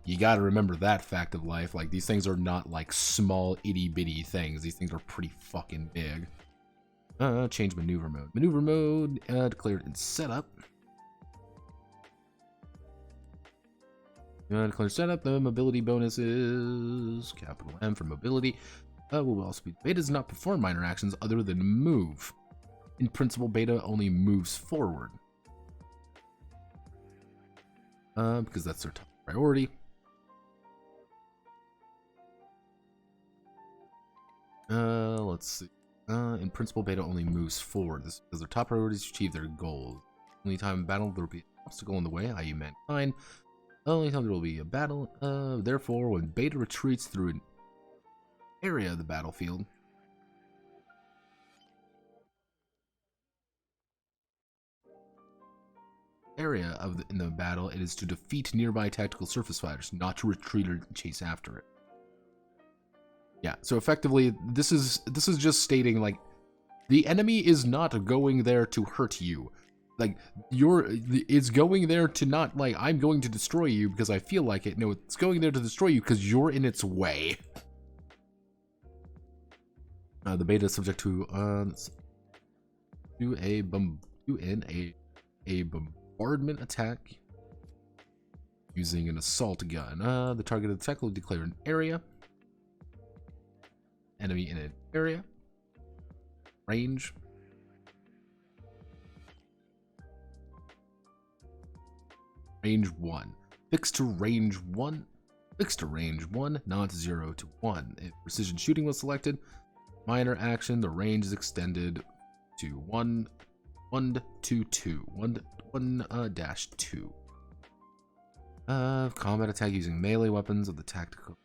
You gotta remember that fact of life. Like, these things are not like small itty bitty things. These things are pretty fucking big. Change maneuver mode. Maneuver mode declared in setup. Declare setup. The mobility bonuses. Capital M for mobility. Will also be beta does not perform minor actions other than move. In principle, beta only moves forward. Because that's their top priority. Let's see. In principle, beta only moves forward. This is because their top priority is to achieve their goals. Only time in battle there will be an obstacle in the way, i.e. mankind. Only time there will be a battle. Therefore, when beta retreats through an area of the battlefield, in the battle, it is to defeat nearby tactical surface fighters, not to retreat or chase after it. Yeah, so effectively, this is just stating, like, the enemy is not going there to hurt you. Like, it's going there to not, like, I'm going to destroy you because I feel like it. No, it's going there to destroy you because you're in its way. The beta is subject to a bombardment attack using an assault gun. The target attack will declare an area. Enemy in an area. Range. Range 1. Fixed to range 1. Fixed to range 1, not 0 to 1. If precision shooting was selected, minor action, the range is extended to 1 to 2. 1-2. Combat attack using melee weapons of the tactical.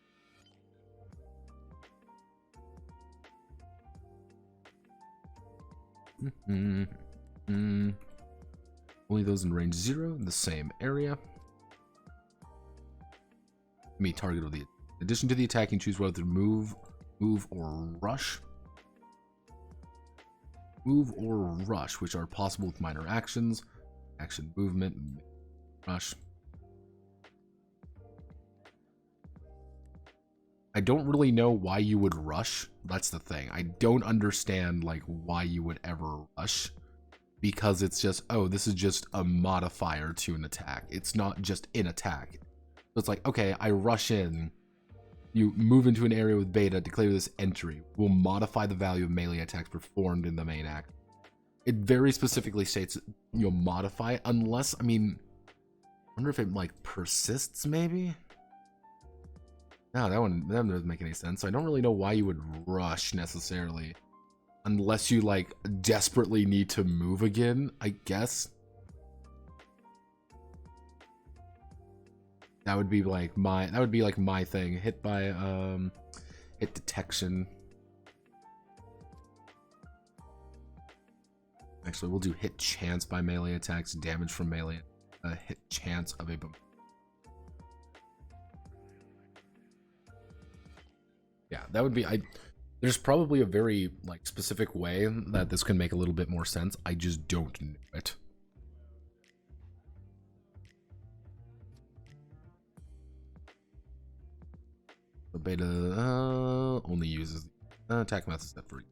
Only those in range 0 in the same area. Target of the. In addition to the attacking, choose whether to move or rush. Move or rush, which are possible with minor actions. Action, movement, rush. I don't really know why you would rush. That's the thing. I don't understand, like, why you would ever rush. Because it's just, oh, this is just a modifier to an attack. It's not just an attack. So it's like, okay, I rush in. You move into an area with beta, declare this entry. Will modify the value of melee attacks performed in the main act. It very specifically states you'll modify, unless, I mean, I wonder if it, like, persists, maybe? No, that doesn't make any sense. So I don't really know why you would rush necessarily, unless you like desperately need to move again, I guess. That would be like my thing. Hit by hit detection. Actually, we'll do hit chance by melee attacks, damage from melee, hit chance of a boom. Yeah, that would be. There's probably a very like specific way that this can make a little bit more sense. I just don't know it. The beta only uses attack method set for.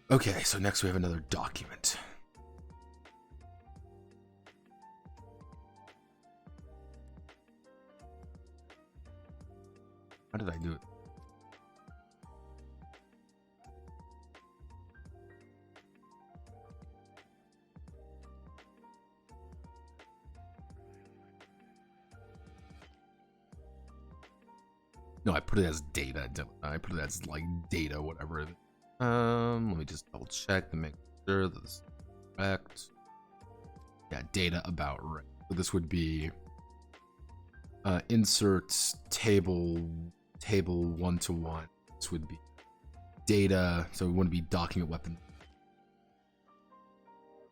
Okay, so next we have another document. How did I do it? No, I put it as data. I put it as like data, whatever it is. Let me just double check to make sure that this is correct. Yeah, data about right. So this would be insert table 1-to-1. This would be data. So it wouldn't be document weapon.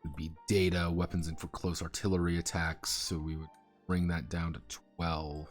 It would be data weapons and for close artillery attacks. So we would bring that down to 12.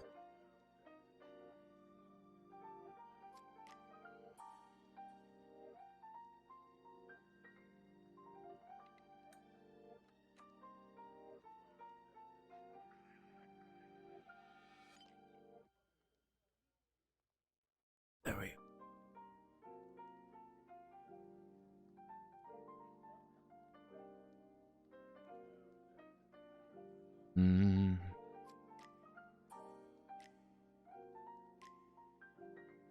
Mm.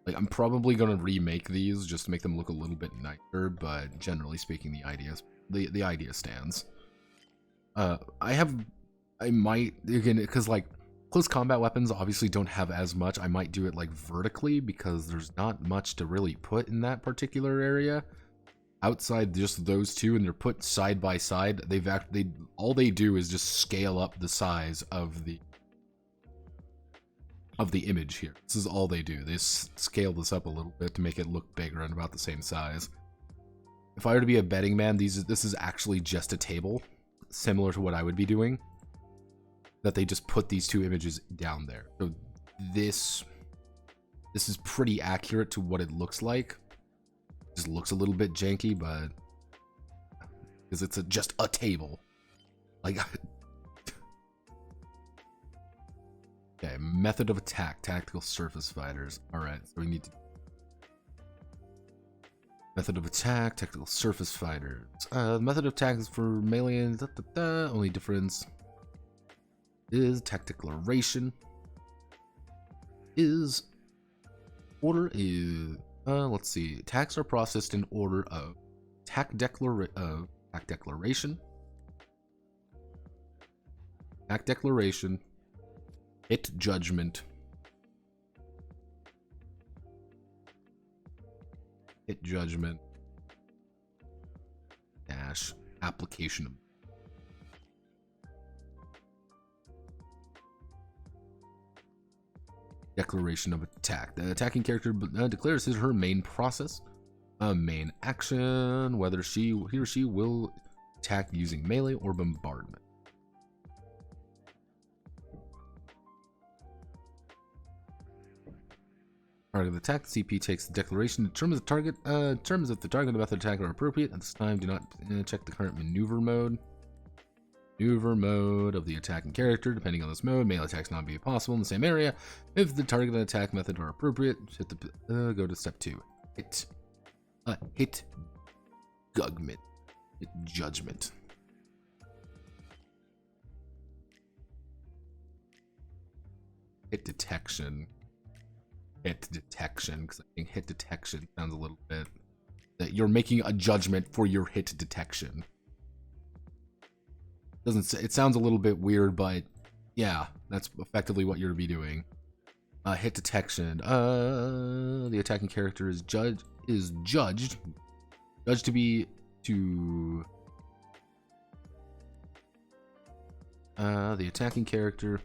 Like, I'm probably gonna remake these just to make them look a little bit nicer, but generally speaking, the idea stands. I might, again, because like close combat weapons obviously don't have as much. I might do it like vertically because there's not much to really put in that particular area. Outside just those two, and they're put side by side. All they do is just scale up the size of the image here. This is all they do. They scale this up a little bit to make it look bigger and about the same size. If I were to be a betting man, this is actually just a table, similar to what I would be doing. That they just put these two images down there. So this is pretty accurate to what it looks like. It just looks a little bit janky, but because it's just a table. Like, okay, method of attack, tactical surface fighters. All right, so we need to method of attack, tactical surface fighters. Method of attack is for melee and only difference is attack declaration. Let's see. Attacks are processed in order of attack declaration, hit judgment, dash application of declaration of attack. The attacking character declares his or her main process, main action, whether he or she will attack using melee or bombardment. Target of attack. CP takes the declaration, determines the target. Determines if the target and method attack are appropriate. At this time, do not check the current maneuver mode. Maneuver mode of the attacking character. Depending on this mode, melee attacks not be possible in the same area. If the target and attack method are appropriate, hit the go to step 2. Hit judgment. Hit judgment. Hit detection. Hit detection, because I think hit detection sounds a little bit that you're making a judgment for your hit detection. It sounds a little bit weird, but yeah, that's effectively what you're to be doing. Hit detection. The attacking character is judged to be the attacking character.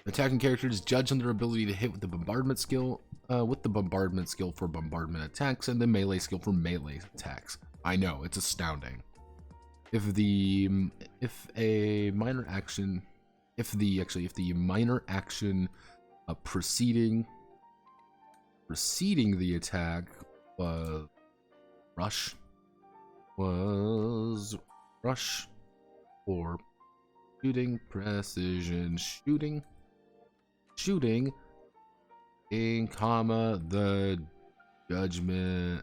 Attacking characters judged on their ability to hit with the bombardment skill, for bombardment attacks, and the melee skill for melee attacks. I know, it's astounding. If the minor action preceding the attack was rush or shooting, precision shooting, in comma, the judgment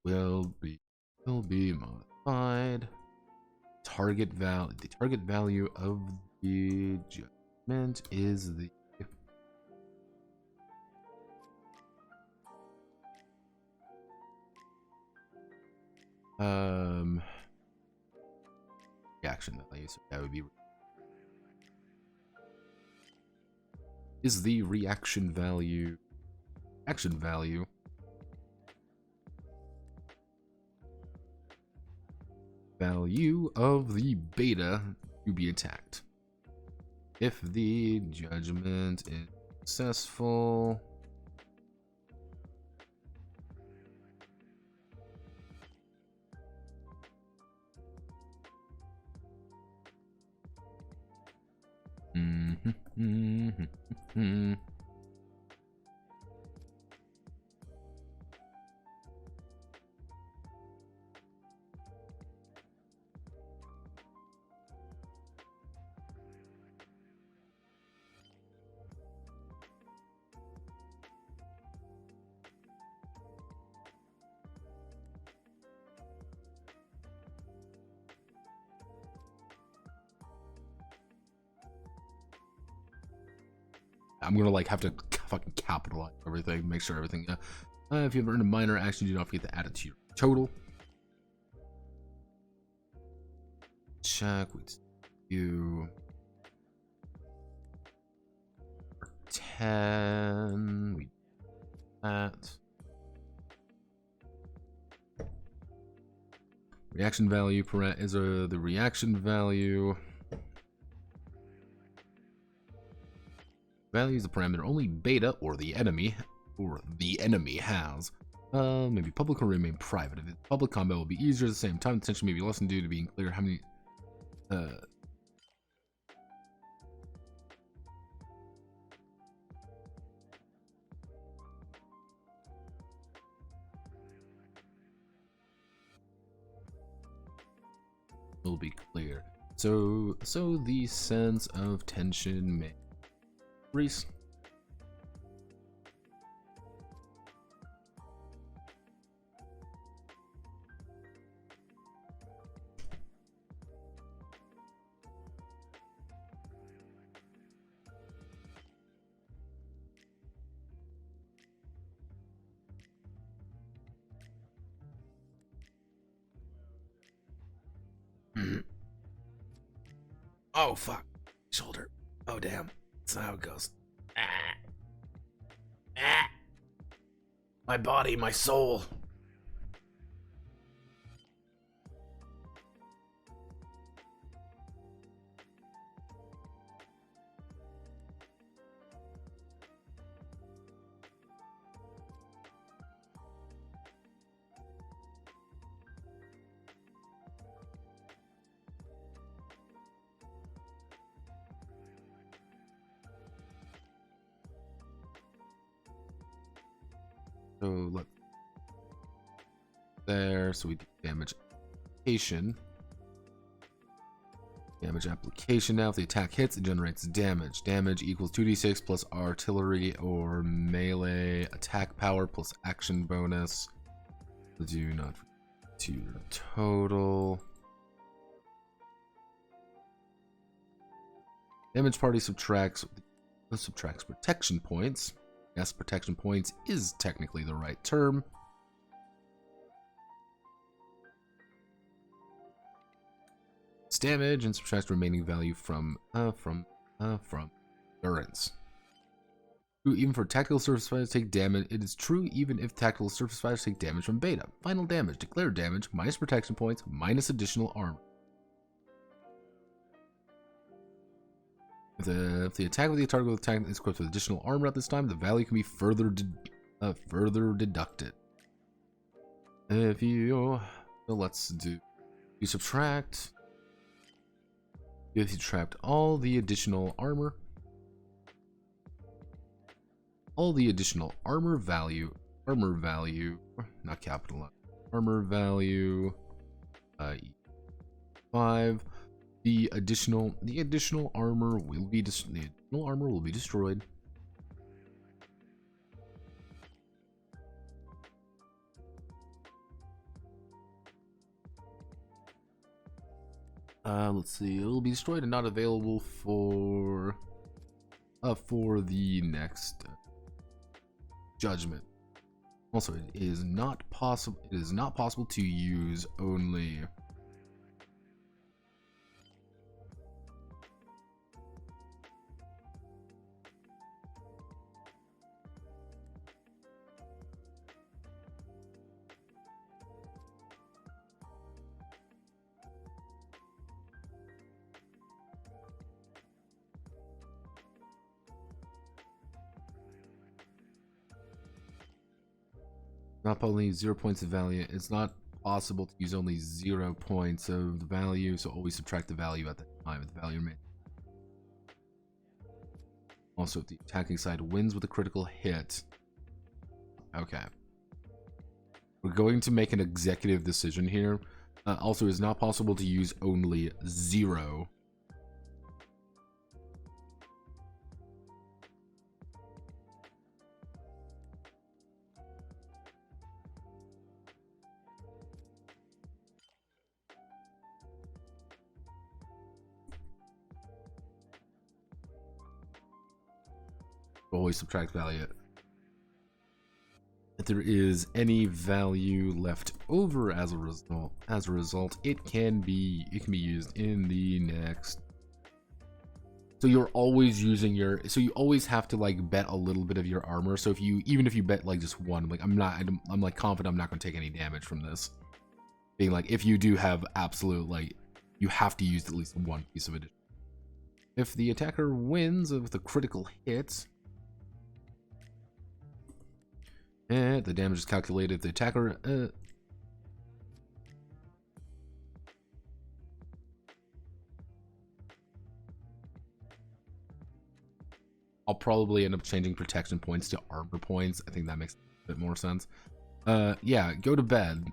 will be modified. The target value of the judgment is the reaction value, so that would be the reaction value of the beta to be attacked. If the judgment is successful, I'm gonna like have to fucking capitalize everything, make sure everything. If you've earned a minor action, do not forget to add it to your total. Check with you. 10. We do that. Reaction value is the reaction value. Value is the parameter only beta or the enemy has. Maybe public will remain private. If it's public, combat will be easier. At the same time, attention may be lessened due to being clear how many. Will be clear. So the sense of tension may increase. Oh fuck, shoulder. Oh damn, that's not how it goes. My body, my soul. So look there. So we do damage application. Damage application now. If the attack hits, it generates damage. Damage equals 2d6 plus artillery or melee attack power plus action bonus. Do not to your total. Damage party subtracts protection points. Yes, protection points is technically the right term. It's damage and subtracts remaining value from endurance. True even for tactical surface fighters take damage. It is true even if tactical surface fighters take damage from beta. Final damage, declared damage, minus protection points, minus additional armor. If the attack with the target with attack is equipped with additional armor at this time, the value can be further deducted. If you let's do you subtract all the additional armor, value, not capitalized, armor value, 5. The additional armor will be destroyed. Let's see. It will be destroyed and not available for the next judgment. Also, it is not possible to use only. Not only 0 points of value, it's not possible to use only 0 points of the value, so always subtract the value at the time of the value remains. Also, if the attacking side wins with a critical hit. Okay. We're going to make an executive decision here. Also, it's not possible to use only 0. Always subtract value. If there is any value left over as a result, it can be used in the next. So you're always using your, so you always have to like bet a little bit of your armor. So if you, even if you bet like just one, like I'm like confident I'm not going to take any damage from this. Being like, if you do have absolute, like, you have to use at least one piece of addition. If the attacker wins with a critical hit, and the damage is calculated if the attacker I'll probably end up changing protection points to armor points. I think that makes a bit more sense. Yeah, go to bed.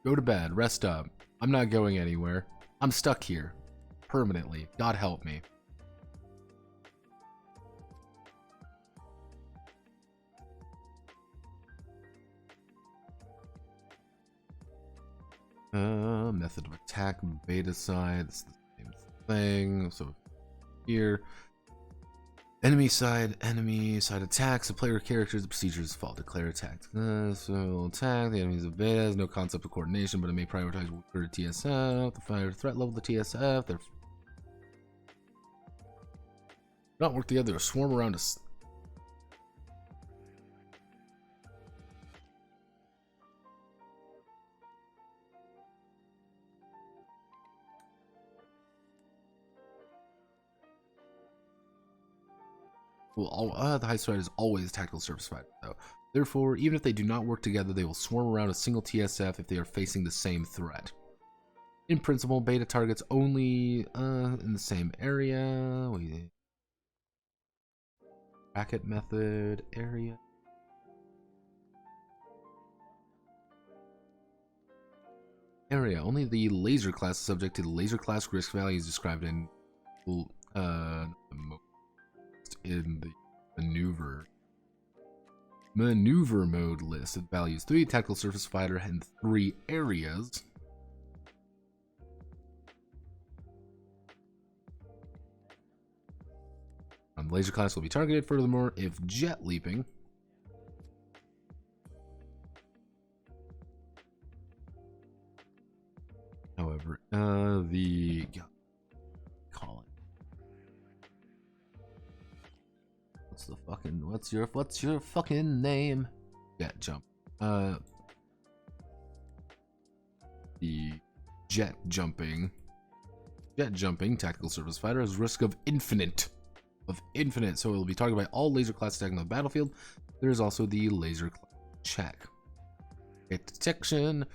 Go to bed, rest up. I'm not going anywhere. I'm stuck here permanently. God help me. Method of attack, beta side, it's the same thing. So here, enemy side attacks, the player characters, the procedures fall, declare attack. So attack, the enemies of beta has no concept of coordination, but it may prioritize weaker TSF, the fire threat level, the TSF, they're not work together or swarm around us. Well, the high side is always tactical surface fighter, though. Therefore, even if they do not work together, they will swarm around a single TSF if they are facing the same threat. In principle, beta targets only in the same area. Bracket method, area. Area. Only the laser class is subject to the laser class risk values described in the maneuver mode list. It values 3 tactical surface fighter and 3 areas. Laser class will be targeted. Furthermore, if jet leaping, however, what's your fucking name? Jet jump. The jet jumping tactical surface fighter has risk of infinite, so it will be targeted by all laser class attacking on the battlefield. There is also the laser class check. Hit detection.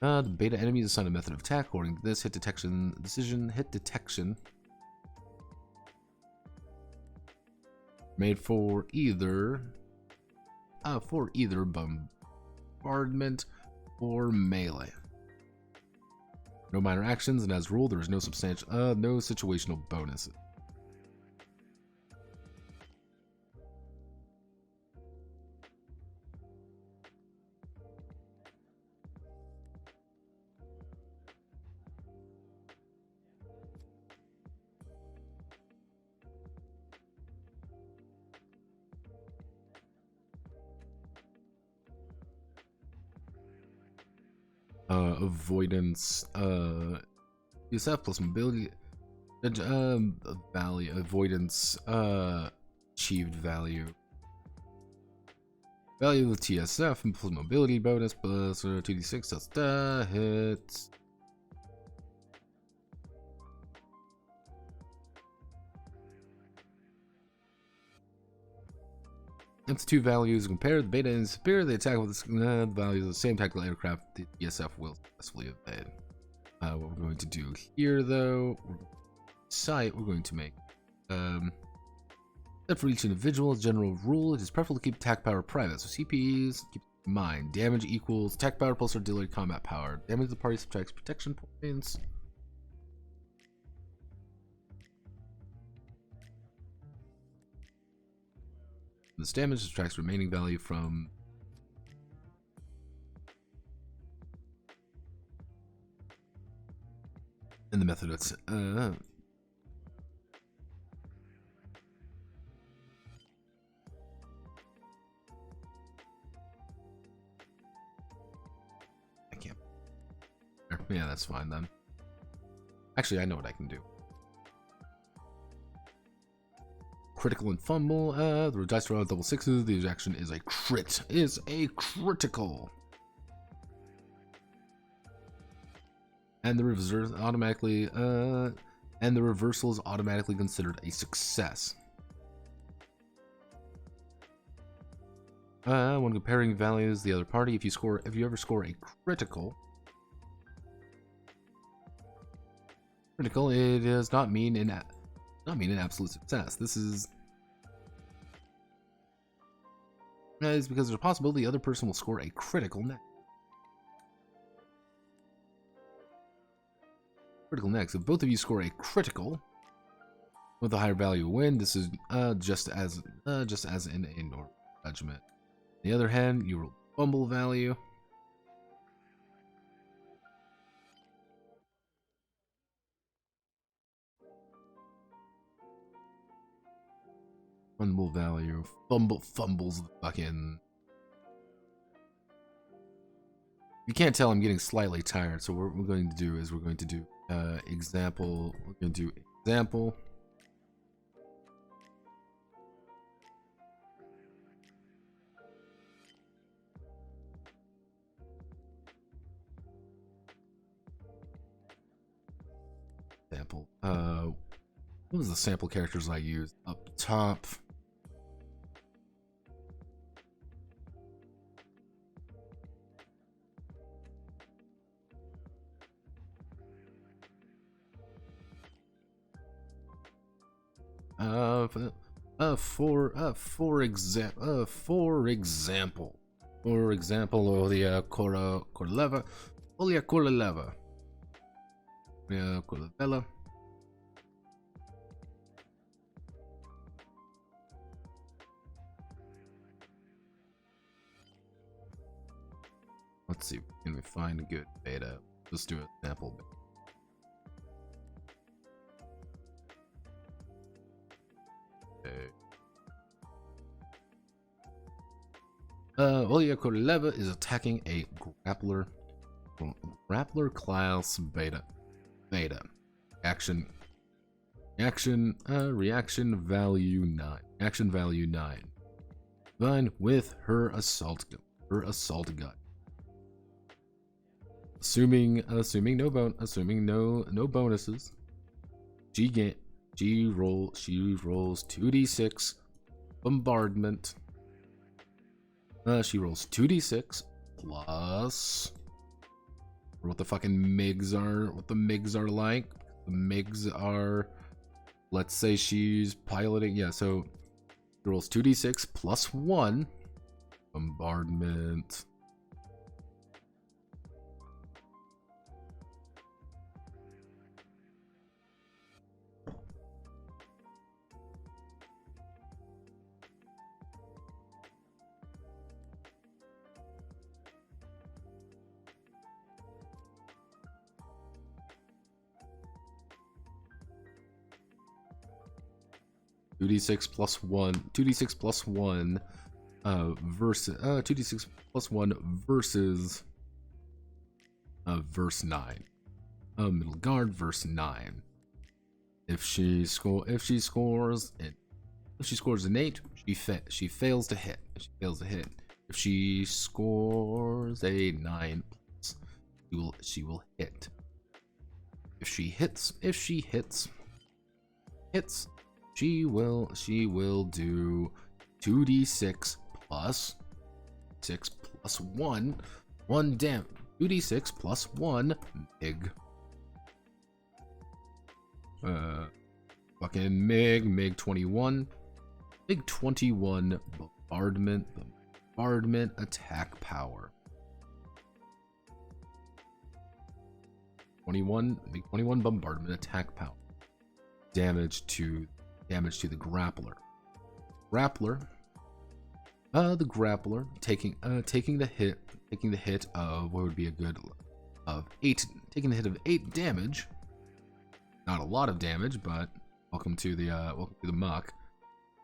The beta enemy is assigned a method of attack. According to this, hit detection made for either bombardment or melee. No minor actions, and as a rule, there is no situational bonuses. Avoidance, USF plus mobility, value, avoidance, achieved value. Value of the TSF plus mobility bonus plus 2d6, that's the hits. If the two values compare, the beta is superior, they attack with the values of the same tactical aircraft, the ESF will successfully evade. What we're going to do here, though, we're going to make that for each individual, as a general rule, it is preferable to keep attack power private. So CPs, keep in mind, damage equals attack power plus artillery combat power. Damage to the party subtracts protection points. This damage subtracts remaining value from in the method it's Yeah, that's fine then. Actually, I know what I can do. Critical and fumble. The dice roll double sixes. The action is a crit. Is a critical. And the reverse automatically. And the reversal is automatically considered a success. When comparing values, the other party, if you ever score a critical, it does not mean an absolute success. This is because there's a possibility the other person will score a critical next. If both of you score a critical with a higher value win, this is just as in a normal judgment. On the other hand, you roll fumble value. Fumble value. Fumbles the fucking. You can't tell I'm getting slightly tired, so what we're going to do is we're going to do example. We're going to do example. Sample. What was the sample characters I used? Up top. For example, Olia Korleva. Let's see, can we find a good beta? Let's do a sample beta. Olia Korleva is attacking a grappler class beta. Reaction value 9. Action value 9. Combined with her assault gun. Assuming no bonuses. She rolls 2d6 bombardment. She rolls 2d6 plus what the fucking MIGs are. What the MIGs are like. The MIGs are, let's say she's piloting. Yeah, so she rolls 2d6 plus 1 bombardment. (2d6 plus 1) versus 2d6 plus 1 versus verse 9. Middle guard verse 9. If she scores an 8, she fails to hit. If she scores a 9 plus, she will hit. If she hits, she will do 2d6 plus 6 plus 1 damage. 2d6 plus 1 MIG. Fucking MIG 21. MIG 21 bombardment attack power. 21 MIG 21 bombardment attack power. Damage to the grappler. The grappler taking the hit of what would be a good of 8, taking the hit of 8 damage. Not a lot of damage, but welcome to the muck.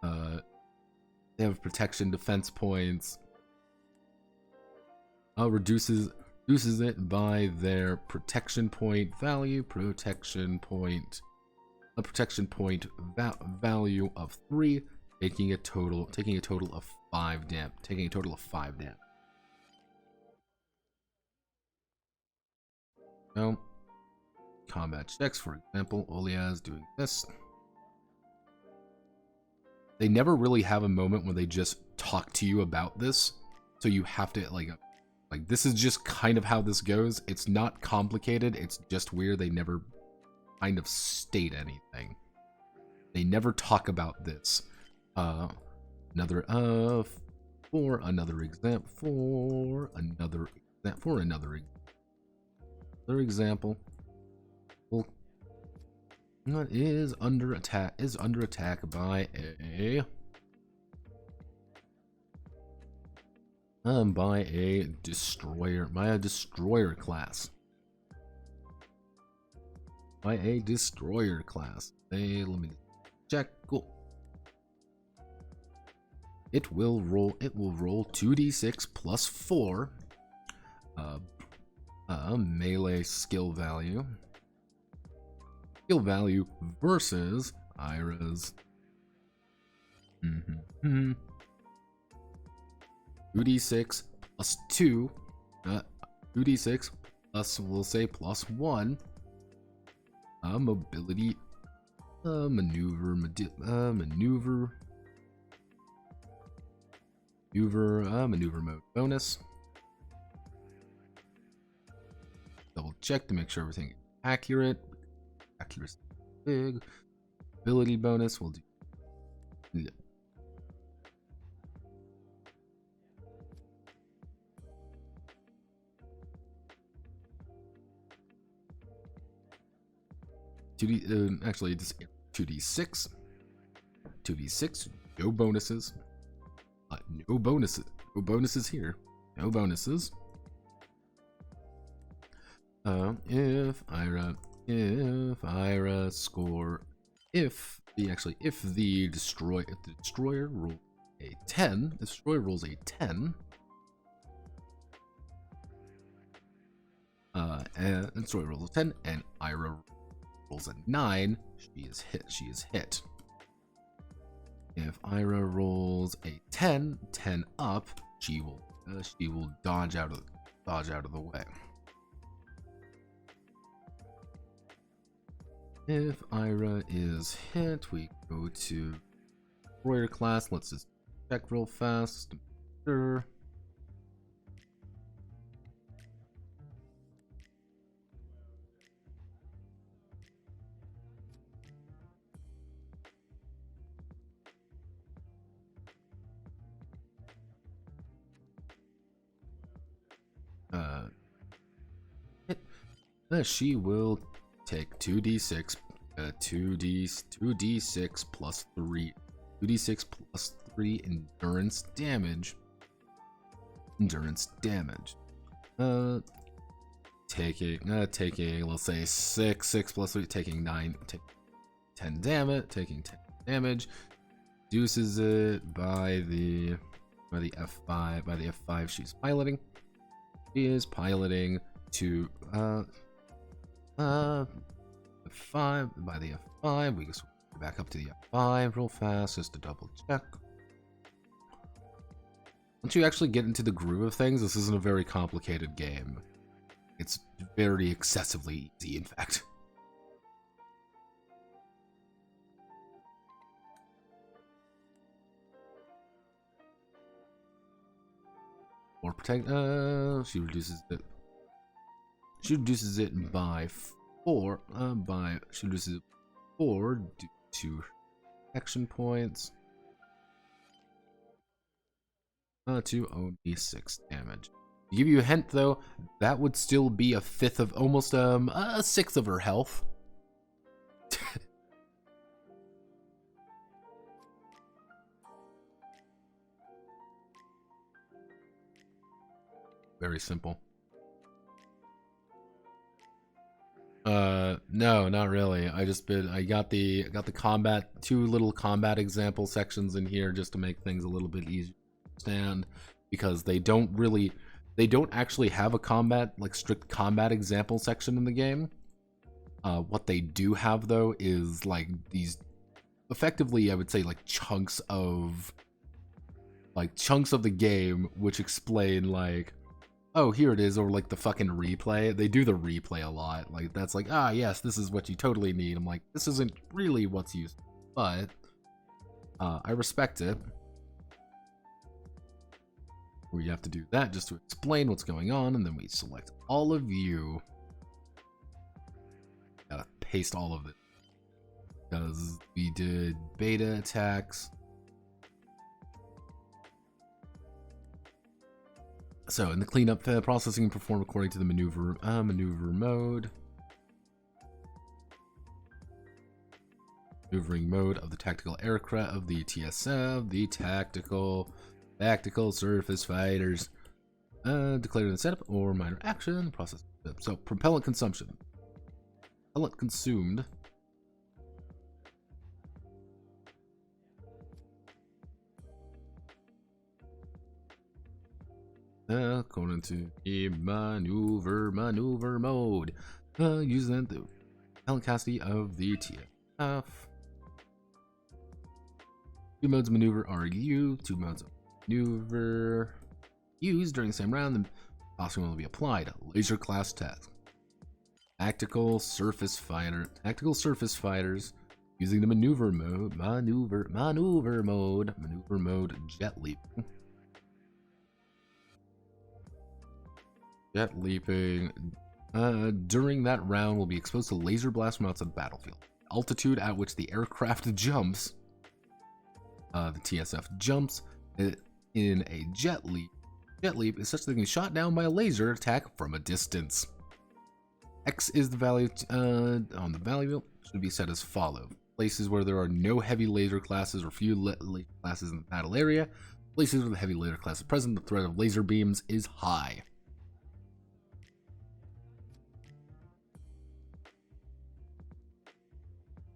They have protection, defense points. Reduces reduces it by their protection point value, a protection point value of 3, taking a total of 5 damage. No. Combat checks, for example, Olia's doing this. They never really have a moment when they just talk to you about this, so you have to like this is just kind of how this goes. It's not complicated, it's just weird. They never kind of state anything. They never talk about this. Another example. Well, what is under attack? Is under attack by a destroyer, by a destroyer class. Let me check. Cool. It will roll 2d6 plus 4 melee skill value versus Ira's 2d6 plus 2 2d6 plus, we'll say, plus 1 mobility maneuver mode bonus. Double check to make sure everything is accurate. Accuracy big. Ability bonus will do. Yeah. Actually, it's 2d6. 2d6. No bonuses. No bonuses. No bonuses here. No bonuses. If the destroyer rolls a 10, the destroyer rolls a 10. And the destroyer rolls a 10, and Ira rolls a 9. She is hit. If Ira rolls a 10 up, she will dodge out of the way. If Ira is hit, we go to Warrior class. Let's just check real fast. Sure. She will take 2d6 plus 3 endurance damage. Taking let's say 6 plus 3, taking 10 damage. Reduces it by the F5 she's piloting. She is piloting to F5. By the F5, we just go back up to the F5 real fast just to double check. Once you actually get into the groove of things, this isn't a very complicated game. It's very excessively easy, in fact. Or protect. She reduces it. She reduces it by 4. She reduces it 4 due to action points. To only 6 damage. To give you a hint, though, that would still be a fifth of almost a sixth of her health. Very simple. No, not really. I got the combat, 2 little combat example sections in here just to make things a little bit easier to understand, because they don't really They don't actually have a combat, like strict combat example section in the game. What they do have though is like these, effectively I would say like chunks of the game which explain like, oh, here it is, or like the fucking replay. They do the replay a lot. Like that's like, ah, yes, this is what you totally need. I'm like, this isn't really what's used, but I respect it. We have to do that just to explain what's going on, and then we select all of you. Gotta paste all of it because we did beta attacks. So in the cleanup, processing performed according to the maneuver mode. Maneuvering mode of the tactical aircraft of the TSF, the tactical surface fighters. Declared in the setup or minor action process. So propellant consumption. Propellant consumed. According to the maneuver mode. Using the propellant capacity of the TSF. 2 modes of maneuver are used. 2 modes of maneuver used during the same round. The costume will be applied. Laser class test. Tactical surface fighters using the maneuver mode jet leaping. Jet leaping. During that round will be exposed to laser blast from outside the battlefield. Altitude at which the aircraft jumps. The TSF jumps in a jet leap. Jet leap is such that they can be shot down by a laser attack from a distance. X is the value on the value should be set as follow. Places where there are no heavy laser classes or few laser classes in the battle area. Places where the heavy laser class is present, the threat of laser beams is high.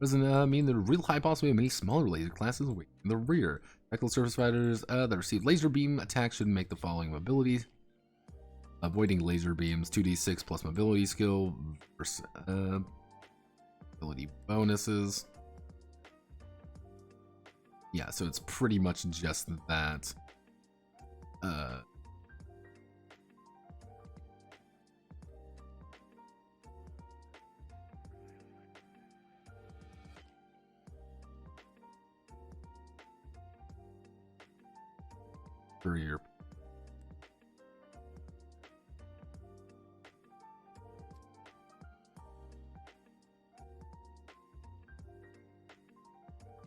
Doesn't mean there are real high possibility of many smaller laser classes waiting in the rear. Tactical surface fighters that receive laser beam attacks should make the following abilities. Avoiding laser beams, 2d6 plus mobility skill, ability bonuses. Yeah, so it's pretty much just that. For your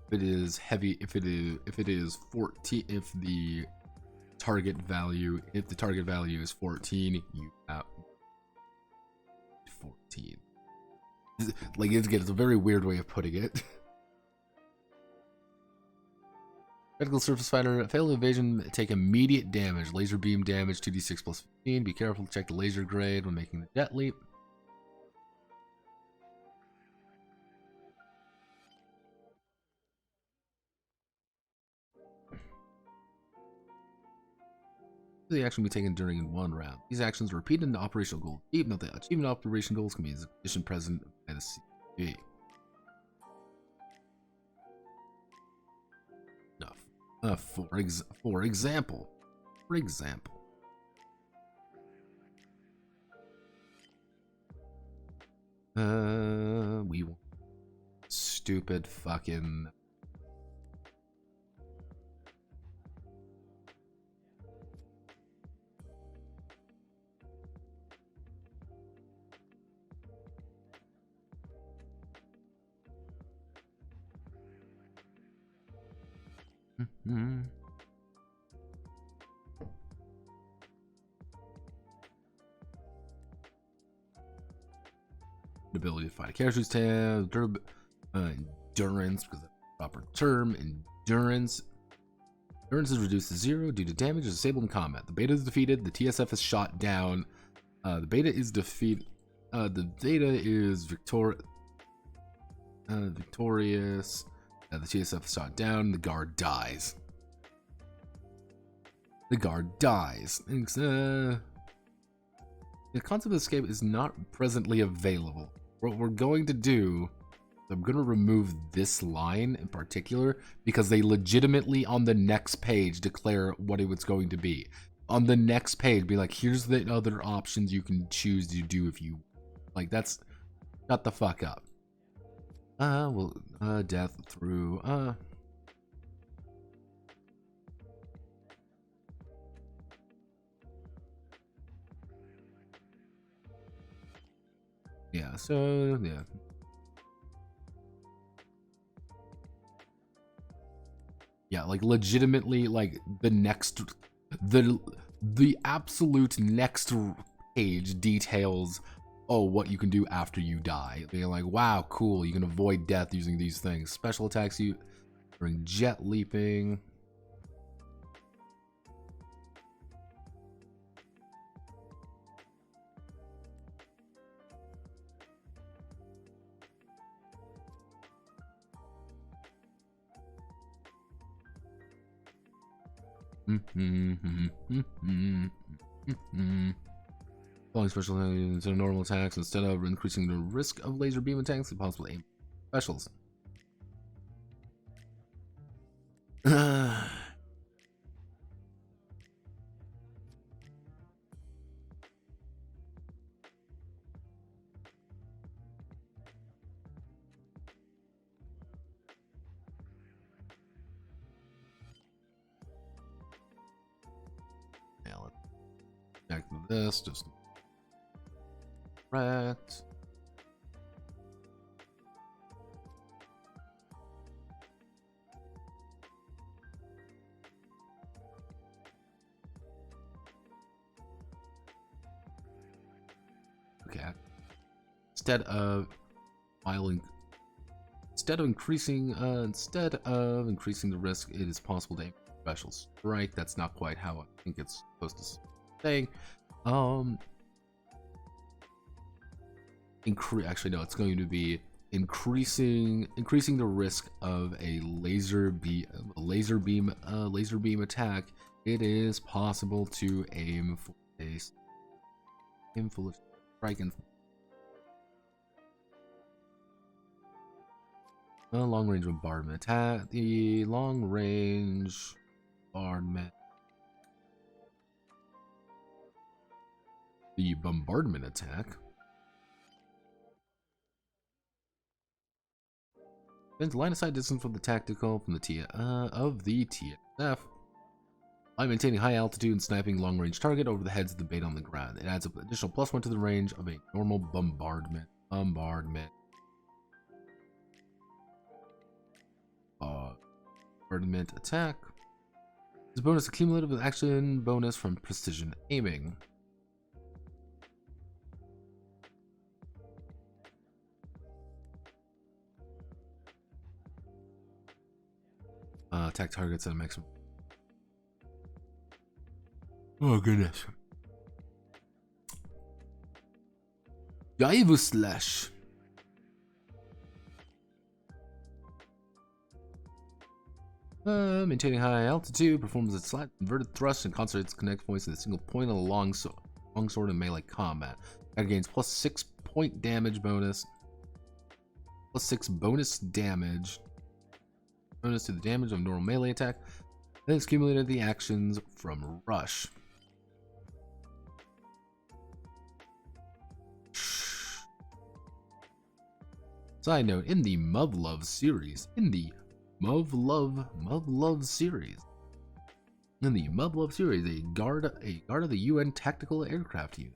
if it is heavy, if it is 14, if the target value is 14, you have 14. Like it's a very weird way of putting it. Tactical surface fighter, failed evasion, take immediate damage. Laser beam damage, 2d6 plus 15. Be careful to check the laser grade when making the jet leap. The action will be taken during one round. These actions are repeated into operational goal. Note that achievement operational goals can be a condition present by the CP. For example, we want stupid fucking ability to fight a character's tab, endurance, because that's the proper term. Endurance is reduced to 0 due to damage disabled in combat. The beta is defeated. The TSF is shot down. The beta is defeated. The beta is victorious. The TSF is shot down. The guard dies. The concept of escape is not presently available. What we're going to do, I'm going to remove this line in particular because they legitimately on the next page declare what it was going to be. On the next page, be like, here's the other options you can choose to do if you like. That's shut the fuck up. Death through yeah, so yeah. Yeah, like legitimately, like the absolute next page details, oh, what you can do after you die. They're like, wow, cool, you can avoid death using these things. Special attacks you during jet leaping. Following special into normal attacks instead of increasing the risk of laser beam attacks and possible aim specials. Now let's back to this, just right. Okay. Instead of increasing the risk, it is possible to aim special strike. That's not quite how I think it's supposed to say. Actually, no, it's going to be increasing the risk of a laser beam attack. It is possible to aim for a strike and a long range bombardment attack. The long range bombardment. The bombardment attack spends line of sight distance from the tactical from the TSF by maintaining high altitude and sniping long range target over the heads of the bait on the ground. It adds an additional +1 to the range of a normal bombardment. Bombardment attack. This bonus accumulated with action bonus from precision aiming. Attack targets at a maximum. Oh goodness. Dive slash. Maintaining high altitude, performs a slight inverted thrust and concentrates connect points in a single point on a longsword in melee combat. That gains +6 point damage bonus. +6 bonus damage. Bonus to the damage of normal melee attack. Then accumulated the actions from Rush. Side note, in the Muv-Luv series, a guard of the UN tactical aircraft unit.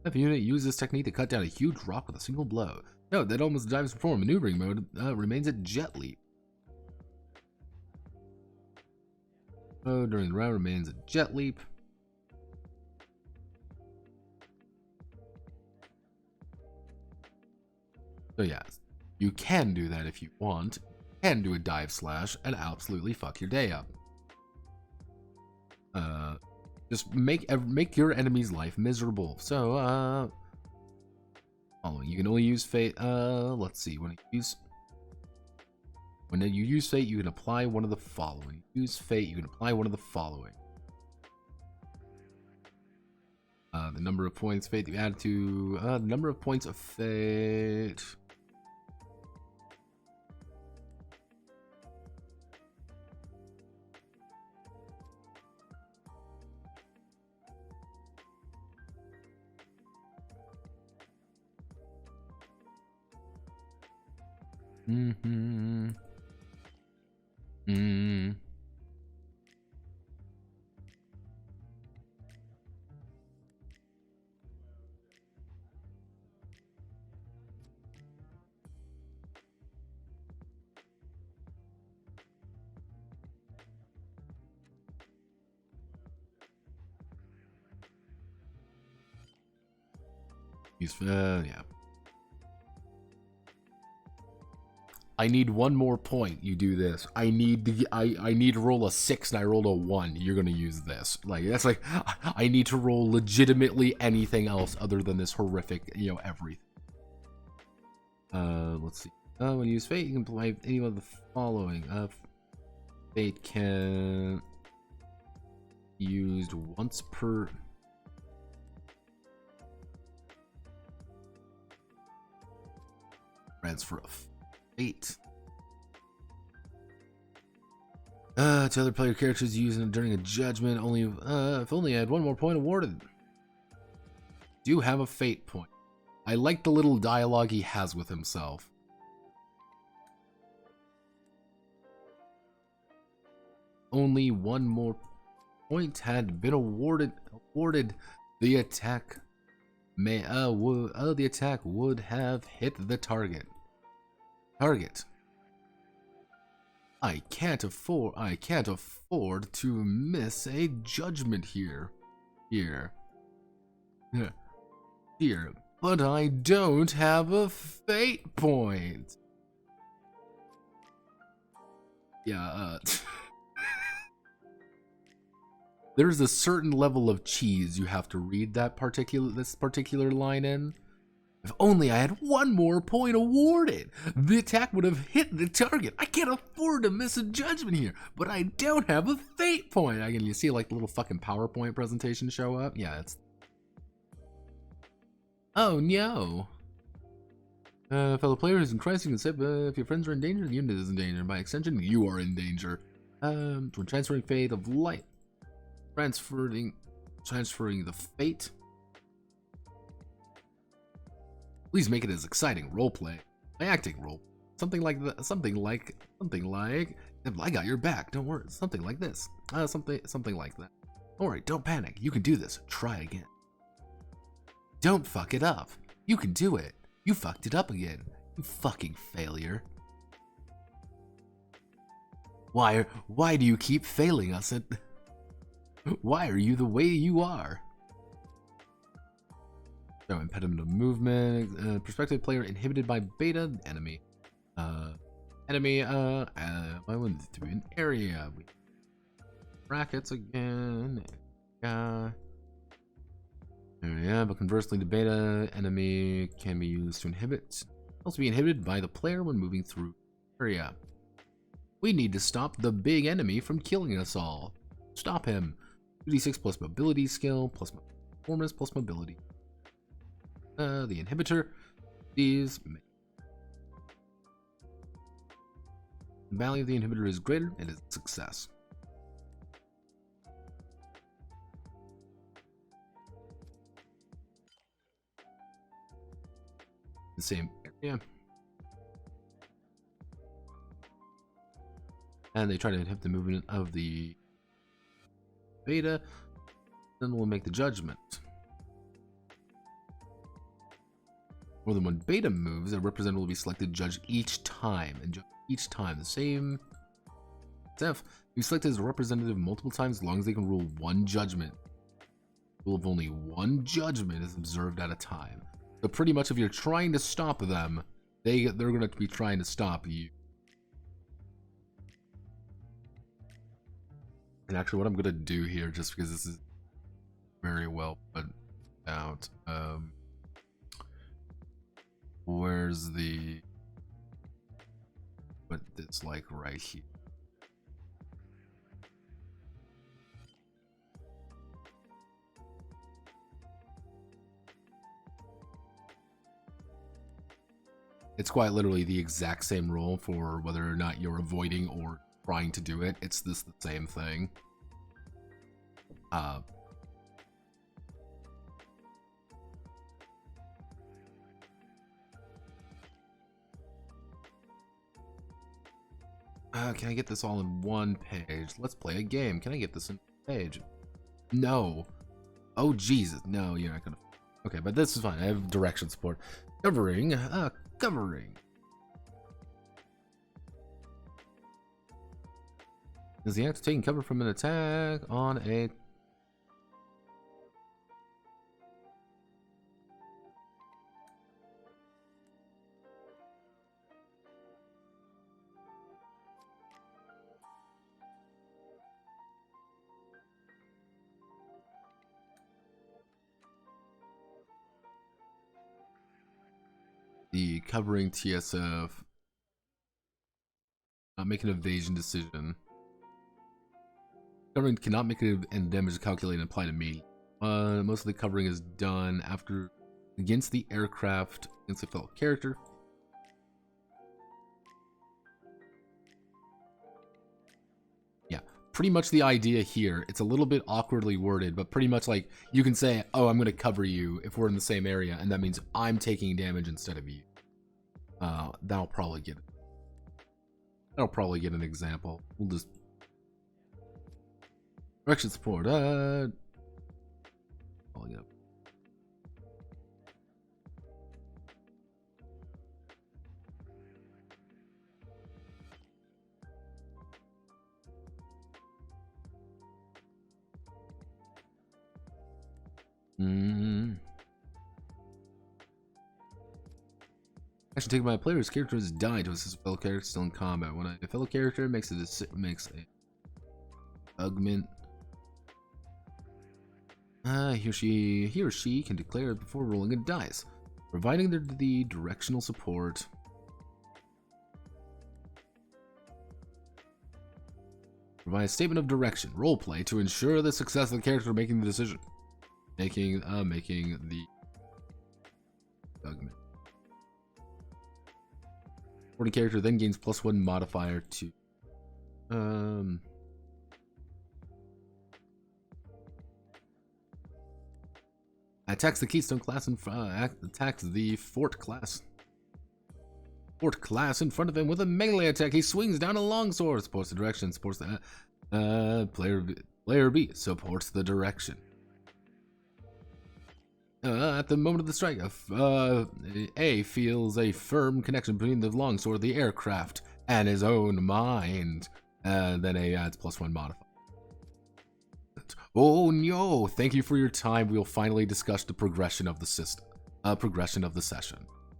If a unit uses this technique to cut down a huge rock with a single blow. Note that almost dives before maneuvering mode remains at jet leap. During the round remains at jet leap. So yeah, you can do that if you want. You can do a dive slash and absolutely fuck your day up. Just make your enemy's life miserable. So following, you can only use fate. Let's see, when you use When you use fate, you can apply one of the following. Use fate, you can apply one of the following. The number of points fate you add to the number of points of fate. Yeah. I need one more point. You do this. I need to roll a 6 and I rolled a 1. You're gonna use this. Like that's like I need to roll legitimately anything else other than this horrific, you know, everything. Let's see. When you use fate, you can apply any of the following. Fate can be used once per. Transfer of fate. To other player characters used during a judgment. Only if only I had one more point awarded. Do have a fate point. I like the little dialogue he has with himself. Only one more point had been awarded. The attack may the attack would have hit the target. I can't afford to miss a judgment here. But I don't have a fate point. Yeah, there's a certain level of cheese you have to read this particular line in. If only I had one more point awarded, the attack would have hit the target. I can't afford to miss a judgment here, but I don't have a fate point. Again, you see like the little fucking PowerPoint presentation show up? Yeah, it's... Oh no. Fellow players in crisis, you can say if your friends are in danger, the unit is in danger. By extension, you are in danger. When transferring fate of light, transferring the fate. Please make it as exciting roleplay, acting role, something like that, something like. I got your back. Don't worry. Something like this. Something like that. Don't worry. Don't panic. You can do this. Try again. Don't fuck it up. You can do it. You fucked it up again. You fucking failure. Why do you keep failing us? Why are you the way you are? So impediment of movement, prospective player inhibited by beta enemy. I went to an area. Brackets again. Area, but conversely, the beta enemy can be used to inhibit. Also be inhibited by the player when moving through area. We need to stop the big enemy from killing us all. Stop him. 2d6 plus mobility skill plus performance plus mobility. The inhibitor. These. The value of the inhibitor is greater, it is a success. The same area. And they try to inhibit the movement of the beta. Then we'll make the judgment. More than one beta moves, a representative will be selected judge each time. And judge each time. The same F. You select as a representative multiple times as long as they can rule one judgment. Rule of only one judgment is observed at a time. So pretty much if you're trying to stop them, they're going to be trying to stop you. And actually what I'm going to do here, just because this is very well put out, where's the... put this like right here. It's quite literally the exact same rule for whether or not you're avoiding or trying to do it. It's the same thing. Can I get this all in one page? Let's play a game. Can I get this in one page? No. Oh, Jesus. No, you're not gonna. Okay, but this is fine. I have direction support. Covering. Covering. Is the actor taking cover from an attack on a... The covering TSF. Make an evasion decision. Covering cannot make an damage calculated and apply to me. Most of the covering is done after against the aircraft against a fellow character. Yeah, pretty much the idea here. It's a little bit awkwardly worded, but pretty much like you can say, "Oh, I'm going to cover you if we're in the same area," and that means I'm taking damage instead of you. That'll probably get an example. We'll just direction support. Pulling up. Action taken by a player's character has died to assist a fellow character still in combat. When a fellow character makes a augment, he or she can declare it before rolling a dice, providing the directional support. Provide a statement of direction, roleplay, to ensure the success of the character making the decision. Making the augment. Supporting character then gains +1 modifier to attacks the Keystone class and attacks the Fort class. Fort class in front of him with a melee attack. He swings down a longsword. Supports the direction. Supports the player B supports the direction. At the moment of the strike, A feels a firm connection between the longsword of the aircraft and his own mind. Then A adds +1 modifier. Oh no! Thank you for your time. We'll finally discuss the progression of the system. Progression of the session.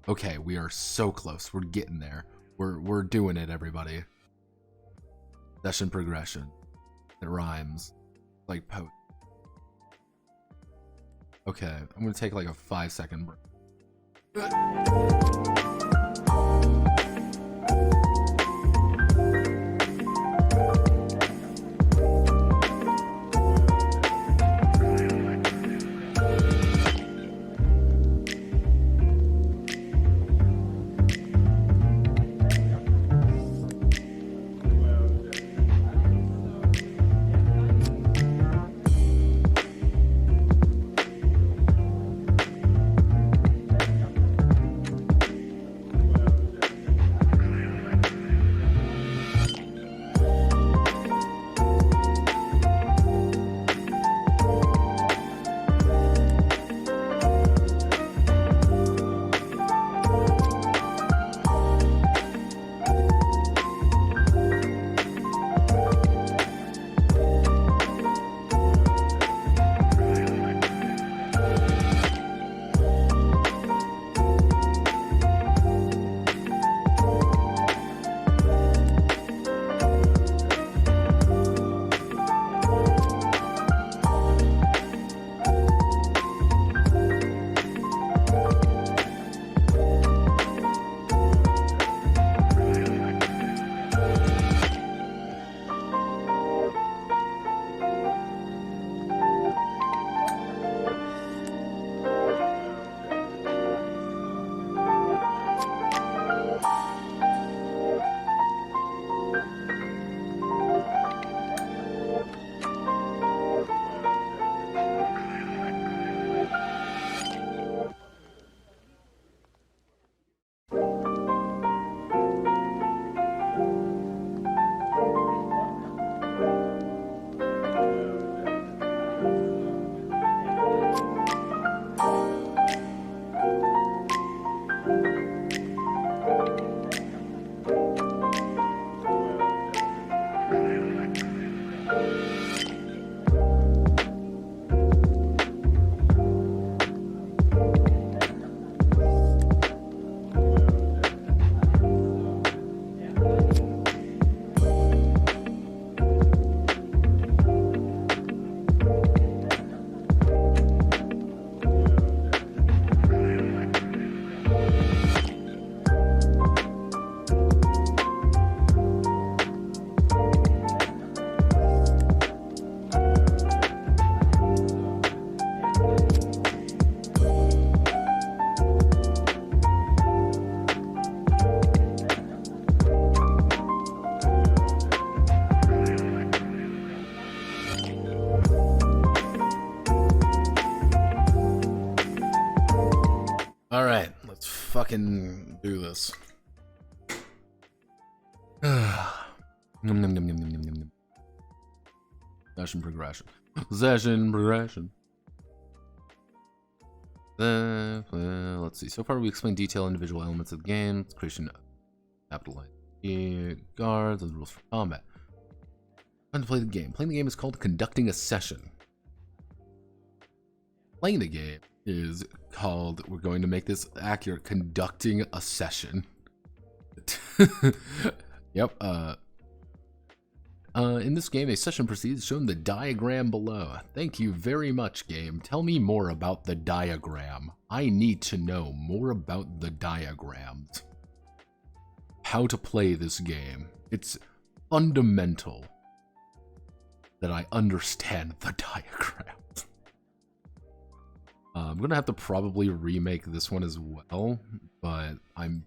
Okay, we are so close. We're getting there. We're doing it, everybody. Session progression. It rhymes. Like poet. Okay, I'm gonna take like a 5-second break. Alright, let's fucking do this. Nom, nom, nom, nom, nom, nom, nom. Session progression. Session progression. Let's see. So far, we explained detailed individual elements of the game, creation of capitalized guards, and the rules for combat. Time to play the game. Playing the game is called conducting a session. Playing the game is called, we're going to make this accurate, conducting a session. Yep. In this game, a session proceeds shown the diagram below. Thank you very much, game. Tell me more about the diagram. I need to know more about the diagrams. How to play this game. It's fundamental that I understand the diagrams. I'm gonna have to probably remake this one as well, but I'm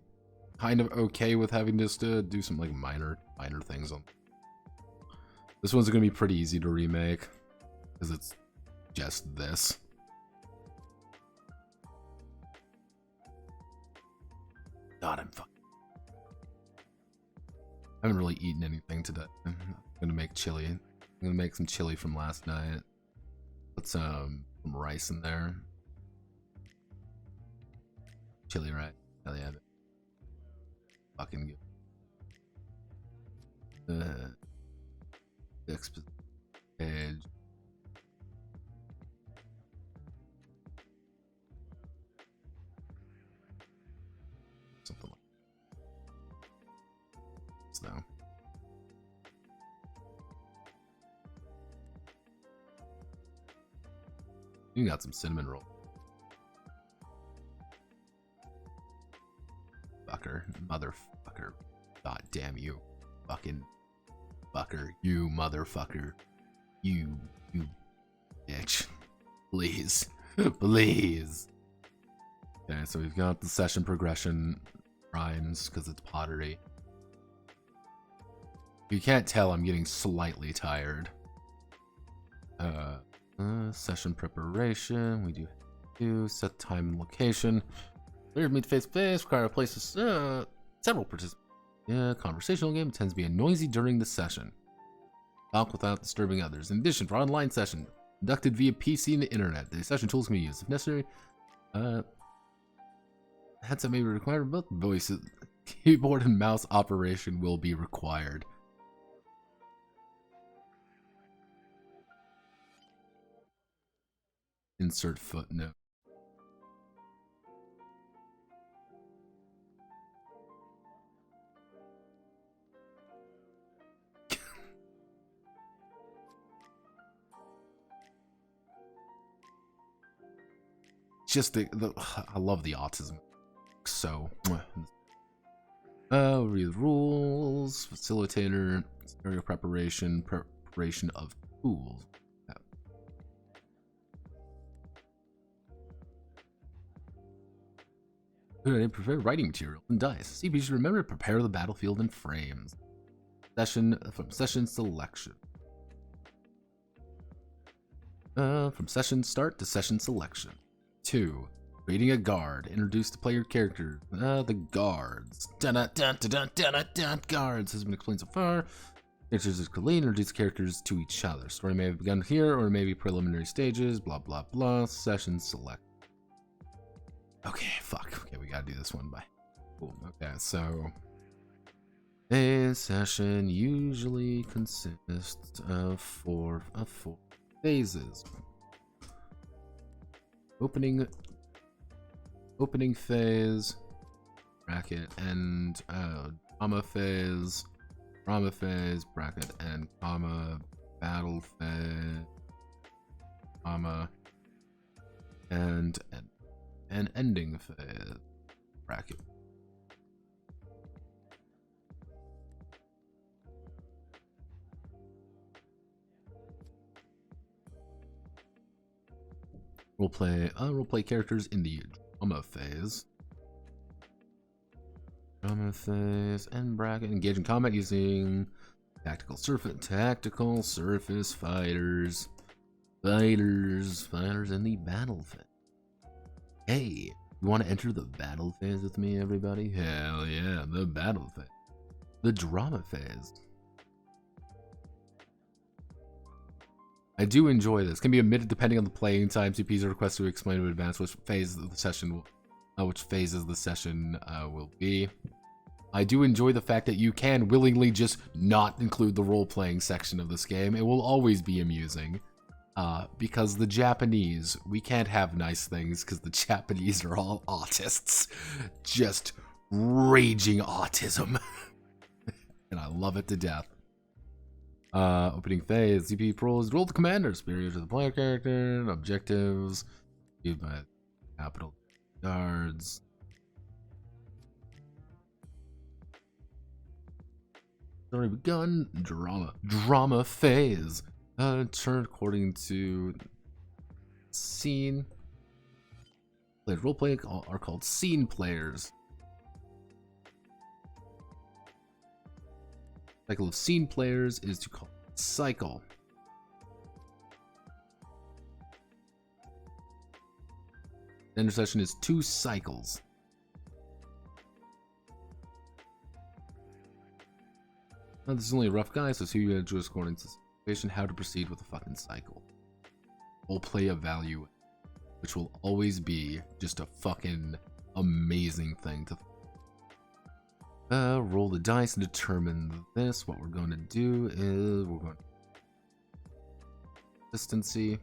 kind of okay with having this to do some like minor things on. This one's gonna be pretty easy to remake because it's just this. God, I'm fucking. I haven't really eaten anything today. I'm gonna make chili. I'm gonna make some chili from last night. Put some rice in there. Chili rice. Hell yeah. Fucking good. Next page. Something like this now. You got some cinnamon roll. Fucker. Motherfucker. God damn you. Fucking fucker. You motherfucker. You bitch. Please. Please. Okay, so we've got the session progression rhymes because it's pottery. You can't tell I'm getting slightly tired. Session preparation. We do set time and location. Players meet face to face. Require a place to several participants. Yeah, conversational game tends to be noisy during the session. Talk without disturbing others. In addition, for online session conducted via PC and the internet, the session tools can be used if necessary. Headset may be required, but voice, keyboard, and mouse operation will be required. Insert footnote. Just I love the autism. So, read the rules, facilitator, scenario preparation of tools. Prepare writing material and dice. CP should remember to prepare the battlefield and frames. Session selection. From session start to session selection. 2. Creating a guard. Introduce the player character. The guards. Guards has been explained so far. Characters is clean. Introduce characters to each other. Story may have begun here or maybe preliminary stages. Blah blah blah. Session select. Okay, fuck. Okay, we gotta do this one by. Cool. Okay, so a session usually consists of four phases. Opening phase, bracket, and drama phase, bracket, and comma, battle phase, comma, and ending phase, bracket. Roleplay characters in the drama phase. Drama phase and bracket. Engage in combat using tactical surface fighters in the battle phase. Hey, You want to enter the battle phase with me, everybody? Hell yeah, the battle phase. The drama phase. I do enjoy this. Can be omitted depending on the playing time. CPs are requested to explain in advance which phase of the session will, which phases the session will be. I do enjoy the fact that you can willingly just not include the role-playing section of this game. It will always be amusing. Because the Japanese, we can't have nice things because the Japanese are all autists. Just raging autism. And I love it to death. Opening phase, CP pros, roll the commanders, barriers to the player character, objectives, viewed by capital guards. Already begun. Drama phase. Turn according to scene. Roleplay are called scene players. Cycle of scene players is to call it cycle. The intersection is 2 cycles. Now, this is only a rough guide, so see you gotta choose according to how to proceed with the fucking cycle. Roleplay evaluate, which will always be just a fucking amazing thing to roll the dice and determine this. What we're going to do is we're going to consistency.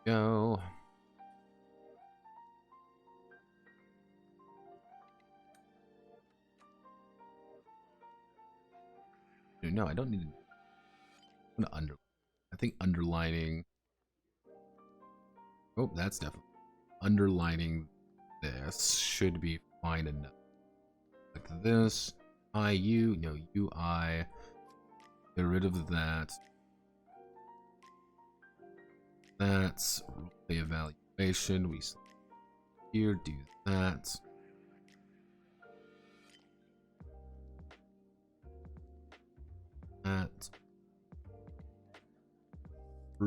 Go. No, I don't need to. I'm gonna I think underlining. Oh, that's definitely underlining. This should be fine enough. Like this. IU, no UI. Get rid of that. That's roleplay evaluation. We here do that. That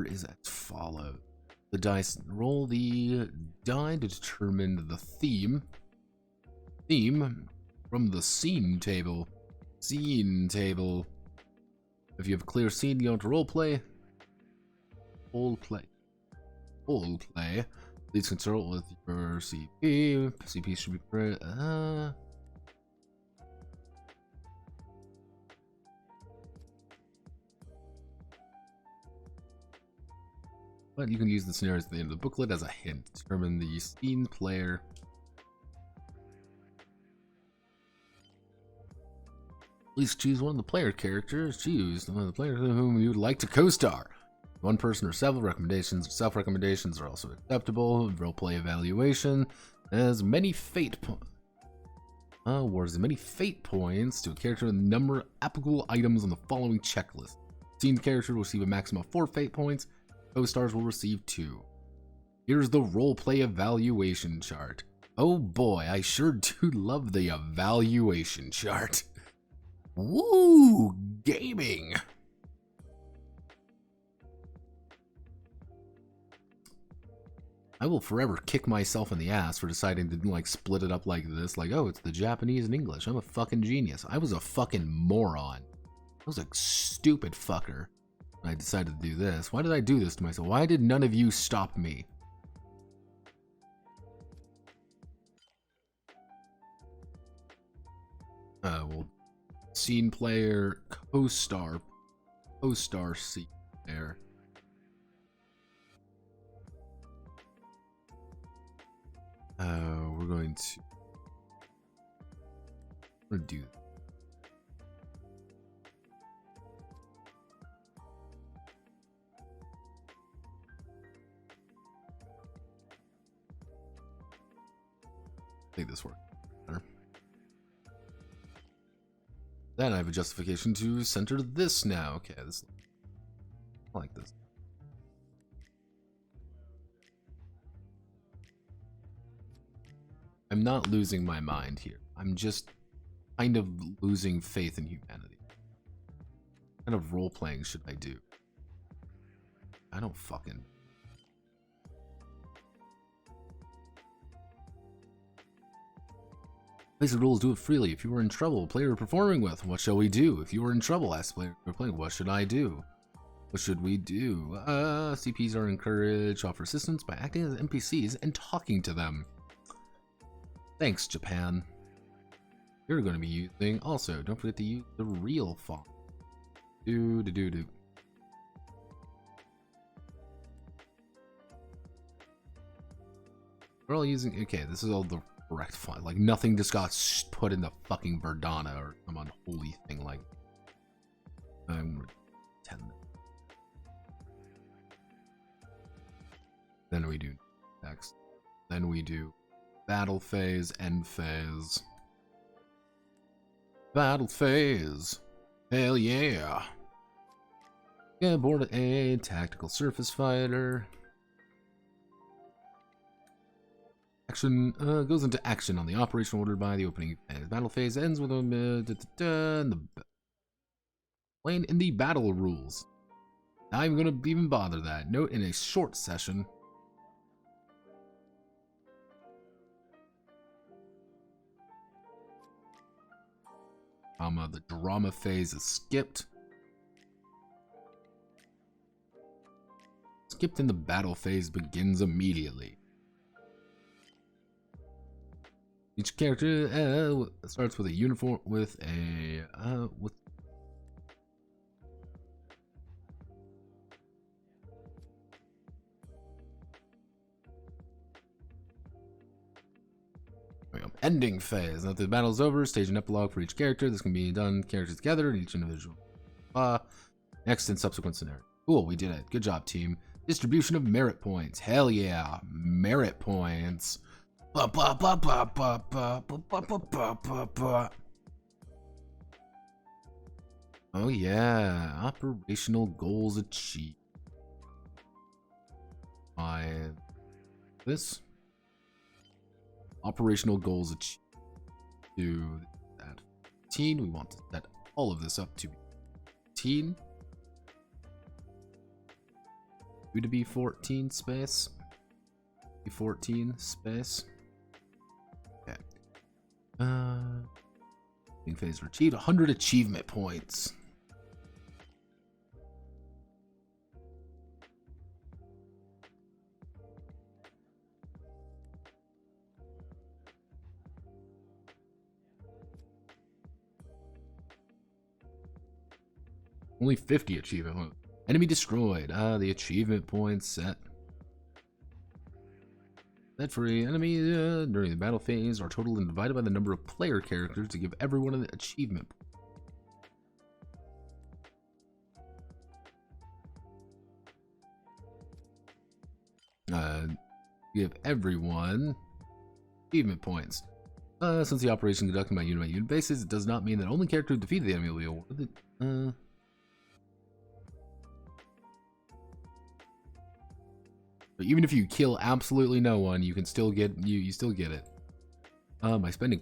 is as follows. The dice. Roll the die to determine the theme. Theme from the scene table. Scene table. If you have a clear scene, you want to roleplay. Roleplay. Roleplay. Please consult with your CP. CP should be but you can use the scenarios at the end of the booklet as a hint. Determine the scene player. Please choose one of the player characters. Choose one of the players whom you would like to co-star. One person or several recommendations. Self-recommendations are also acceptable. Roleplay evaluation. As many fate points. Awards as many fate points to a character with the number of applicable items on the following checklist. Scene character will receive a maximum of 4 fate points. Co-stars will receive 2. Here's the roleplay evaluation chart. Oh boy, I sure do love the evaluation chart. Woo! Gaming! I will forever kick myself in the ass for deciding to like split it up like this. Like, oh, it's the Japanese and English. I'm a fucking genius. I was a fucking moron. I was a stupid fucker. I decided to do this. Why did I do this to myself? Why did none of you stop me? Well, scene player, co-star scene player. We're going to do that. I think this works better. Then I have a justification to center this now. Okay, this I like this. I'm not losing my mind here. I'm just kind of losing faith in humanity. What kind of role-playing should I do? I don't fucking... Basic rules, do it freely. If you are in trouble, player you're performing with, what shall we do? If you are in trouble, ask player you're playing, what should I do? What should we do? CPs are encouraged, offer assistance by acting as NPCs and talking to them. Thanks, Japan. You're going to be using... Also, don't forget to use the real font. Do. We're all using... Okay, this is all the correct font. Like, nothing just got put in the fucking Verdana or some unholy thing like... I'm 10. Then we do text. Then we do battle phase, end phase. Battle phase. Hell yeah. Get aboard a tactical surface fighter. Action goes into action on the operation ordered by the opening phase. Battle phase ends with a playing in the battle rules. Not even gonna even bother that. Note in a short session. The drama phase is skipped. Skipped and the battle phase begins immediately. Each character starts with a uniform with a ending phase. After the battle's over, stage an epilogue for each character. This can be done characters together in each individual. Next and subsequent scenario. Cool, we did it. Good job, team. Distribution of merit points. Hell yeah, merit points. Oh yeah, operational goals achieved. This operational goals achieved. Do that 15. We want to set all of this up to be 15. To be 14 space. Be 14 space. Okay. Phase achieved 100 achievement points. Only 50 achievement points. Enemy destroyed. The achievement points set. Set for an enemy during the battle phase are totaled and divided by the number of player characters to give everyone an achievement. Give everyone achievement points. Since the operation conducted by unit basis, it does not mean that only character who defeated the enemy will be awarded. But even if you kill absolutely no one, you can still get you still get it. By spending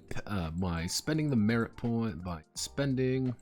the merit point by spending.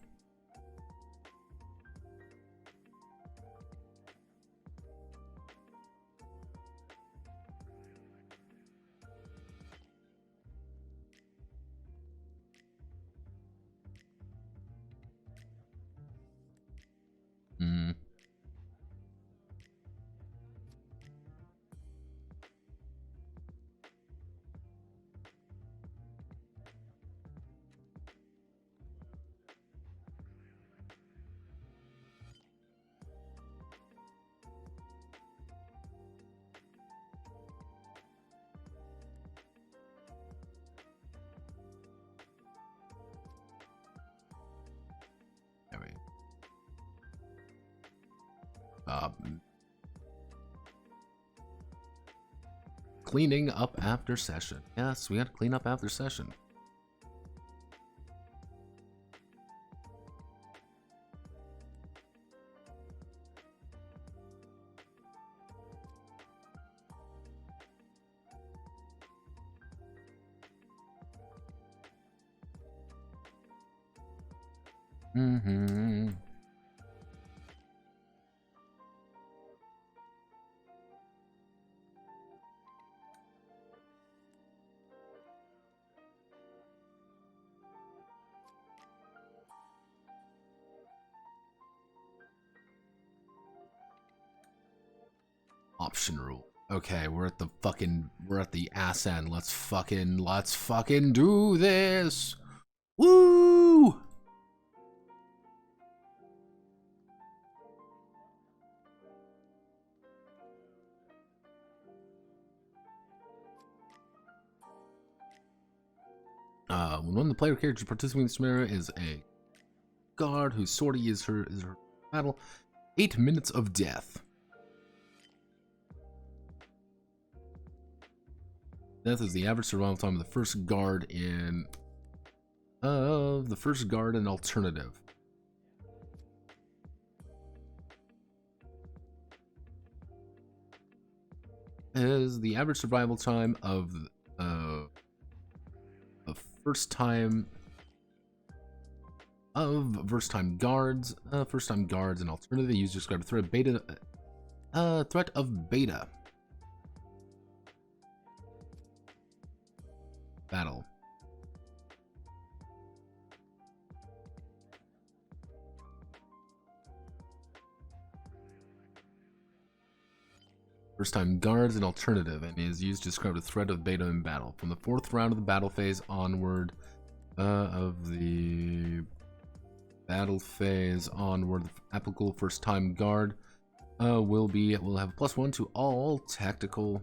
Cleaning up after session. Yes, we got to clean up after session. Mm-hmm. Option rule. Okay, we're at the ass end. Let's fucking do this. Woo! When one of the player characters participating in this scenario is a guard whose sortie is her battle, 8 minutes of death. Death is the average survival time of the first guard in alternative. Is the average survival time of first time guards and alternative. Use describe threat of beta battle. First time guards and alternative, and is used to describe the threat of beta in battle. From the 4th round of the battle phase onward, the applicable first time guard will have +1 to all tactical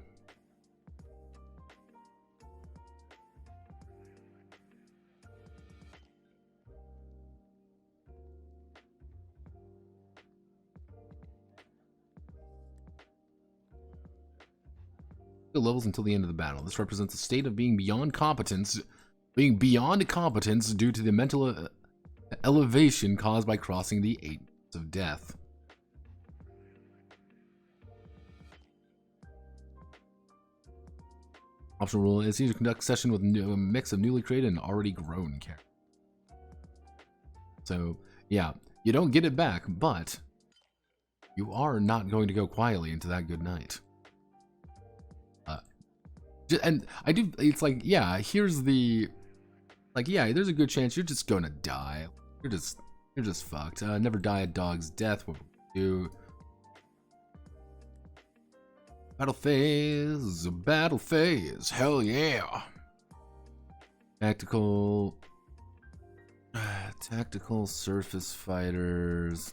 levels until the end of the battle. This represents a state of being beyond competence due to the mental elevation caused by crossing the 8 minutes of death. Optional rule is easy to conduct a session with a mix of newly created and already grown characters. So, yeah, you don't get it back, but you are not going to go quietly into that good night. And I do, it's like, yeah, here's the, like, yeah, there's a good chance you're just gonna die. You're just fucked. Never die a dog's death. What we do? Battle phase, hell yeah. Tactical surface fighters.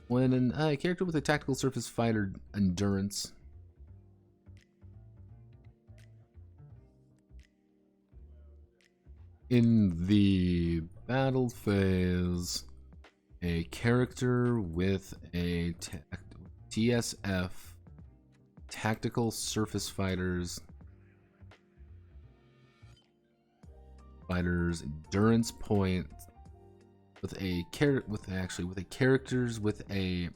When a character with a tactical surface fighter endurance in the battle phase, a character with a TSF tactical surface fighters endurance point with characters with a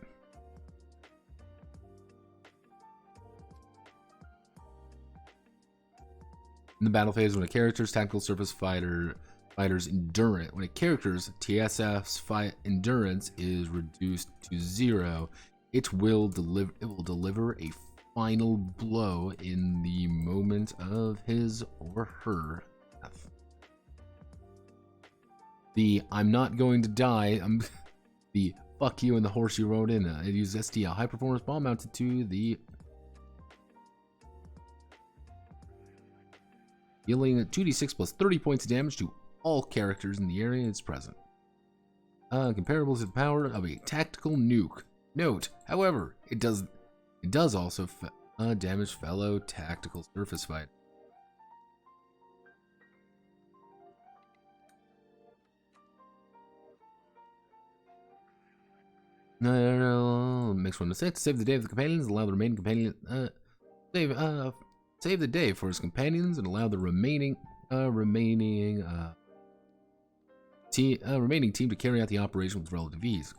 in the battle phase, when a character's tactical surface fighter's endurance, when a character's TSF's endurance is reduced to 0, it will deliver a final blow in the moment of his or her death. The I'm not going to die, the fuck you and the horse you rode in. It uses ST, a high performance bomb mounted to the dealing 2d6 plus 30 points of damage to all characters in the area it's present. Comparable to the power of a tactical nuke. Note, however, it does also damage fellow tactical surface fight. Makes one to save the day of the companions, allow the remaining companion save the day for his companions, and allow the remaining team to carry out the operation with relative ease.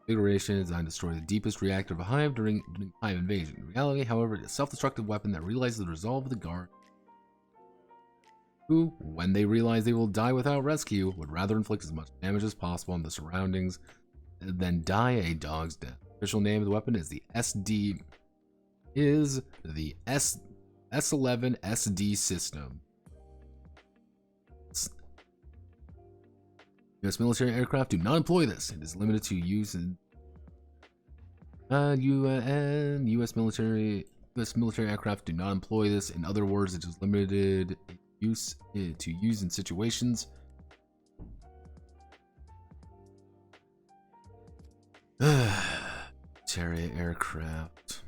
Configuration is designed to destroy the deepest reactor of a hive during hive invasion. In reality, however, it is a self-destructive weapon that realizes the resolve of the guard. who, when they realize they will die without rescue, would rather inflict as much damage as possible on the surroundings than die a dog's death. The official name of the weapon is the SD is the S11 SD system. U.S. military aircraft do not employ this. It is limited to use in U.S. military aircraft do not employ this. In other words, it is limited use to use in situations. Military aircraft.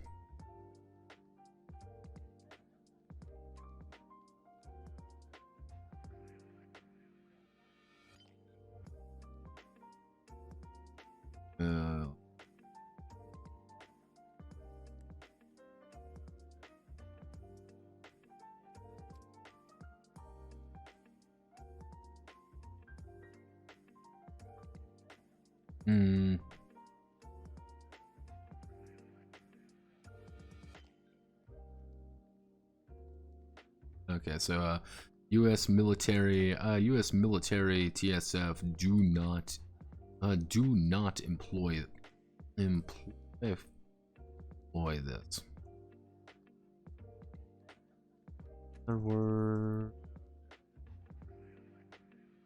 Okay, so U.S. military TSF do not employ this.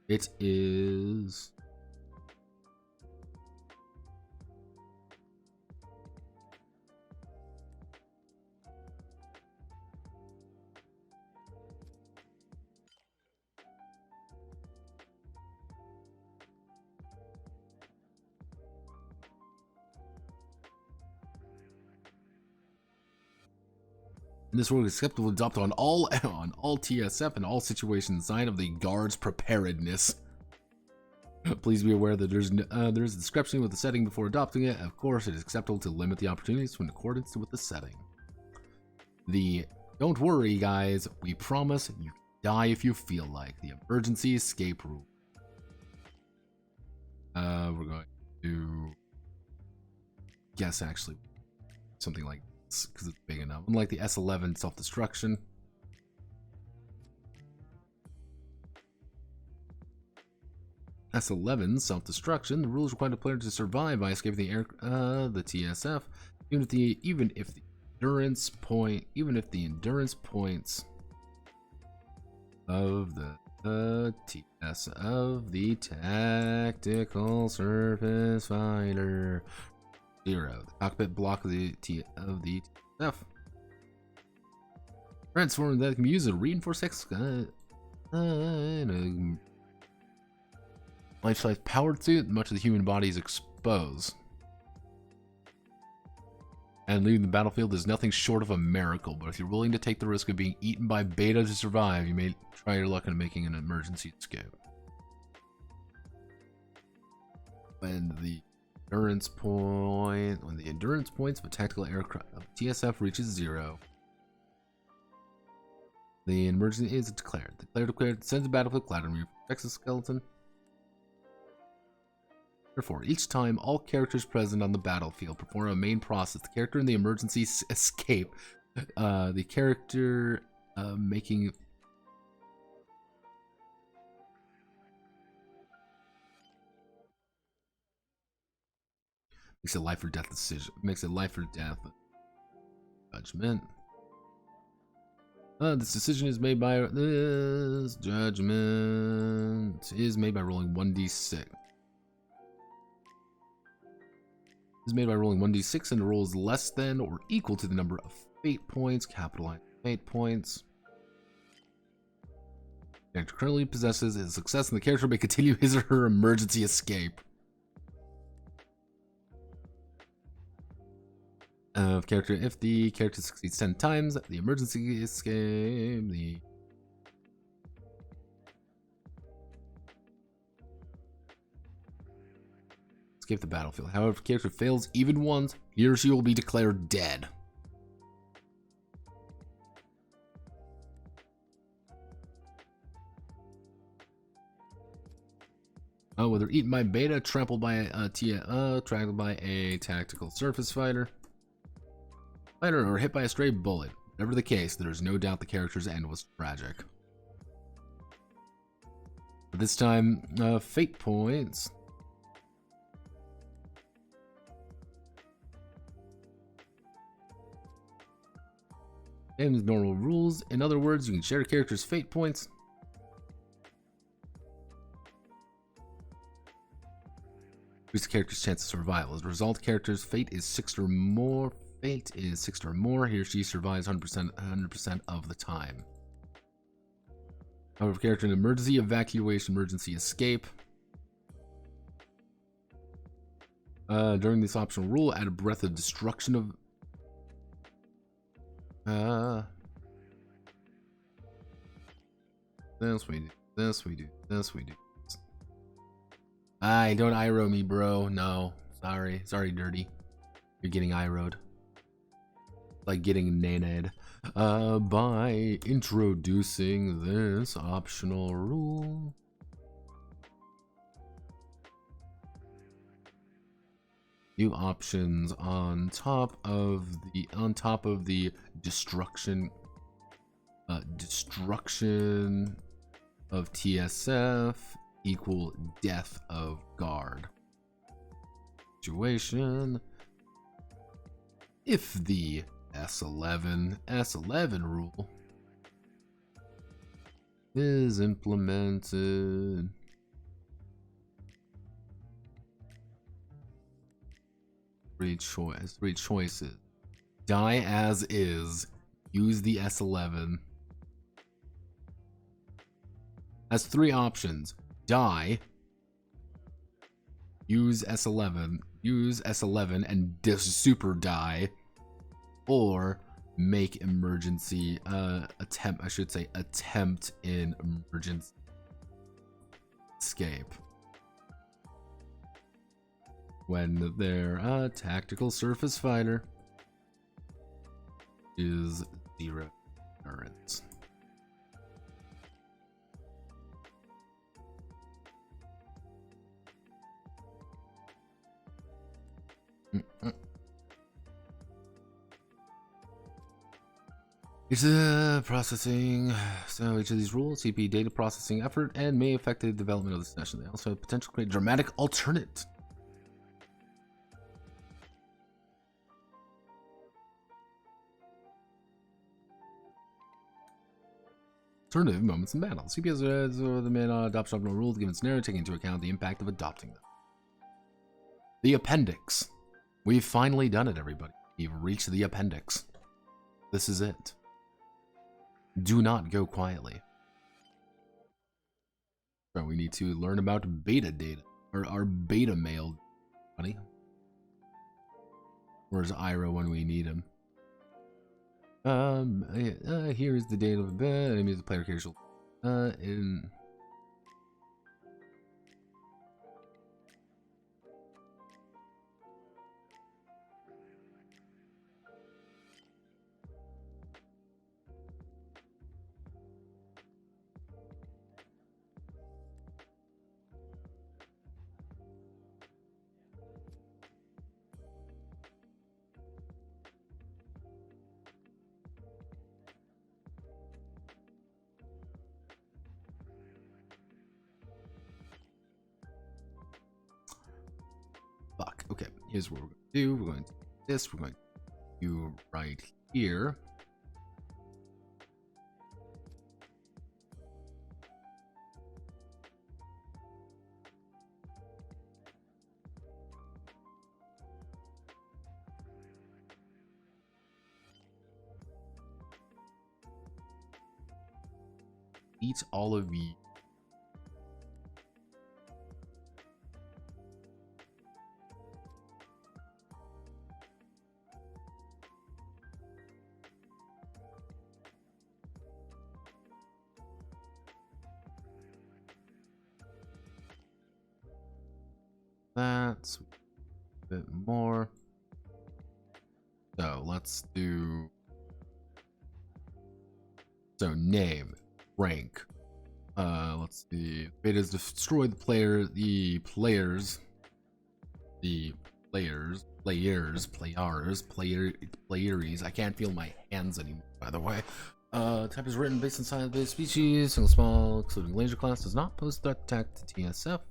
It is. And this rule is acceptable to adopt on all TSF and all situations inside of the guard's preparedness. Please be aware that there is a discrepancy with the setting before adopting it. Of course, it is acceptable to limit the opportunities in accordance with the setting. Don't worry, guys. We promise you can die if you feel like. The emergency escape rule. We're going to guess actually something like this because it's big enough. Unlike the S11 self-destruction. S11 self-destruction. The rules require the player to survive by escaping the TSF, even if the endurance points of the TS of the tactical surface fighter 0. The cockpit block of the TSF. Transform that can be used to reinforce life-size powered suit. Much of the human body is exposed. And leaving the battlefield is nothing short of a miracle, but if you're willing to take the risk of being eaten by beta to survive, you may try your luck in making an emergency escape. When the endurance points of a tactical aircraft of TSF reaches 0, the emergency is declared. The player declared sends the battlefield cloud and protects the skeleton. Therefore, each time all characters present on the battlefield perform a main process, the character in the emergency escape, the character making makes a life or death decision. Makes a life or death judgment. This decision is made by rolling 1d6. Is made by rolling 1d6 and rolls less than or equal to the number of fate points, capitalized fate points. The character currently possesses is success, and the character may continue his or her emergency escape. If the character succeeds 10 times, the emergency escape, escape the battlefield. However, if the character fails even once, he or she will be declared dead. Whether eaten by beta, trampled by a tactical surface fighter, or hit by a stray bullet. Whatever the case, there is no doubt the character's end was tragic. But this time, fate points. Game's normal rules. In other words, you can share a character's fate points. Boost the character's chance of survival. As a result, the character's fate is 6 or more. Fate is 6 or more. He or she survives 100% of the time. However, character in emergency, evacuation, emergency escape. During this optional rule, add a breath of destruction of. This we do. This we do. This we do. Don't IRO me, bro. No. Sorry. Sorry, Dirty. You're getting IRO'd. Like getting nana'd. By introducing this optional rule. New options on top of the destruction of TSF equal death of guard. Situation. If the S11 rule is implemented, three choices. Die as is. Use the S11. Has 3 options. Die. Use S11. Use S11 and super die. Or make emergency attempt in emergency escape. When their tactical surface fighter is 0 turrets. It's processing. So each of these rules, CP data processing effort, and may affect the development of the session. They also have potential to create dramatic alternate. Alternative moments in battle. CP has the main adoption of no rules given scenario, taking into account the impact of adopting them. The appendix. We've finally done it, everybody. We've reached the appendix. This is it. Do not go quietly. So we need to learn about beta data, or our beta mail, buddy. Where's Iro when we need him? Here's the date of the bed. Enemies the player character. In. Fuck. Okay, here's what we're going to do. We're going to do this. We're going to do right here. Eat all of you. That's a bit more. So let's do. So name, rank. Let's see. Betas destroy the players. I can't feel my hands anymore, by the way. Type is written based on science-based species. Single small, excluding laser class, does not pose threat attack to TSF.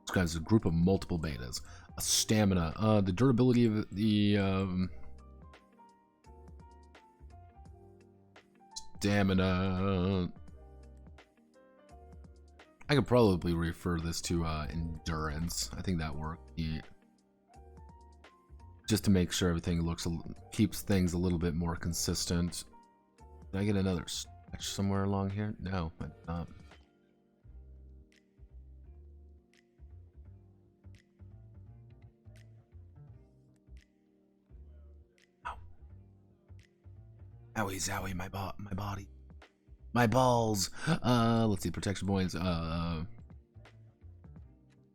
This guy's a group of multiple betas. A stamina. The durability of the stamina. I could probably refer this to endurance. I think that worked. Yeah. Just to make sure everything keeps things a little bit more consistent. Did I get another sketch somewhere along here? No, I did not. Owie zowie, my body. My balls. Let's see, protection points.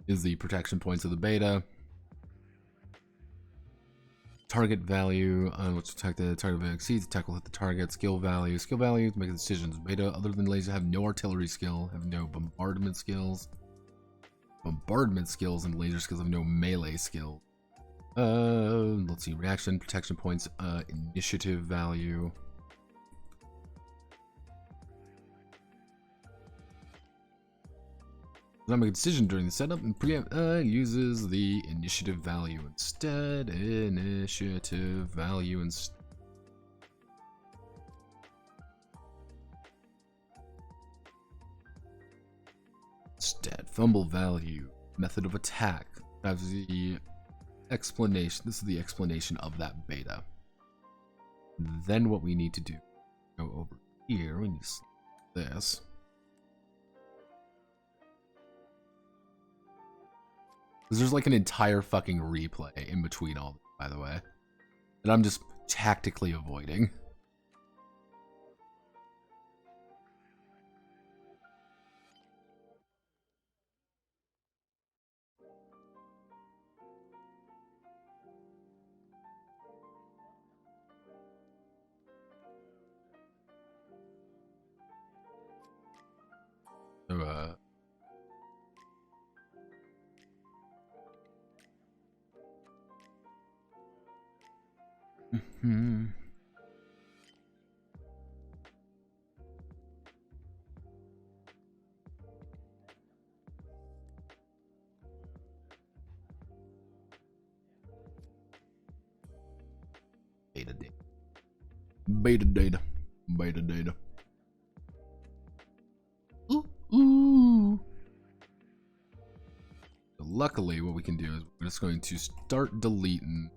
Is the protection points of the beta. Target value, which attack the target exceeds, attack will hit the target. Skill value to make decisions. Beta, other than laser, have no artillery skill, have no bombardment skills. Bombardment skills and laser skills have no melee skill. Let's see, reaction, protection points, initiative value. Does not make a decision during the setup and uses the initiative value instead. Initiative value instead. Fumble value. Method of attack. That's the explanation. This is the explanation of that beta. Then what we need to do, go over here. We need to select this. There's like an entire fucking replay in between all this, by the way, that I'm just tactically avoiding. So, Beta data. Beta data. Beta data. Ooh. So luckily, what we can do is we're just going to start deleting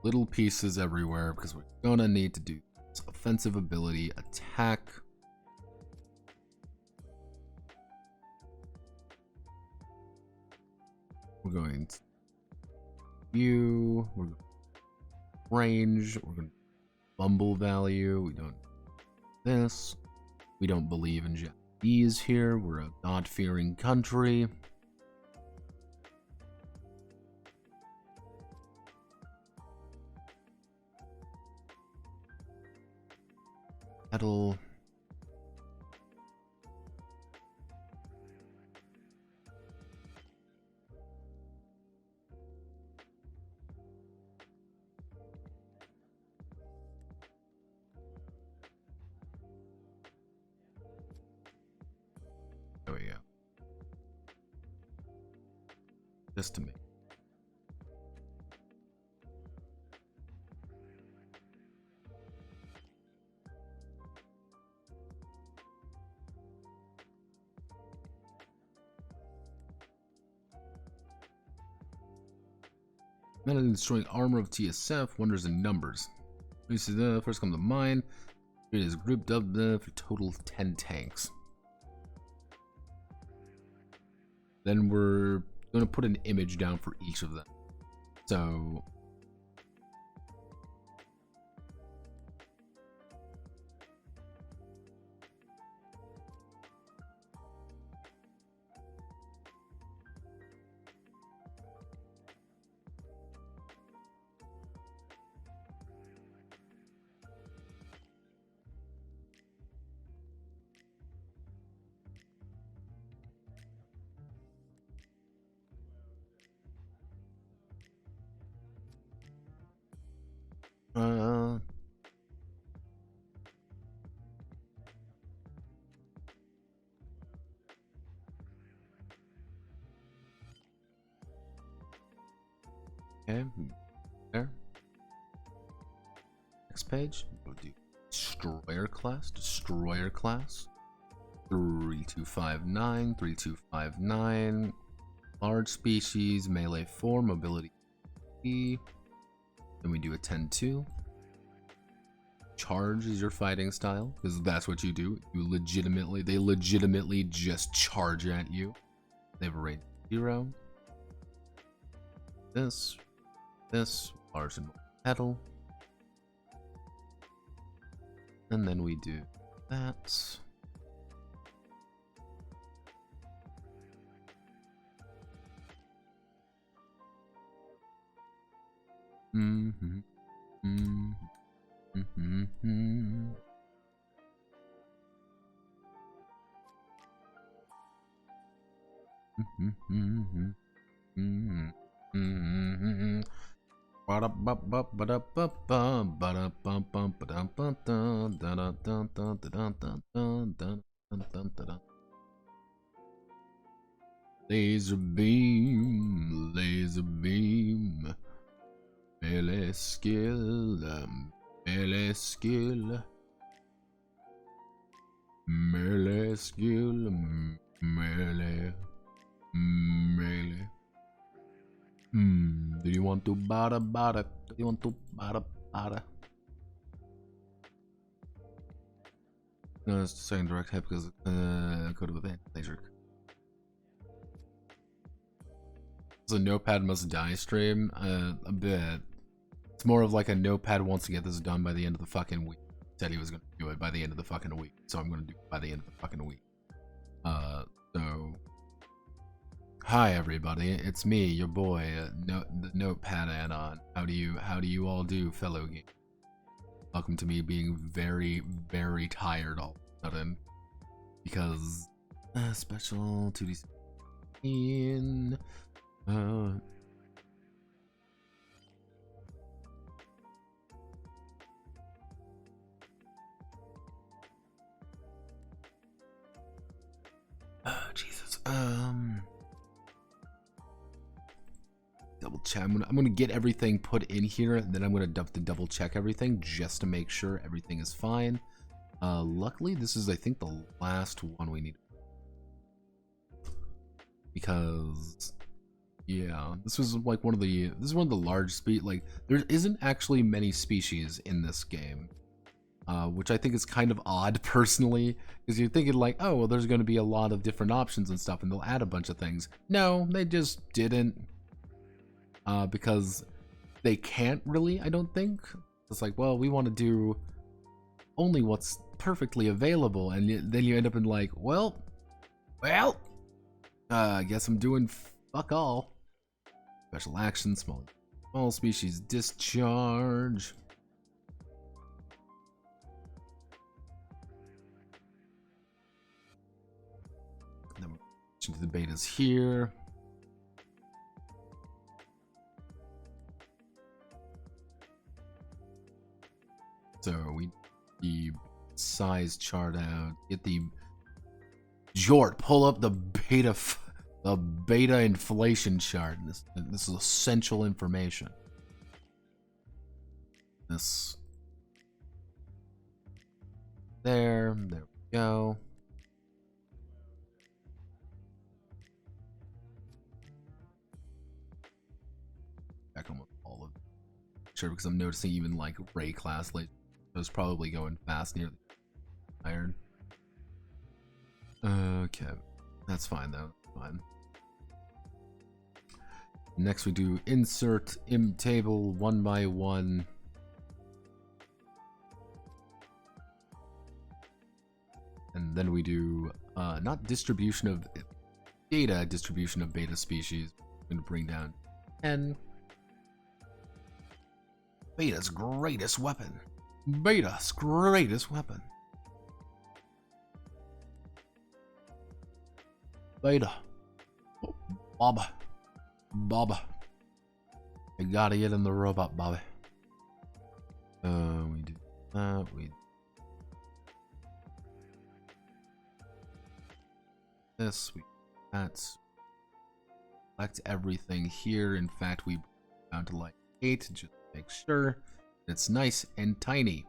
little pieces everywhere because we're gonna need to do this. Offensive ability, attack. We're going to we're going to range, we're going to fumble value, we don't this. We don't believe in Japanese here, we're a God-fearing country. Metal. There we go. Just to me. Meta destroying armor of TSF, wonders in numbers. This is the first come to mind. It is grouped up for total 10 tanks. Then we're going to put an image down for each of them. So Okay, there. Next page, we'll do Destroyer class. Destroyer class. 3259, 3259. Large species, melee 4, mobility E. Then we do a 10-2. Charge is your fighting style, because that's what you do. They legitimately just charge at you. They have a range 0. This, large and pedal. And then we do that. Mm-hmm. Mm-hmm. Mm-hmm. Mm-hmm. Mm-hmm. Mm-hmm. Laser beam, laser beam. Melee skill, melee skill. Melee skill, melee. Melee. Do you want to bada bada? Do you want to bada bada? No, it's saying direct hit because code of event laser. It's a notepad must die stream. A bit. It's more of like a notepad wants to get this done by the end of the fucking week. Said he was gonna do it by the end of the fucking week, so I'm gonna do it by the end of the fucking week. So. Hi everybody, it's me, your boy, the Notepad add-on. How do you all do, fellow game? Welcome to me being very, very tired all of a sudden. Because, special 2D16, oh, Jesus, double check. I'm gonna get everything put in here, and then I'm gonna have to double check everything just to make sure everything is fine. Luckily, this is I think the last one we need, because yeah, this was like one of the large like there isn't actually many species in this game, which I think is kind of odd personally, because you're thinking like, oh well, there's going to be a lot of different options and stuff, and they'll add a bunch of things. No, they just didn't. Because they can't really, I don't think. It's like, well, we want to do only what's perfectly available, and then you end up in like, well, I guess I'm doing fuck all. Special action, small species discharge. And then we're into the betas here. So we the size chart out, get the Jort, pull up the beta inflation chart. This is essential information. This there we go. Back on all of it. Sure, because I'm noticing even like Ray class late. I was probably going fast near the iron. Okay, that's fine though. Fine. Next we do insert im table 1 by 1. And then we do not distribution of data, distribution of beta species. I'm gonna bring down 10. Beta's greatest weapon. Beta's greatest weapon. Beta. Baba. Baba. I gotta get in the robot, Bobby. out. We this, we that. Select everything here. In fact, we down to like 8 just to make sure it's nice and tiny.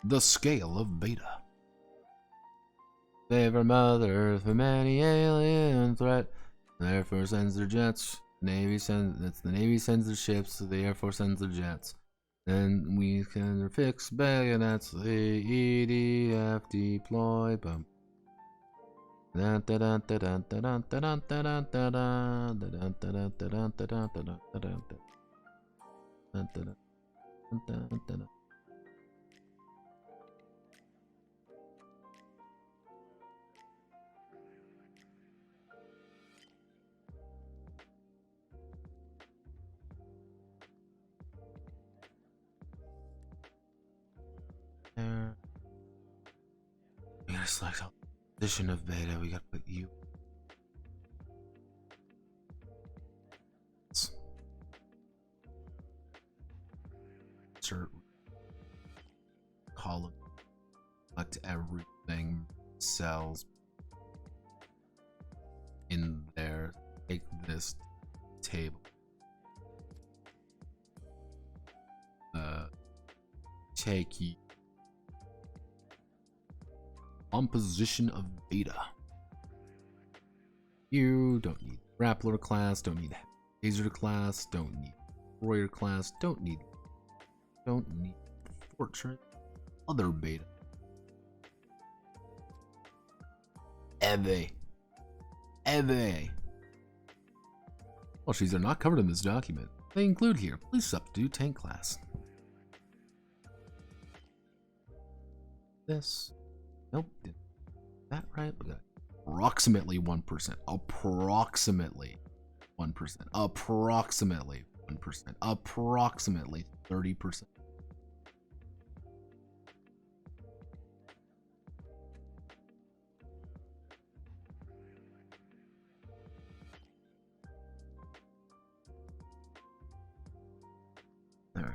The scale of beta. Save our mother from any alien threat. The Air Force sends their jets. The Navy sends their ships. The Air Force sends their jets. Then we can fix bayonets. The EDF deploy. Boom. There. We gotta select a position of beta. We gotta put you. Insert column. Select everything. Cells in there. Take this table. Take you. Composition of beta. You don't need Grappler class, don't need Laser class, don't need Warrior class, don't need Fortress, other beta. Eve. Well, these are not covered in this document. They include here, please substitute tank class. This. Nope. Is that right? We got approximately 1%. Approximately 1%. Approximately 1%. Approximately 30%. There.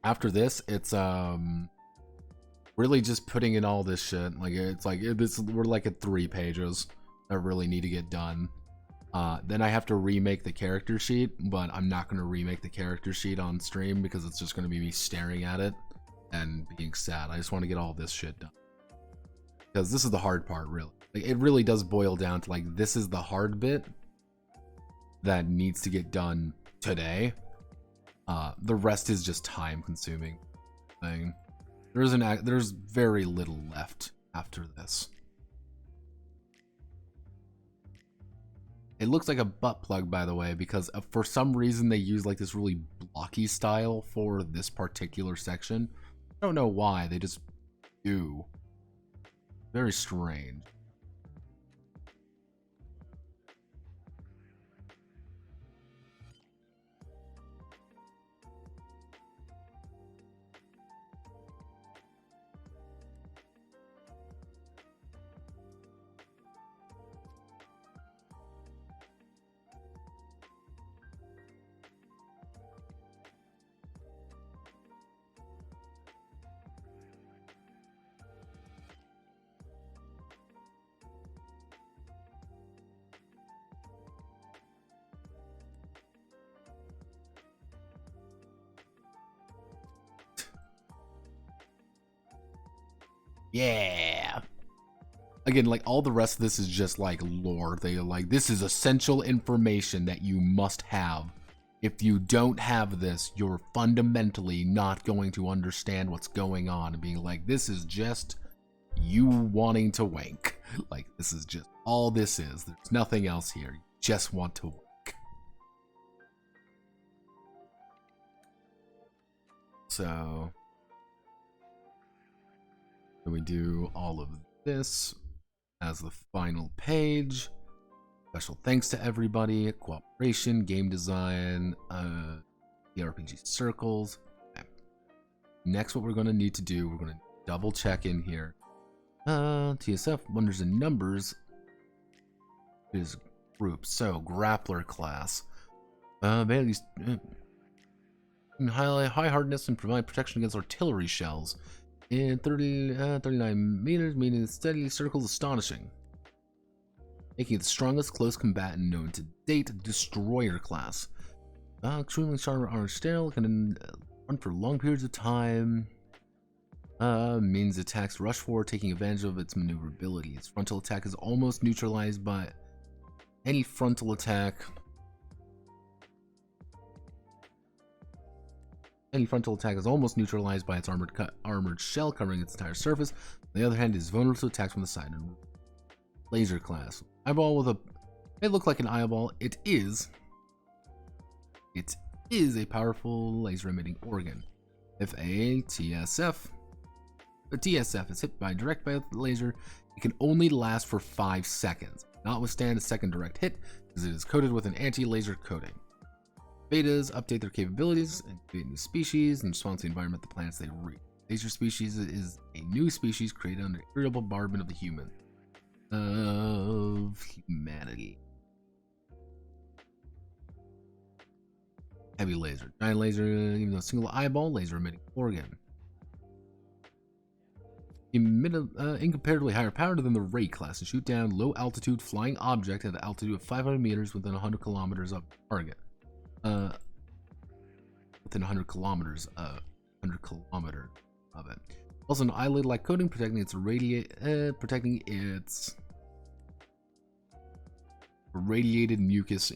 After this, it's really just putting in all this shit. Like it's like we're like at 3 pages that really need to get done. Then I have to remake the character sheet, but I'm not going to remake the character sheet on stream because it's just going to be me staring at it and being sad. I just want to get all this shit done because this is the hard part, really. Like it really does boil down to like this is the hard bit that needs to get done today. The rest is just time consuming thing. There's very little left after this. It looks like a butt plug, by the way, because for some reason they use like this really blocky style for this particular section. I don't know why, they just do. Very strange. Yeah. Again, like all the rest of this is just like lore. They like this is essential information that you must have. If you don't have this, you're fundamentally not going to understand what's going on and being like, this is just you wanting to wank. Like this is just all this is. There's nothing else here. You just want to wank. So we do all of this as the final page. Special thanks to everybody. Cooperation, game design, the RPG circles. Okay. Next, what we're going to need to do, we're going to double check in here. TSF wonders and numbers is group. So grappler class. Bailey's high hardness and provide protection against artillery shells. In 39 meters, meaning it steadily circles astonishing. Making it the strongest close combatant known to date, Destroyer class. Extremely sharp armor steel, can run for long periods of time. Means attacks rush forward, taking advantage of its maneuverability. Its frontal attack is almost neutralized by any frontal attack. Any frontal attack is almost neutralized by its armored shell covering its entire surface. On the other hand, it is vulnerable to attacks from the side. Laser class. Eyeball with a... It looked like an eyeball. It is a powerful laser emitting organ. If a TSF is hit by a direct laser, it can only last for 5 seconds, notwithstanding a second direct hit, because it is coated with an anti-laser coating. Betas update their capabilities and create new species in response to the environment the planets they reach. Laser species is a new species created under irritable bombardment of the humanity. Heavy laser. Giant laser, even though a single eyeball, laser emitting organ. Incomparatively higher power than the Ray class to shoot down low altitude flying object at an altitude of 500 meters within 100 kilometers of the target. Within 100 kilometers of it. Also an eyelid-like coating protecting its radiated mucus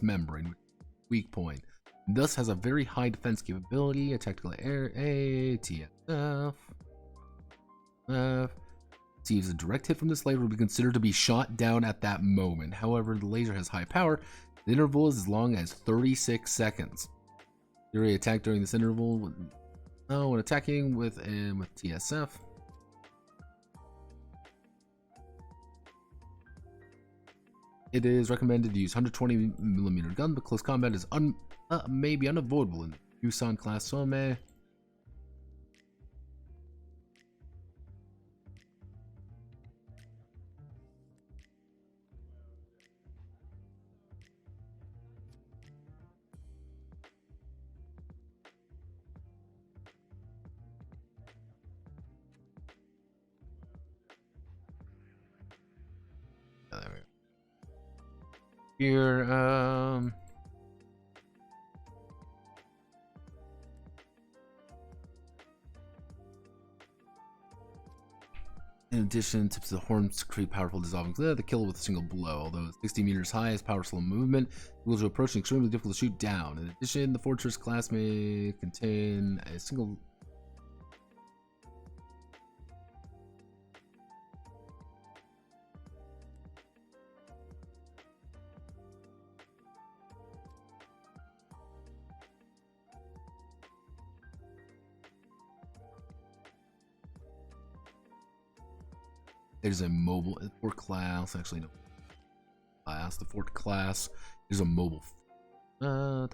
membrane. Weak point. Thus has a very high defense capability. A tactical air ATF. Receives a direct hit from this laser will be considered to be shot down at that moment. However, the laser has high power. The interval is as long as 36 seconds. Fury attack during this interval when attacking with TSF. It is recommended to use 120mm gun, but close combat is may be unavoidable in the Yusan class Some. Here, in addition, tips of the horns create powerful dissolving the kill with a single blow. Although 60 meters high is power slow movement, equals to approach and extremely difficult to shoot down. In addition, the Fortress class may contain a single. There's a mobile Fort class, actually no class. The Fort class is a mobile. Force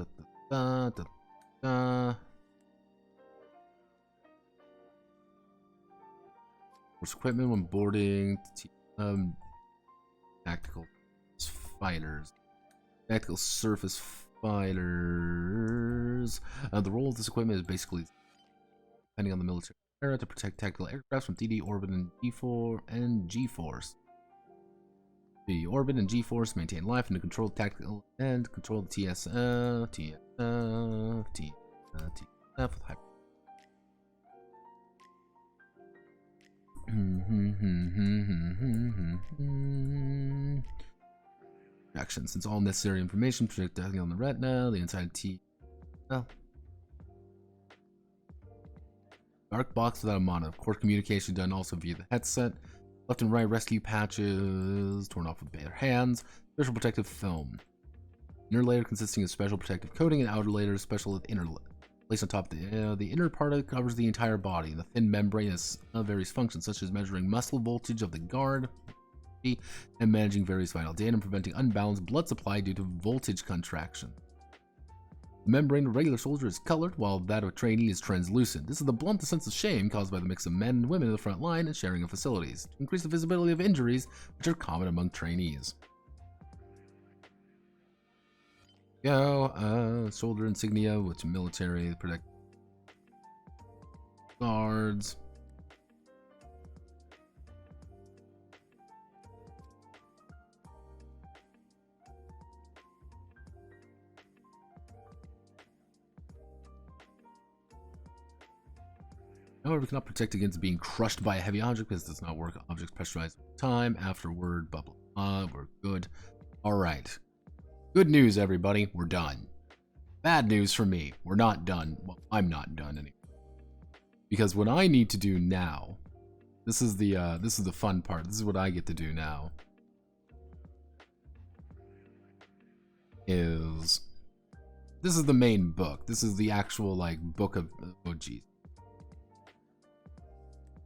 equipment when boarding. Tactical fighters. Tactical surface fighters. The role of this equipment is basically, depending on the military, to protect tactical aircraft from TD, orbit, and G-force. The orbit and G-force maintain life and to control tactical and control the TSF with hyper. Action. Since all necessary information projected on the retina, the inside dark box without a mono. Of course, communication done also via the headset. Left and right rescue patches torn off with bare hands. Special protective film. Inner layer consisting of special protective coating and outer layer special with inner layer. Placed on top of the inner part covers the entire body. The thin membrane has various functions such as measuring muscle voltage of the guard and managing various vital data and preventing unbalanced blood supply due to voltage contraction. The membrane of a regular soldier is colored, while that of a trainee is translucent. This is to blunt the sense of shame caused by the mix of men and women in the front line and sharing of facilities, to increase the visibility of injuries which are common among trainees. Go. Soldier insignia with military protect guards. However, we cannot protect against being crushed by a heavy object because it does not work. Objects pressurized over time. Afterward, blah blah blah. We're good. All right. Good news, everybody. We're done. Bad news for me. We're not done. Well, I'm not done anymore. Because what I need to do now, this is the fun part. This is what I get to do now. This is the main book. This is the actual like book of oh geez.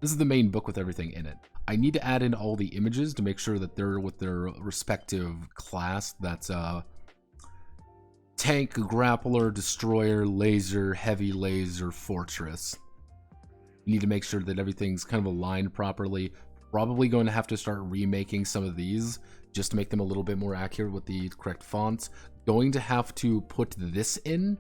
This is the main book with everything in it. I need to add in all the images to make sure that they're with their respective class. That's tank, grappler, destroyer, laser, heavy laser, fortress. You need to make sure that everything's kind of aligned properly. Probably going to have to start remaking some of these just to make them a little bit more accurate with the correct fonts. Going to have to put this in.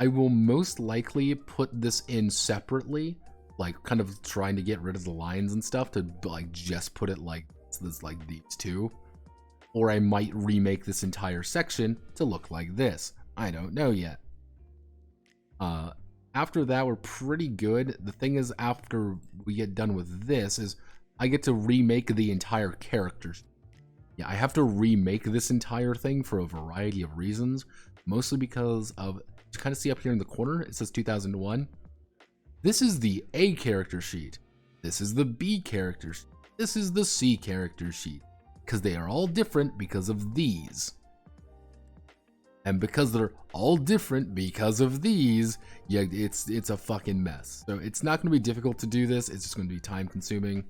I will most likely put this in separately, like kind of trying to get rid of the lines and stuff to like just put it like this, like these two. Or I might remake this entire section to look like this. I don't know yet. After that, we're pretty good. The thing is, after we get done with this, is I get to remake the entire characters. Yeah, I have to remake this entire thing for a variety of reasons. Mostly because of, you kind of see up here in the corner, it says 2001. This is the A character sheet. This is the B character sheet. This is the C character sheet. Because they are all different because of these. And because they're all different because of these, yeah, it's a fucking mess. So it's not going to be difficult to do this. It's just going to be time consuming.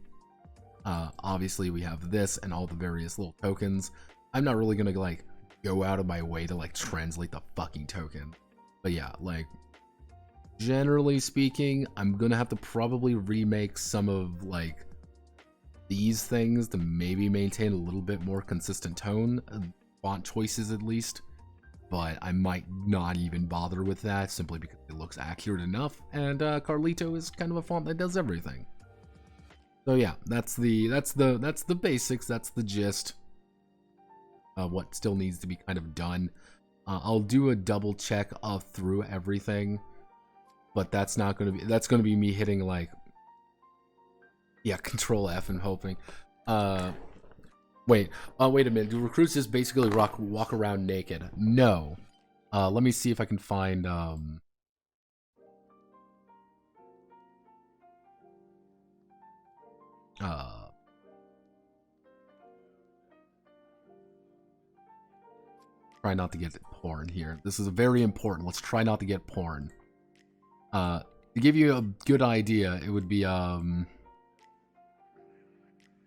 Obviously we have this and all the various little tokens. I'm not really going to like go out of my way to like translate the fucking token. But yeah, like generally speaking, I'm going to have to probably remake some of like these things to maybe maintain a little bit more consistent tone, font choices at least. But I might not even bother with that simply because it looks accurate enough, and Carlito is kind of a font that does everything. So yeah, that's the basics. That's the gist. What still needs to be kind of done. I'll do a double check through everything, but that's not gonna be. That's gonna be me hitting like, yeah, Control F and hoping. Wait a minute. Do recruits just basically walk around naked? No. Let me see if I can find try not to get porn here. This is very important. Let's try not to get porn. To give you a good idea, it would be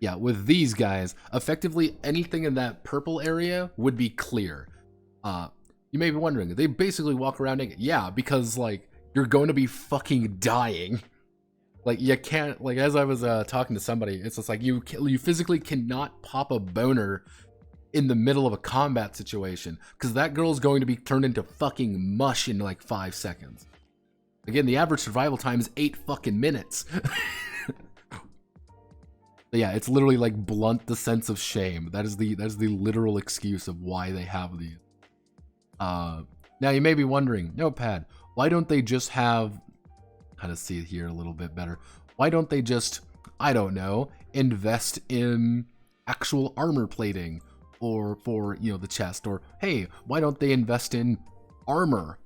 yeah, with these guys, effectively anything in that purple area would be clear. You may be wondering, they basically walk around naked. Yeah, because like you're going to be fucking dying. Like you can't, like as I was talking to somebody, it's just like you physically cannot pop a boner in the middle of a combat situation because that girl's going to be turned into fucking mush in like 5 seconds. Again, the average survival time is 8 fucking minutes. Yeah, it's literally like blunt the sense of shame. That is the literal excuse of why they have these. Now you may be wondering, Notepad, why don't they just have, kind of see it here a little bit better. Why don't they just, I don't know, invest in actual armor plating or for, you know, the chest, or hey, why don't they invest in armor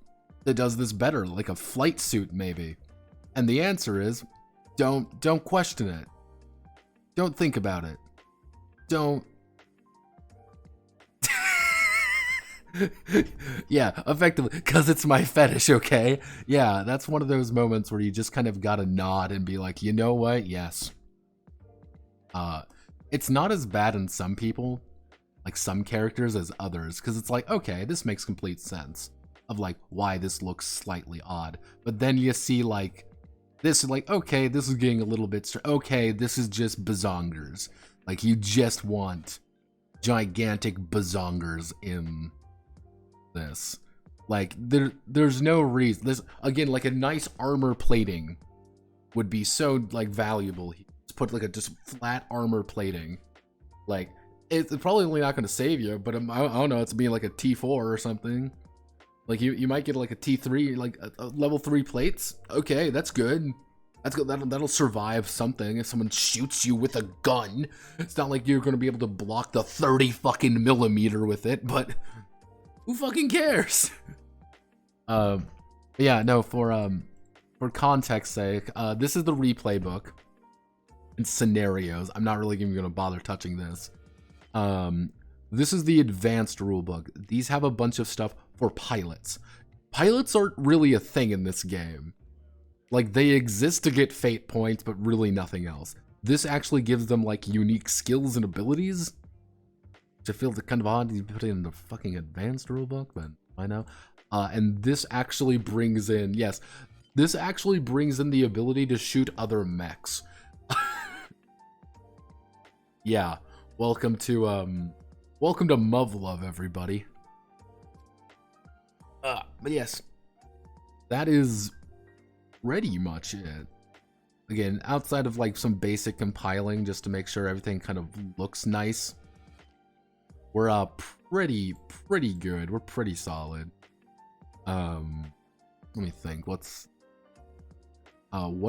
that does this better, like a flight suit maybe? And the answer is, don't question it. Don't think about it. Don't. Yeah, effectively, because it's my fetish, okay? Yeah, that's one of those moments where you just kind of gotta nod and be like, you know what? Yes. It's not as bad in some people, like some characters, as others, because it's like, okay, this makes complete sense of like why this looks slightly odd. But then you see like this is like, okay, this is getting a little bit, okay, this is just bazongers. Like, you just want gigantic bazongers in this. Like, there's no reason. This, again, like a nice armor plating would be so, like, valuable. Let's put, like, a just flat armor plating. Like, it's probably not going to save you, but I don't know, it's being like a T4 or something. Like, you might get, like, a T3, like, a level 3 plates. Okay, that's good. That's good. That'll survive something if someone shoots you with a gun. It's not like you're going to be able to block the 30 fucking millimeter with it, but who fucking cares? Yeah, no, for context sake, this is the replay book and scenarios. I'm not really even going to bother touching this. This is the advanced rulebook. These have a bunch of stuff for pilots. Pilots aren't really a thing in this game. Like, they exist to get fate points, but really nothing else. This actually gives them, like, unique skills and abilities, which I feel kind of odd to put it in the fucking advanced rulebook, but I know. And this actually brings in, yes, this actually brings in the ability to shoot other mechs. Yeah, welcome to Muv-Luv, everybody. But yes, that is pretty much it. Again, outside of like some basic compiling just to make sure everything kind of looks nice, we're pretty good. We're pretty solid. Let me think. What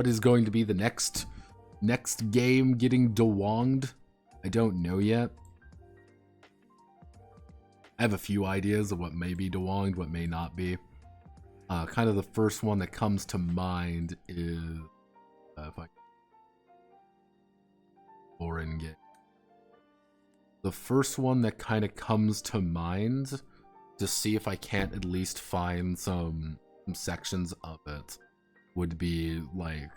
is going to be the next game getting DUWANGed? I don't know yet. I have a few ideas of what may be DUWANGed, what may not be. Kind of the first one that comes to mind is if I foreign game. The first one that kind of comes to mind, to see if I can't at least find some sections of it, would be like,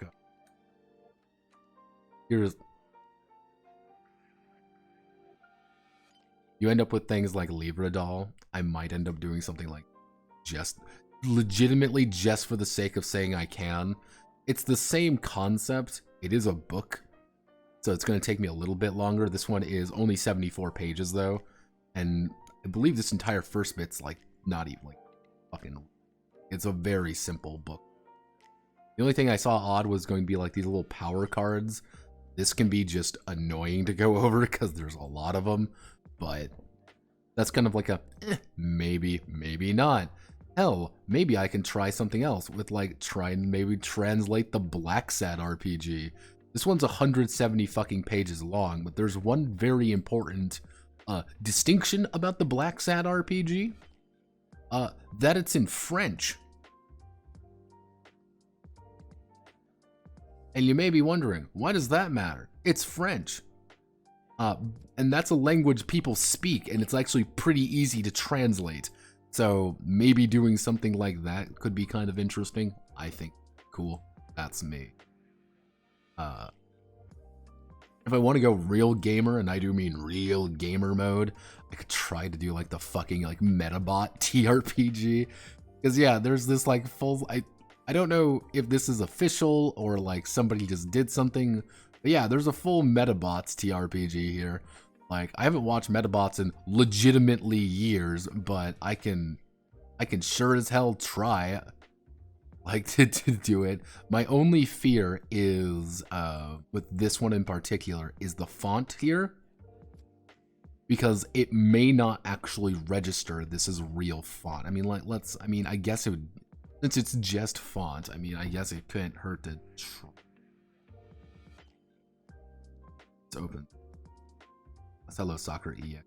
here's, you end up with things like Libra Doll. I might end up doing something like just legitimately just for the sake of saying I can. It's the same concept. It is a book, so it's going to take me a little bit longer. This one is only 74 pages though, and I believe this entire first bit's like not even like fucking, it's a very simple book. The only thing I saw odd was going to be like these little power cards. This can be just annoying to go over because there's a lot of them, but that's kind of like a maybe not. Hell, maybe I can try something else with like try and maybe translate the Black Sad RPG. This one's 170 fucking pages long, but there's one very important distinction about the Black Sad RPG, that it's in French. And you may be wondering, why does that matter? It's French. And that's a language people speak, and it's actually pretty easy to translate. So maybe doing something like that could be kind of interesting. I think cool. That's me. If I want to go real gamer, and I do mean real gamer mode, I could try to do like the fucking like Metabot TRPG. Because yeah, there's this like full, I don't know if this is official or like somebody just did something, but yeah, there's a full Metabots TRPG here. Like, I haven't watched Metabots in legitimately years, but I can sure as hell try like to do it. My only fear is with this one in particular is the font here, because it may not actually register this is real font. I mean, like, I guess it would, since it's just font, I mean, I guess it couldn't hurt to try. It's open. Hello, Soccer EX.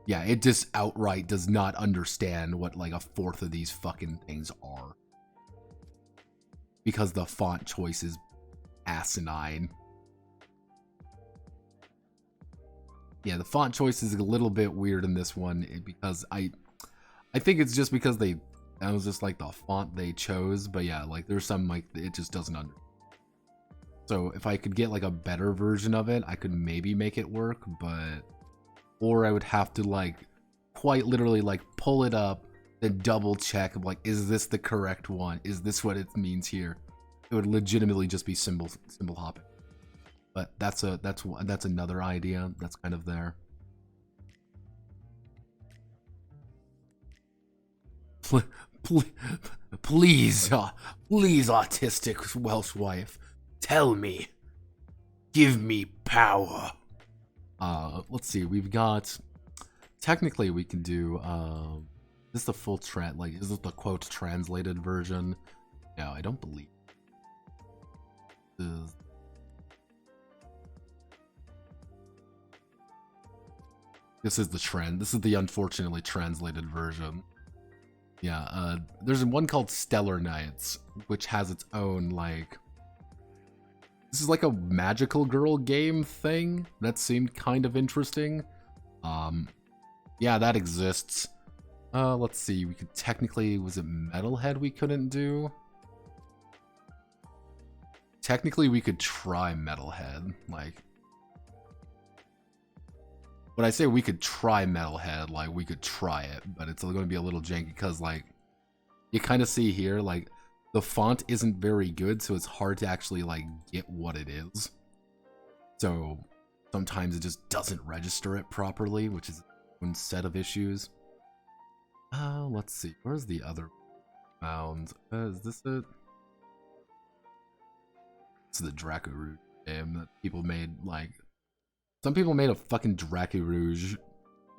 Yeah, it just outright does not understand what like a fourth of these fucking things are, because the font choice is asinine. Yeah, the font choice is a little bit weird in this one because I think it's just because that was just like the font they chose. But yeah, like there's some like it just doesn't understand. So if I could get like a better version of it, I could maybe make it work, but or I would have to like quite literally like pull it up, then double check like, is this the correct one? Is this what it means here? It would legitimately just be symbol hopping. But that's another idea that's kind of there. pl please, please, autistic Welsh wife, tell me. Give me power. Let's see. We've got. Technically, we can do. Is this the full is this the quote translated version? No, I don't believe. This is the trend. This is the unfortunately translated version. Yeah, there's one called Stellar Nights, which has its own, like... This is like a magical girl game thing. That seemed kind of interesting. Yeah, that exists. Let's see, we could technically... Was it Metalhead we couldn't do? Technically, we could try Metalhead, like... When I say we could try Metalhead, like, we could try it, but it's going to be a little janky, because, like, you kind of see here, like, the font isn't very good, so it's hard to actually, like, get what it is. So, sometimes it just doesn't register it properly, which is one set of issues. Let's see, where's the other found? Is this it? This is the Draco Rouge game that people made, like... Some people made a fucking Draco Rouge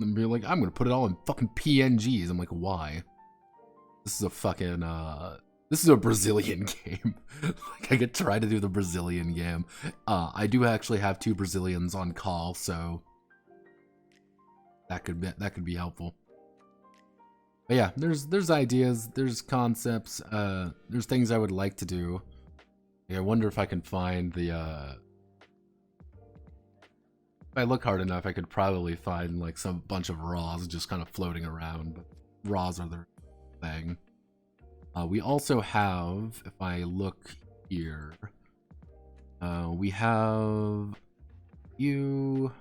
and be like, I'm gonna put it all in fucking PNGs. I'm like, why? This is a fucking, this is a Brazilian game. Like, I could try to do the Brazilian game. I do actually have 2 Brazilians on call, so that could be helpful. But yeah, there's ideas, there's concepts, there's things I would like to do. I wonder if I can find the, if I look hard enough, I could probably find like some bunch of RAWs just kind of floating around, but RAWs are their thing. We also have, if I look here, we have you.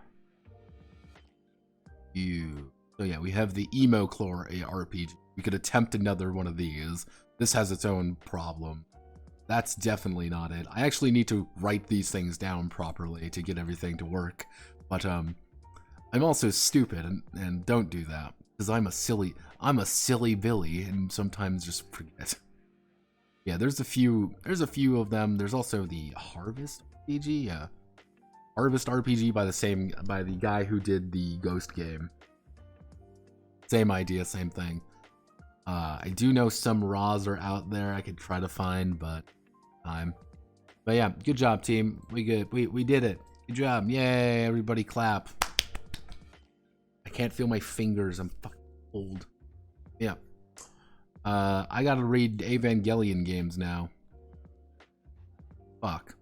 So yeah, we have the Emo-Clore RPG. We could attempt another one of these. This has its own problem. That's definitely not it. I actually need to write these things down properly to get everything to work. But I'm also stupid and don't do that because I'm a silly Billy and sometimes just forget. Yeah, there's a few of them. There's also the Harvest RPG, yeah. Harvest RPG by the guy who did the Ghost game. Same idea, same thing. I do know some RAWs are out there I could try to find, but yeah, good job, team. We did it. Good job. Yay, everybody clap. I can't feel my fingers. I'm fucking old. Yeah. I gotta read Evangelion games now. Fuck.